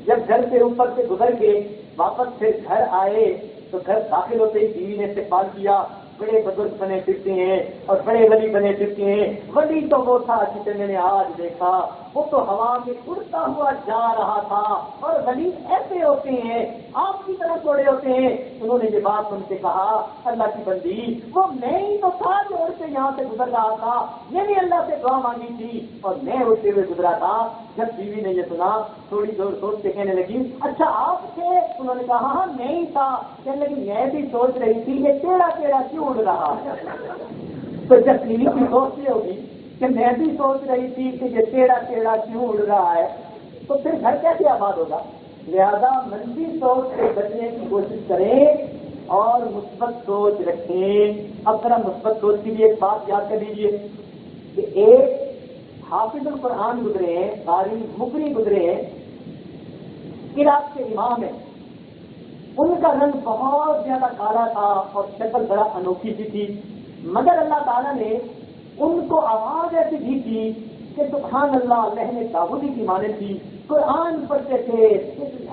جب گھر سے اوپر سے گزر کے واپس پھر گھر آئے تو گھر داخل ہوتے ہی بیوی نے استقبال کیا. بڑے بزرگ بنے پھرتے ہیں اور بڑے ولی بنے پھرتے ہیں. ولی تو وہ تھا جسے میں نے آج دیکھا, وہ تو ہوا میں اڑتا ہوا جا رہا تھا. اور ولی ایسے ہوتے ہیں, آپ کی طرح چھوڑے ہوتے ہیں. انہوں نے یہ بات سن کے کہا, اللہ کی بندی, وہ میں ہی تو تھا جو اڑ کے یہاں سے گزر رہا تھا. میں نے اللہ سے دعا مانگی تھی اور میں اڑتے ہوئے گزرا تھا. جب بیوی نے یہ سنا تھوڑی دور سوچ کے کہنے لگی, اچھا آپ تھے؟ انہوں نے کہا ہاں میں ہی تھا. کہنے لگی میں بھی سوچ رہی تھی یہ ٹیڑھا ٹیڑھا کیوں اڑ رہا ہے. تو جب بیوی کی سوچ یہ ہوگی کہ میں بھی سوچ رہی تھی کہ یہ ٹیڑھا ٹیڑھا کیوں اڑ رہا ہے, تو پھر گھر کیسے آباد ہوگا؟ لہذا منفی سوچ سے بچنے کی کوشش کریں اور مثبت سوچ رکھیں. اب ذرا مثبت سوچ کی بھی ایک بات یاد کر لیجیے کہ ایک حافظ القرآن گزرے ہیں, قاری مقری گزرے ہیں, قرات کے امام ہیں. ان کا رنگ بہت زیادہ کالا تھا اور شکل بڑا انوکھی سی تھی, مگر اللہ تعالیٰ نے ان کو آواز ایسی دی تھی کہ سبحان اللہ, لہن داؤدی کی مانند تھی. قرآن پڑھتے تھے,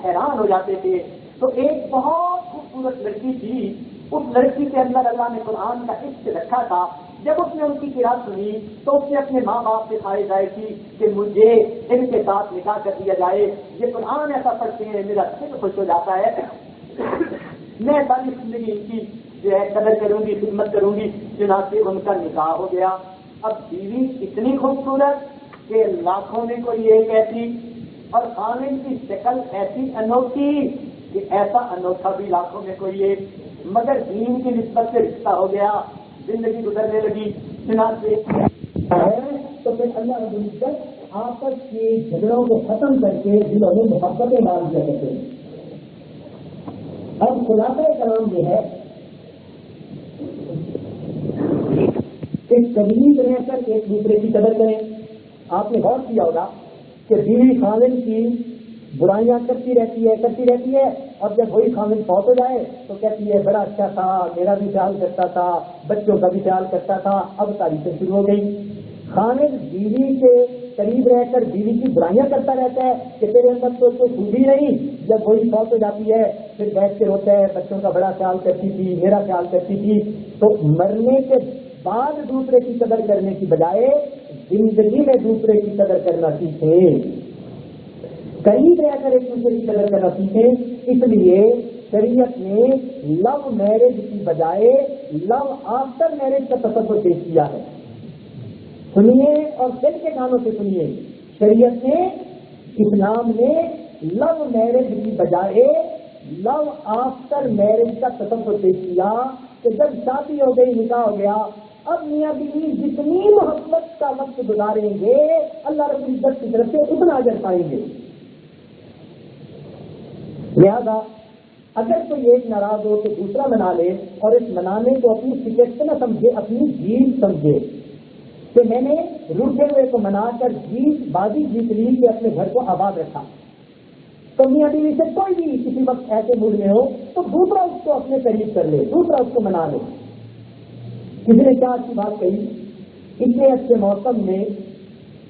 حیران ہو جاتے تھے. تو ایک بہت خوبصورت لڑکی تھی, اس لڑکی کے اندر اللہ نے قرآن کا عشق رکھا تھا. جب اس نے ان کی قرات سنی تو اس نے اپنے ماں باپ سے خواہش کی کہ مجھے ان کے ساتھ نکاح کر دیا جائے. یہ قرآن ایسا پڑھتے ہیں, میرا دل خوش ہو جاتا ہے, میں ساری زندگی ان کی جو ہے قدر کروں گی, خدمت کروں گی. چنانچہ ان کا نکاح ہو گیا. اب بیوی اتنی خوبصورت کہ لاکھوں میں کوئی ایک ایسی, اور خاوند کی شکل ایسی انوکھی کہ ایسا انوکھا بھی لاکھوں میں کوئی ایک. مگر دین کی نسبت سے رشتہ ہو گیا, زندگی گزرنے لگی. چنانچہ تو پھر اللہ رب العزت آپس کے جھگڑوں کو ختم کر کے دلوں میں محبتیں ڈال دیا کرتے ہیں. اب خلاصہ کلام یہ ہے کہ قریب رہ کر ایک دوسرے کی قدر کریں. آپ نے غور کیا ہوگا کہ بیوی خاوند کی برائیاں کرتی رہتی ہے اور جب وہی خاوند فوت ہو جائے تو کہتی ہے بڑا اچھا تھا, میرا بھی خیال کرتا تھا, بچوں کا بھی خیال کرتا تھا. اب تعریفیں شروع ہو گئی. خاوند بیوی کے قریب رہ کر بیوی کی برائیاں کرتا رہتا ہے کہ تیرے اندر تو کوئی خوبی نہیں. جب وہی فوت ہو جاتی ہے پھر بیٹھ کے روتا ہے, بچوں کا بڑا خیال کرتی تھی, میرا خیال کرتی تھی. تو مرنے کے بعد دوسرے کی قدر کرنے کی بجائے زندگی میں دوسرے کی قدر کرنا سیکھیں, قریب رہ کر ایک دوسرے کی قدر کرنا سیکھیں. اس لیے شریعت نے لو میرج کی بجائے لو آفٹر میرج کا تصور پیش کیا ہے. سنیے اور دل کے کانوں سے سنیے, شریعت نے, اسلام نے لو میرج کی بجائے لو آفٹر میرج کا تصور پیش کیا کہ جب شادی ہو گئی, نکاح ہو گیا, اب میاں بیوی جتنی محبت کا وقت گزاریں گے اللہ رب العزت کی طرف سے اتنا اجر پائیں گے. لہذا اگر کوئی ایک ناراض ہو تو دوسرا منا لے اور اس منانے کو اپنی شکست نہ سمجھے, اپنی جیت سمجھے کہ میں نے روٹے ہوئے کو منا کر بازی جیت لی کہ اپنے گھر کو آباد رکھا. تو میاں بیوی سے کوئی بھی کسی وقت ایسے موڈ میں ہو تو دوسرا اس کو اپنے قریب کر لے, دوسرا اس کو منا لے. کسی نے کیا اچھی بات کہی, اتنے اچھے موسم میں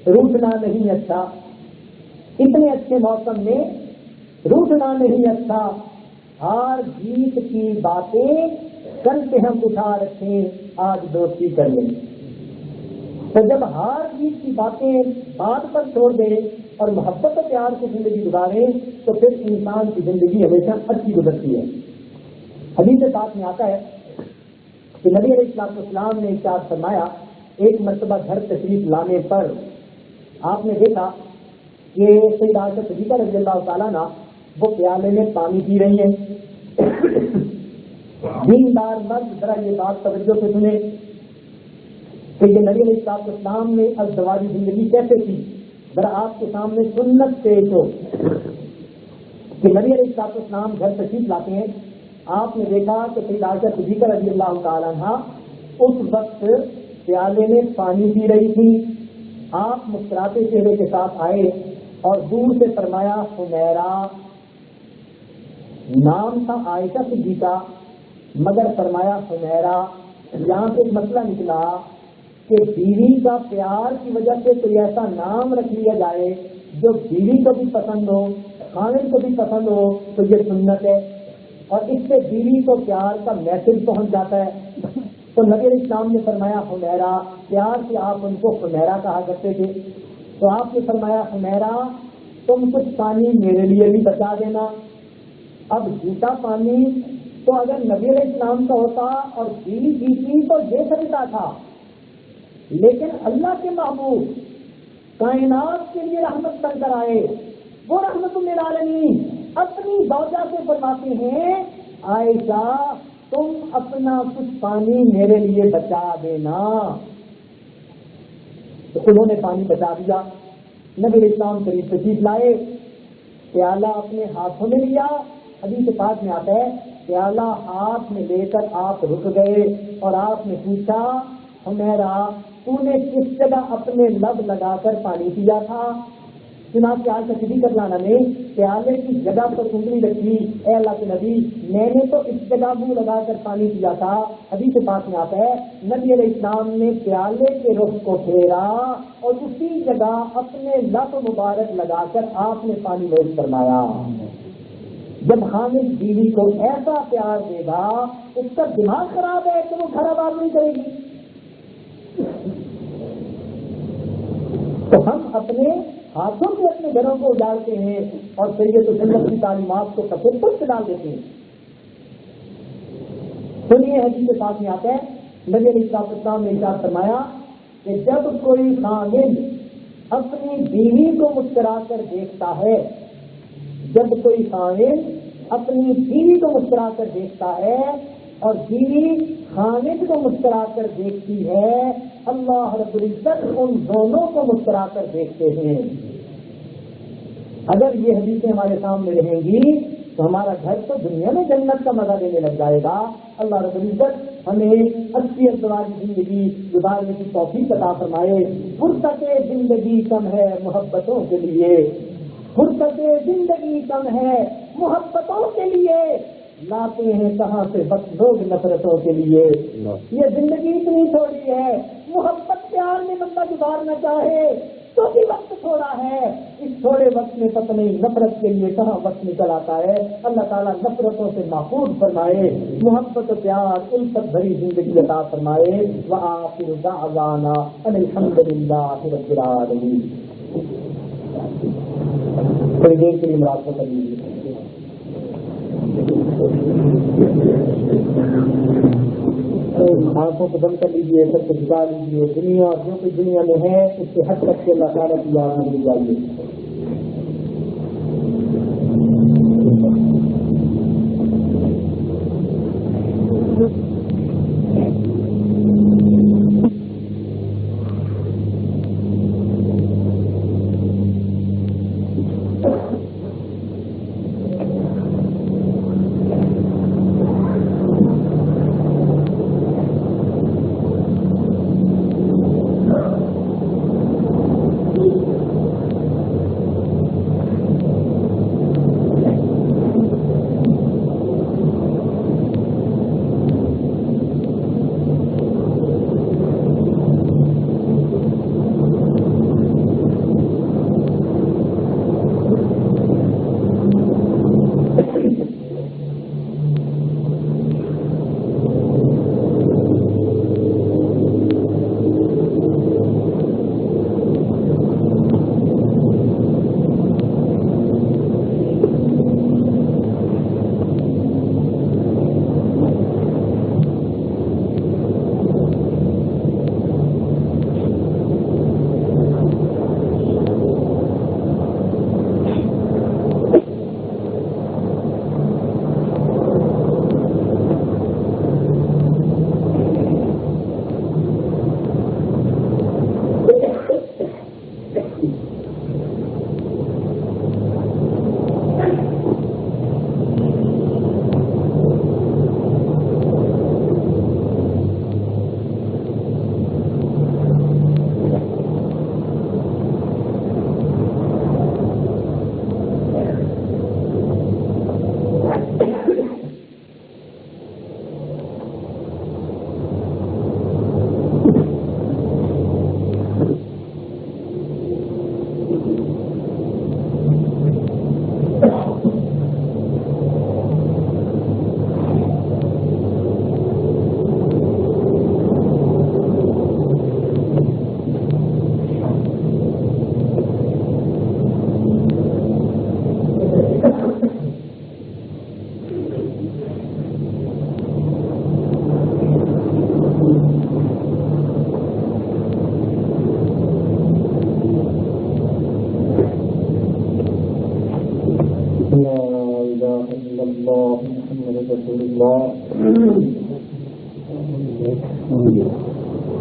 روٹنا نہیں اچھا, اتنے اچھے موسم میں روٹنا نہیں اچھا, ہار جیت کی باتیں کل سے ہم اٹھا رکھیں, آج دوستی کر لیں. تو جب ہار جیت کی باتیں بات پر چھوڑ دیں اور محبت و پیار سے زندگی گزاریں تو پھر انسان کی زندگی ہمیشہ اچھی گزرتی ہے. حدیث پاک میں آتا ہے کہ نبی علیہ السلام نے ارشاد فرمایا, ایک مرتبہ گھر تشریف لانے پر آپ نے دیکھا کہ سیدہ عائشہ صدیقہ رضی اللہ تعالیٰ عنہ وہ پیالے میں پانی پی رہی ہیں. دیندار مرد ذرا یہ بات توجہ سے سنے کہ یہ نبی علیہ السلام نے ازدواجی زندگی کیسے تھی. ذرا آپ کے سامنے سنت پیش ہو کہ نبی علیہ السلام گھر تشریف لاتے ہیں. آپ نے دیکھا کہ سیدہ عائشہ صدیقہ رضی اللہ تعالیٰ عنہ اس وقت پیالے میں پانی پی رہی تھی. آپ مسکراتے چہرے کے ساتھ آئے اور دور سے فرمایا, حمیرہ, نام تھا عائشہ صدیقہ مگر فرمایا حمیرہ، یہاں سے ایک مسئلہ نکلا کہ بیوی کا پیار کی وجہ سے کوئی ایسا نام رکھ لیا جائے جو بیوی کو بھی پسند ہو، خاوند کو بھی پسند ہو، تو یہ سنت ہے، اور اس سے بیوی کو پیار کا میسج پہنچ جاتا ہے۔ تو نبی علیہ السلام نے فرمایا حمیرہ، پیار سے آپ ان کو حمیرہ کہا کرتے تھے، تو آپ نے فرمایا حمیرہ تم کچھ پانی میرے لیے بھی بچا دینا۔ اب جھوٹا پانی تو اگر نبی علیہ السلام کا ہوتا اور بیوی پیتی تو یہ سمجھتا تھا، لیکن اللہ کے محبوب کائنات کے لیے رحمت بن کر آئے، وہ رحمت للعالمین اپنی زوجہ سے فرماتے ہیں عائشہ تم اپنا کچھ پانی میرے لیے بچا دینا۔ تو انہوں نے پانی بچا دیا۔ نبی علیہ السلام قریب تشریف لائے، پیالہ اپنے ہاتھوں میں لیا، حدیث پاک میں آتا ہے پیالہ ہاتھ میں لے کر آپ رک گئے اور آپ نے پوچھا حمیرہ تو نے کس جگہ اپنے لب لگا کر پانی پیا تھا؟ جناب کے آج صدیقہ لانا نے پیالے کی جگہ پر انگلی رکھی، اے اللہ کے نبی میں نے تو اس جگہ منہ لگا کر پانی پیا تھا۔ حدیث پاک میں آتا ہے نبی علیہ السلام نے پیالے کے رخ کو پھیرا اور اسی جگہ اپنے لب مبارک لگا کر آپ نے پانی نوش فرمایا۔ جب خامد بیوی کو ایسا پیار دے گا اس کا دماغ خراب ہے کہ وہ گھر آباد نہیں کرے گی۔ تو ہم اپنے ہاتھوں سے اپنے گھروں کو اجاڑتے ہیں اور سید سنت کی تعلیمات کو سفید پر ڈال دیتے ہیں۔ سنیے حدیث کے ساتھ میں آتا ہے نبی علیہ السلام نے ارشاد فرمایا کہ جب کوئی خامد اپنی بیوی کو مسکرا کر دیکھتا ہے، جب کوئی خامد اپنی بیوی کو مسکرا کر دیکھتا ہے اور بیوی خامد کو مسکرا کر دیکھتی ہے، اللہ رب العزت ان دونوں کو مسکرا کر دیکھتے ہیں۔ اگر یہ حدیثیں ہمارے سامنے رہیں گی تو ہمارا گھر تو دنیا میں جنت کا مزہ دینے لگ جائے گا۔ اللہ رب العزت ہمیں اچھی ازدواجی زندگی گزارنے کی توفیق عطا فرمائے۔ فرصت زندگی کم ہے محبتوں کے لیے، فرصت زندگی کم ہے محبتوں کے لیے، لاتے ہیں کہاں سے وقت لوگ نفرتوں کے لیے۔ یہ زندگی اتنی تھوڑی ہے، محبت پیار میں بندہ گزارنا چاہے تو بھی وقت تھوڑا ہے، اس تھوڑے وقت میں پتہ نہیں نفرت کے لیے کہاں وقت نکل آتا ہے۔ اللہ تعالیٰ نفرتوں سے محفوظ فرمائے، محبت و پیار الفت بھری زندگی عطا فرمائے۔ وآخر دعوانا ان الحمد للہ رب العالمین۔ تھوڑی دیر کے لیے مراقبہ کر لیجیے۔ آنکھوں کو بند کر لیجیے، سب کو جھکا لیجیے، دنیا اور جو کچھ دنیا میں ہے اس سے حد تک کے اللہ تعالیٰ کی یاد مل جائیے۔ رسول اللہ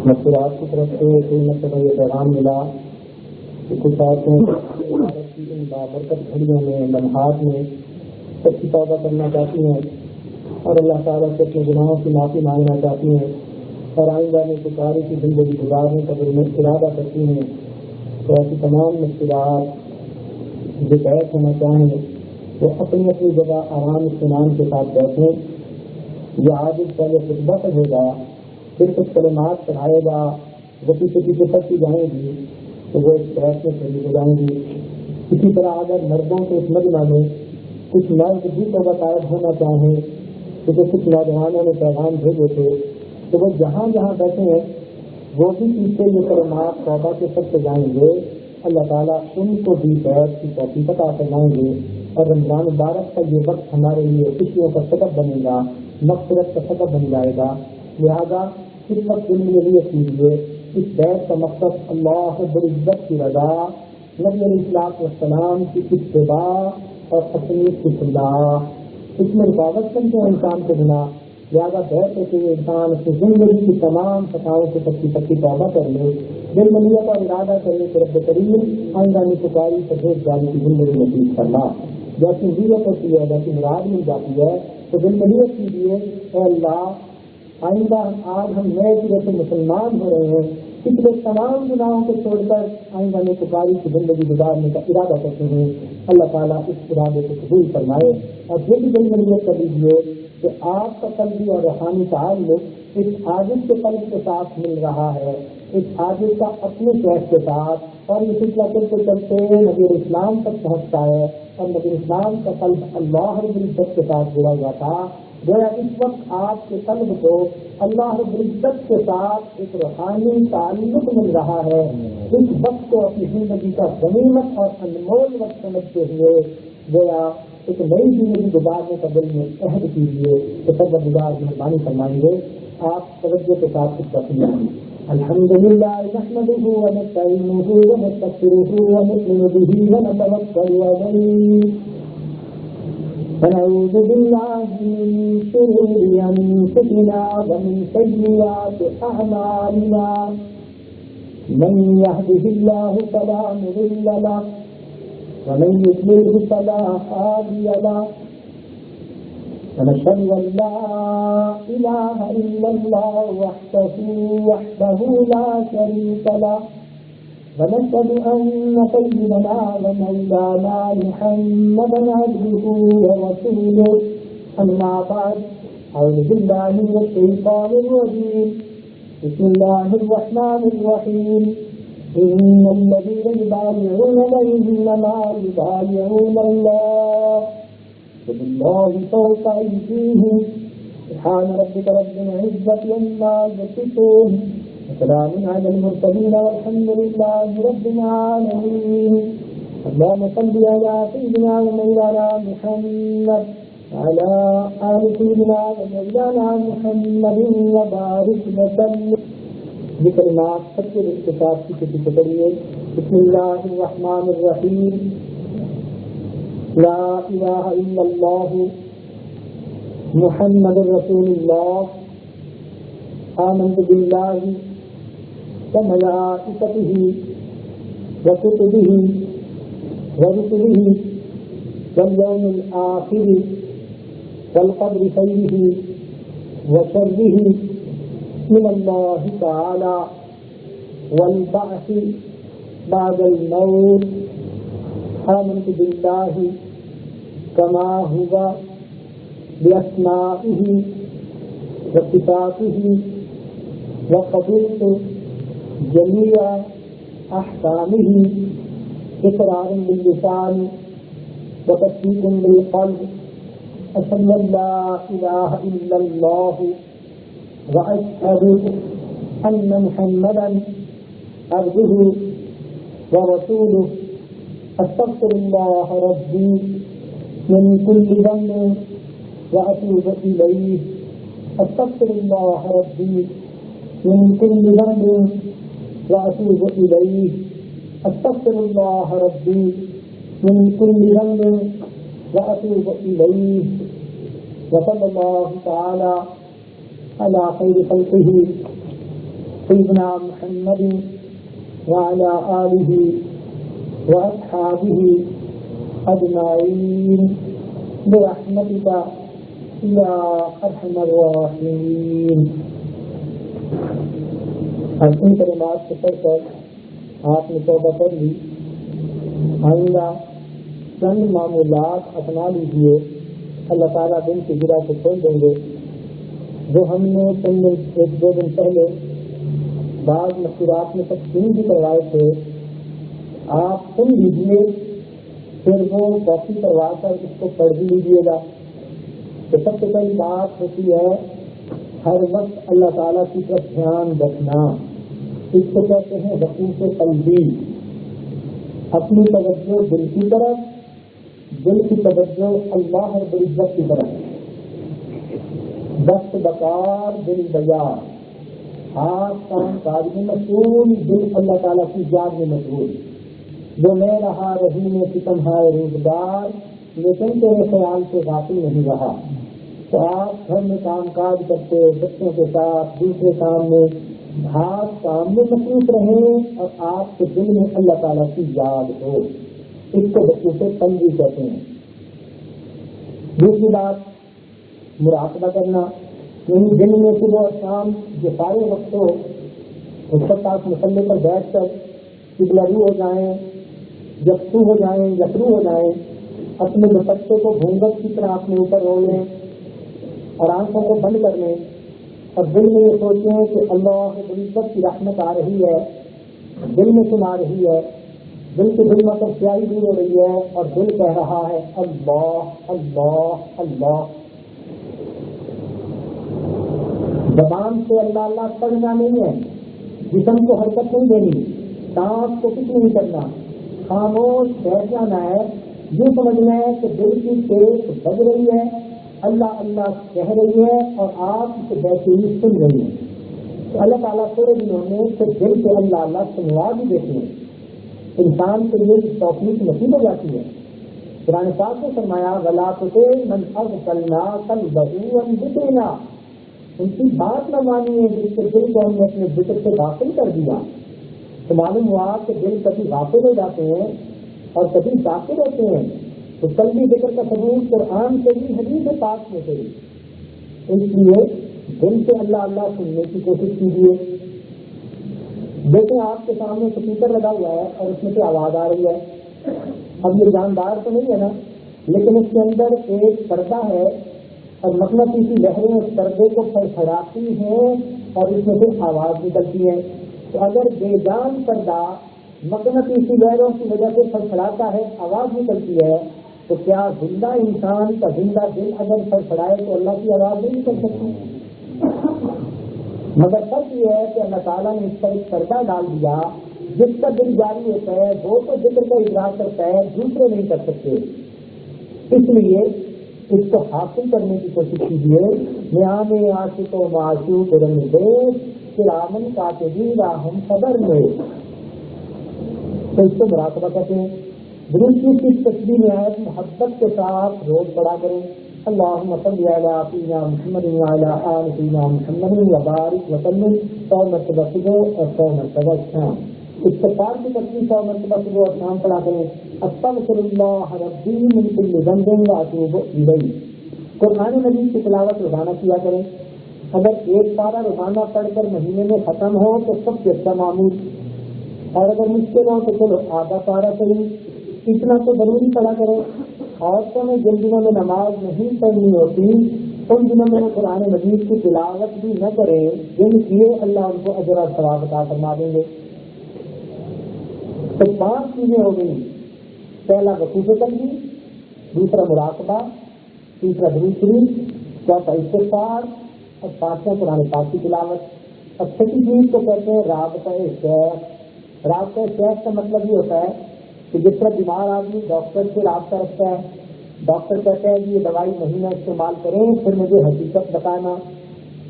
مستورات کی طرف سے کوئی مرتبہ یہ پیغام ملا کہ کچھ عورتیں عبادت کی ان بابرکت گھڑیوں میں لمحات میں سچی توبہ کرنا چاہتی ہیں اور اللہ تعالیٰ سے اپنے گناہوں کی معافی مانگنا چاہتی ہیں اور آئندہ میں پکاری کی زندگی گزارنے کا دل میں ارادہ کرتی ہیں، تو ایسی تمام مشکلات جو بیٹھ ہونا چاہیں وہ اپنی اپنی جگہ آرام اطمینان کے ساتھ بیٹھیں۔ یہ عاجز پہلے خطبہ پڑھے گا، پھر کچھ کلمات پڑھائے گا، وہ پیچھے پیچھے پڑتی جائیں گی تو وہ اس بیٹھ میں شریک ہو جائیں گی۔ اسی طرح اگر مردوں کے اس مجمع میں کچھ مرد بھی توبہ طائب ہونا چاہیں، کیونکہ کچھ نوجوانوں نے پیغام بھیجے تھے، تو وہ جہاں جہاں بیٹھے ہیں وہ بھی پیچھے یہ کلمات توبہ کے سب سے جائیں گے، اللہ تعالیٰ ان کو بھی بیٹھ کی توفیق عطا فرمائیں گے اور رمضان مبارک کا یہ وقت ہمارے لیے خوشیوں کا سبب بنے گا، مغفرت کا سبب بن جائے گا۔ لہٰذا اس وقت کے لیے کیجیے، اس بیت کا مقصد اللہ رب العزت کی رضا، نبی علیہ السلام کی اتباع اور اپنی اصلاح، اس میں رکاوٹ بنتے ہیں انسان کے بنا۔ لہٰذا بیت ہے کہ یہ انسان اپنی زندگی کی تمام خطاؤں سے پکی توبہ کر لے، دل میں نیت اور ارادہ کرے کہ رب کریم آئندہ میں پکاری پرہیز جانے کی زندگی نصیب کرنا۔ جیسی نیت ہوتی ہے، جیسی مراد مل جاتی ہے تو دل میں نیت کیجیے، اے اللہ آئندہ آج ہم نئے سرے سے مسلمان ہو رہے ہیں، پچھلے تمام گناہوں کو چھوڑ کر آئندہ میں پکاری کی زندگی گزارنے کا ارادہ کرتے ہیں۔ اللہ تعالیٰ اس ارادے کو قبول فرمائے اور یہ بھی دل میں نیت کر لیجیے کہ آپ کا قلبی اور روحانی تعلق اس عاجز کے قلب کے ساتھ مل رہا ہے، اس عاجز کا اپنے شہر کے ساتھ، اور یہ سلسلہ چلتے چلتے نبی اسلام تک پہنچتا ہے اور نبی اسلام کا قلب اللہ رب العزت کے ساتھ جڑا ہوا تھا۔ گویا اس وقت آپ کے قلب کو اللہ رب العزت کے ساتھ ایک روحانی تعلق مل رہا ہے۔ اس وقت کو اپنی زندگی کا غنیمت اور انمول وقت سمجھتے ہوئے گویا ایک نئی زندگی گزارنے کا دل میں عہد کیجیے تو پروردگار مہربانی فرمائیں گے۔ آپ توجہ کے ساتھ کچھ کریں۔ الحمد للہ نحمده ونستعینه ونستغفره ونؤمن به ونتوکل علیہ ونعوذ باللہ من شرور انفسنا ومن سیئات اعمالنا من يهده الله فلا مضل له ومن يضلل فلا هادي له ونشهد أن لا إله إلا الله وحده لا شريك له ونشهد أن سيدنا ومولانا محمدا عبده ورسوله أما بعد أعوذ بالله من الشيطان الرجيم بسم الله الرحمن الرحيم إن الذين يبايعونك إنما يبايعون الله يد الله فوق أيديهم سبحان ربك رب العزة عما يصفون وسلام على المرسلين والحمد لله رب العالمين اللهم صل على سيدنا ومولانا محمد وعلى آل سيدنا ومولانا محمد وبارك وسلم۔ یہ کلمات سچے دل کے ساتھ کسی پکڑیے۔ بسم اللہ الرحمن الرحیم، لا الہ الا اللہ محمد رسول اللہ، آمنت باللہ وملائکتہ وکتبہ ورسلہ والیوم الآخر والقدر خیرہ وشرہ من اللہ تعالی والبعث بعد الموت، آمنت باللہ کما ہوا بأسمائہ وصفاتہ وقبلت جمیع احکامہ اقرارا باللسان وتصدیقا بالقلب، أشهد أن لا إله إلا الله وأشهد أن محمدا عبده ورسوله، أستغفر الله ربي من كل ذنب وأتوب إليه، أستغفر الله ربي من كل ذنب وأتوب إليه، أستغفر الله ربي من كل ذنب وأتوب إليه، وصلی اللہ تعالی علی خیر خلقہ سیدنا محمد وعلی آلہ وأصحابہ اجمعین برحمتک یا ارحم الراحمین. اب ان کلمات سے پڑھ کر آپ نے توبہ کر لی. آئندہ چند معمولات اپنا لیجیے, اللہ تعالیٰ دن کی گرا کو کھول دیں گے. جو ہم نے چند ایک دو دن پہلے بعض مشورات میں تقسیم بھی کروائے تھے, آپ سن لیجیے, پھر وہ کاپی کروا کر اس کو پڑھ بھی لیجیے گا. تو سب سے پہلی بات ہوتی ہے ہر وقت اللہ تعالیٰ کی طرف دھیان رکھنا. اس کو کہتے ہیں وقوف قلبی. اپنی توجہ دل کی طرف, دل کی توجہ اللہ رب العزت کی طرف. دست بکار دل بیار, ہاتھ کام کاج میں مشغول, دل اللہ تعالیٰ کی یاد میں مشغول. جو میں رہا رہی میں ستم ہے روزگار, لیکن تیرے خیال سے غافل نہیں رہا. تو آپ گھر میں کام کاج کرتے, بچوں کے ساتھ دوسرے کام میں, ہاتھ کام میں مصروف رہیں اور آپ کے دل میں اللہ تعالیٰ کی یاد ہو. اس کو بچوں سے تنظیم کہتے ہیں. دوسری بات مراقبہ کرنا, یعنی دن میں صبح اور شام جو سارے وقت ہو اس کے پاس مسلے پر بیٹھ کر قبلہ رو ہو جائیں, یکسو ہو جائیں, یکرو ہو جائیں, اپنے دوپٹے کو گھونگھٹ کی طرح اپنے اوپر رو لیں اور آنکھوں کو بند کر لیں اور دل میں یہ سوچیں کہ اللہ عزت کی رحمت آ رہی ہے, دل میں سنا رہی ہے, دل کی دل مطلب سیاہی دور ہو رہی ہے اور دل کہہ رہا ہے اللہ اللہ اللہ. زبان سے اللہ اللہ پڑھنا نہیں ہے, جسم کو حرکت نہیں دینی, سانس کو کچھ نہیں کرنا, خاموش بیٹھ جانا ہے. یہ سمجھنا ہے کہ دل کی تیز بج رہی ہے, اللہ اللہ کہہ رہی ہے اور آپ اسے بیٹھی ہوئی سن رہی ہیں. تو اللہ تعالیٰ تھوڑے دنوں میں پھر دل سے اللہ اللہ سنوا بھی دیتے ہیں. انسان کے لیے اس توفیق نصیب ہو جاتی ہے. قرآن پاک نے فرمایا ولا تطع من اغفلنا قلبه عن ذکرنا, ان کی بات نہ مانیے جس کے دل کو ہم نے اپنے ذکر سے غافل کر دیا. تو معلوم ہوا کہ دل کبھی غافل ہو جاتے ہیں اور کبھی ذاکر ہوتے ہیں. تو قلبی ذکر کا ثبوت قرآن سے بھی حدیث پاک میں سے بھی. اس لیے دل سے اللہ اللہ سننے کی کوشش کیجیے. دیکھیں آپ کے سامنے اسپیکر لگا ہوا ہے اور اس میں سے آواز آ رہی ہے. اب یہ جاندار تو نہیں ہے نا, لیکن اس کے اندر ایک پردہ ہے اور مقناطیسی لہریں اس پردے کو پھڑپھڑاتی ہیں اور اس میں سے آواز نکلتی ہے. تو اگر بے جان پردہ مقناطیسی لہروں کی وجہ سے پھڑپھڑاتا ہے, آواز نکلتی ہے, تو کیا زندہ انسان کا زندہ دل اگر پھڑپھڑائے تو اللہ کی آواز نہیں نکل سکتی؟ مگر سب یہ ہے کہ اللہ تعالیٰ نے اس پر ایک پردہ ڈال دیا. جس کا دل جاری ہوتا ہے وہ تو ذکر کا اظہار کرتا ہے, دوسرے نہیں کر سکتے. اس لیے اس کو حاصل کرنے کی کوشش کیجیے. نیام عاشق و معشوق رنگ دے کرامن کاتبین ہم خبر میں. تو اس کو مراقبہ کرتے ہیں. درود کی تسبیح نہایت محبت کے ساتھ روز پڑھا کریں. اللہم صلی علی سیدنا محمد وعلی آل سیدنا محمد وبارک وسلم. 100 مرتبہ صبح اور 100 مرتبہ شام. استغفار کی تسبیح 100 مرتبہ صبح اور شام پڑھا کریں. استغفر اللہ ربی من کل ذنب واتوب الیہ. قرآن مجید کی تلاوت روزانہ کیا کریں. اگر ایک پارہ روزانہ پڑھ کر مہینے میں ختم ہو تو سب سے اچھا معمول, اور اگر مشکل ہو تو چلو آدھا پارہ صحیح. اتنا تو ضروری پڑھا کریں. عورتوں میں جن دنوں میں نماز نہیں پڑھنی ہوتی ان دنوں میں وہ قرآن مجید کی تلاوت بھی نہ کریں, جن کیے اللہ ان کو اجر اور ثواب عطا فرما دیں گے. تو 5 چیزیں ہو گئی. پہلا وقوف قلبی, دوسرا مراقبہ, تیسرا درود شریف, چوتھا استغفار اور 5واں قرآن پاک کی تلاوت. اور 6ٹھی چیز کو کہتے ہیں رابطہ شیخ. رابطہ شیخ کا مطلب یہ ہوتا ہے کہ جس طرح بیمار آدمی ڈاکٹر سے رابطہ رکھتا ہے, ڈاکٹر کہتا ہے کہ یہ دوائی مہینہ استعمال کریں پھر مجھے حقیقت بتانا,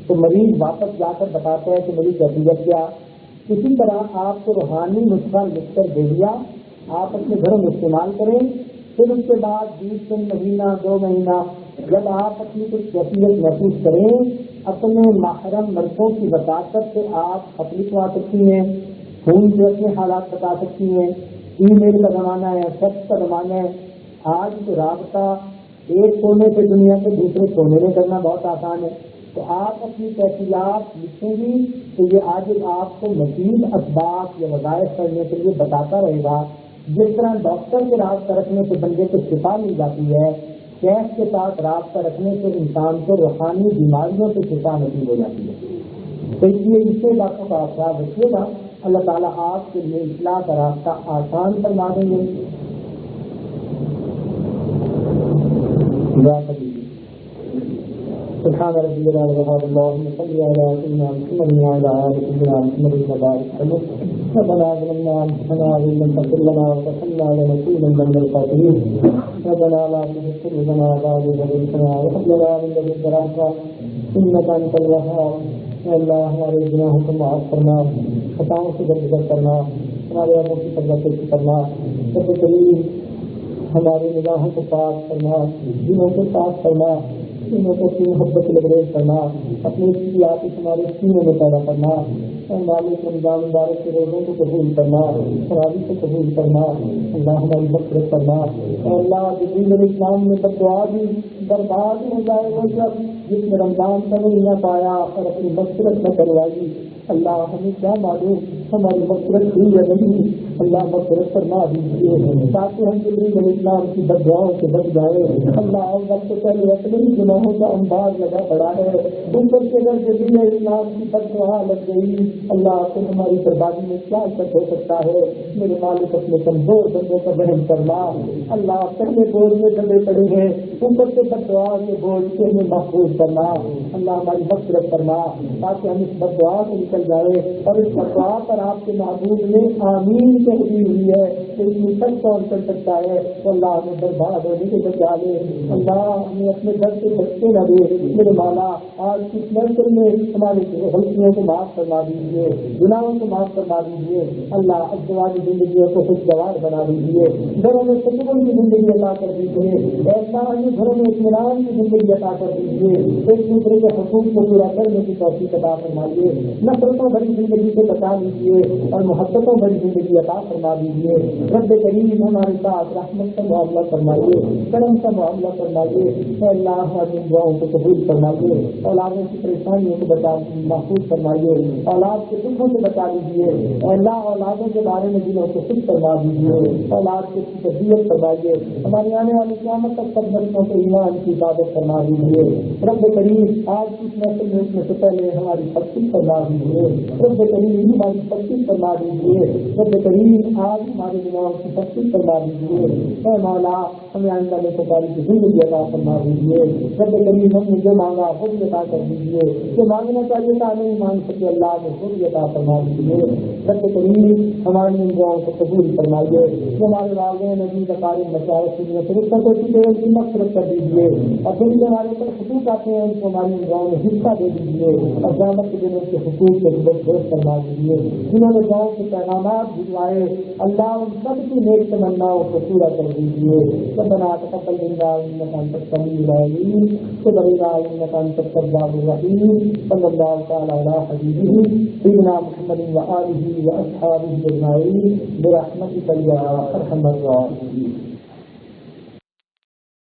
تو مریض واپس جا کر بتاتا ہے کہ میری حقیقت کیا. اسی طرح آپ کو روحانی نسخہ لکھ کر دے دیا, آپ اپنے گھروں میں استعمال کریں. پھر اس کے بعد 20 دن, مہینہ, 2 مہینہ جب آپ اپنی کچھ کیفیت محسوس کریں اپنے محرم مردوں کی وساطت سے آپ خط لکھوا سکتی ہیں، فون سے اپنے حالات بتا سکتی ہیں، ای میل کا زمانہ ہے، فیکس کا زمانہ ہے. آج تو رابطہ ایک کونے سے دنیا کے دوسرے کونے میں کرنا بہت آسان ہے. تو آپ اپنی کیفیات لکھیں گی تو یہ آج آپ کو مزید اسباب یا وظائف کرنے کے لیے بتاتا رہے گا. جس طرح ڈاکٹر کے رابطہ رکھنے سے بندے کو شفا مل جاتی ہے، شیخ کے ساتھ رابطہ رکھنے سے انسان کو روحانی بیماریوں سے شفا نصیب ہو جاتی ہے. تو اس لیے اسے باتوں کا خیال رکھیے گا. اللہ تعالیٰ آپ کے لیے اصلاح کا راستہ آسان فرما دیں گے. سبحان ربي اللهم صل على سيدنا محمد وعلى آل سيدنا محمد وبارك وسلم. ربنا ظلمنا أنفسنا وإن لم تغفر لنا وترحمنا لنكونن من الخاسرين. ربنا لا تزغ قلوبنا بعد إذ هديتنا وهب لنا من لدنك رحمة إنك أنت الوهاب. اے اللہ ہمارے گناہوں کو معاف کرنا، خطاؤں سے درگزر کرنا، ہمارے عیبوں کی پردہ کرنا. رب کریم ہماری نگاہوں کو پاک کرنا، دلوں کو صاف کرنا، سینوں کو اپنی محبت لبریز کرنا، اپنی اختیارات ہمارے سینوں میں پیدا کرنا. مالک رمضان مبارک کے روزوں کو قبول کرنا، تراویح کو قبول کرنا. اللہ ہماری مغفرت کرنا. اللہ جبریل علیہ السلام نے بدعا دی برباد ہو جائے وہ جب جس نے رمضان کا مہینہ پایا اور اپنی مغفرت نہ کروائی. اللہ ہمیں کیا معلوم ہماری مغفرت ہوئی یا نہیں. اللہ مغفرت فرما دیجیے تاکہ ہم جبریل علیہ السلام کی بددعاؤں سے بچ جائے. اللہ وقت سے پہلے اپنے ہی گناہوں کا انبار لگا پڑا ہے. ان پر کے اگر جبریل علیہ السلام کی بددعا لگ گئی اللہ تو ہماری بربادی میں کیا اثر ہو سکتا ہے. میرے مالک اپنے کمزور بندوں پر رحم کرنا. اللہ پہلے بوجھ میں دبے پڑے ہیں اوپر سے بددعا کے بوجھ سے ہمیں محفوظ کرنا. اللہ ہماری مغفرت کرنا تاکہ ہم اس بددعا سے نکل جائے. اور اس بددعا پر آپ کے محبوب نے آمین کہہ دی ہوئی ہے کہ اس میں سب کون کر سکتا ہے. تو اللہ ہمیں برباد ہونے کے بچا لے. اللہ ہمیں اپنے گھر سے بچتے نہ دے. میرے مولا آج کس محفل میں ہماری غلطیوں کو معاف کروا دیجیے، گناہوں کو معاف کروا دیجیے. اللہ ازدواجی زندگیوں کو خوشگوار بنا دیجیے. گھروں میں سکون کی زندگی عطا کر دیجیے. ایسا گھروں میں اطمینان کی زندگی عطا کر دیجیے. ایک دوسرے کے حقوق کو پورا کرنے کی توفیق عطا فرمائیے. نفرتوں بڑی زندگی سے بچا لیجیے اور محبتوں بڑی زندگی عطا فرما دیجیے. رب کریم ہمارے ساتھ رحمت کا معاملہ فرمائیے، کرم کا معاملہ فرمائیے. اے اللہ ہماری دعاؤں کو قبول فرمائیے. اولادوں کی پریشانیوں کو بچا محفوظ فرمائیے. اولاد کے دکھوں سے بچا لیجیے. اے اللہ اولادوں کے بارے میں دلوں کو خوش کروا دیجیے. اولاد کی تربیت فرمائیے. ہماری آنے والی قیامت تک سب بچوں کو ایمان کی عبادت فرما دیجیے. رب کریم آج اس محفل میں اٹھنے سے پہلے ہماری تفصیل فرما دیجیے. رب کریم ہماری تفصیل فرما دیجیے. رب کریم آج ہمارے گناہوں کی تفصیل فرما دیجیے. اے مولا ہمیں آئندہ میں سرکاری کی زندگی عطا فرما دیجیے. رب کریم ہم نے جو مانگا وہ بھی عطا کر دیجیے. جو مانگنا چاہیے تھا نہیں مانگ سکے اللہ نے وہ بھی عطا فرما دیجیے. رب کریم ہماری ان دعاؤں کو قبول فرمائیے. جو ہمارے والدین عزیز اقارب مشائخ کی مغفرت کر دیجیے. اور پھر جو ہمارے اوپر حقوق آتے ہیں ان کو ہماری ان دعاؤں میں حصہ دے دیجیے. اور قیامت کے دن ان کے حقوق کو درست فرما دیجیے. جنہوں نے دعاؤں کے پیغامات بھجوائے اللہ ان سب کی نیک تمناؤں کو پورا کر دیجیے. ربنا تقبل منا انك انت السميع العليم وتب علينا انك انت التواب الرحيم. صلى الله تعالى على حبيبه سيدنا محمد وآله وأصحابه أجمعين برحمتك يا أرحم الراحمين.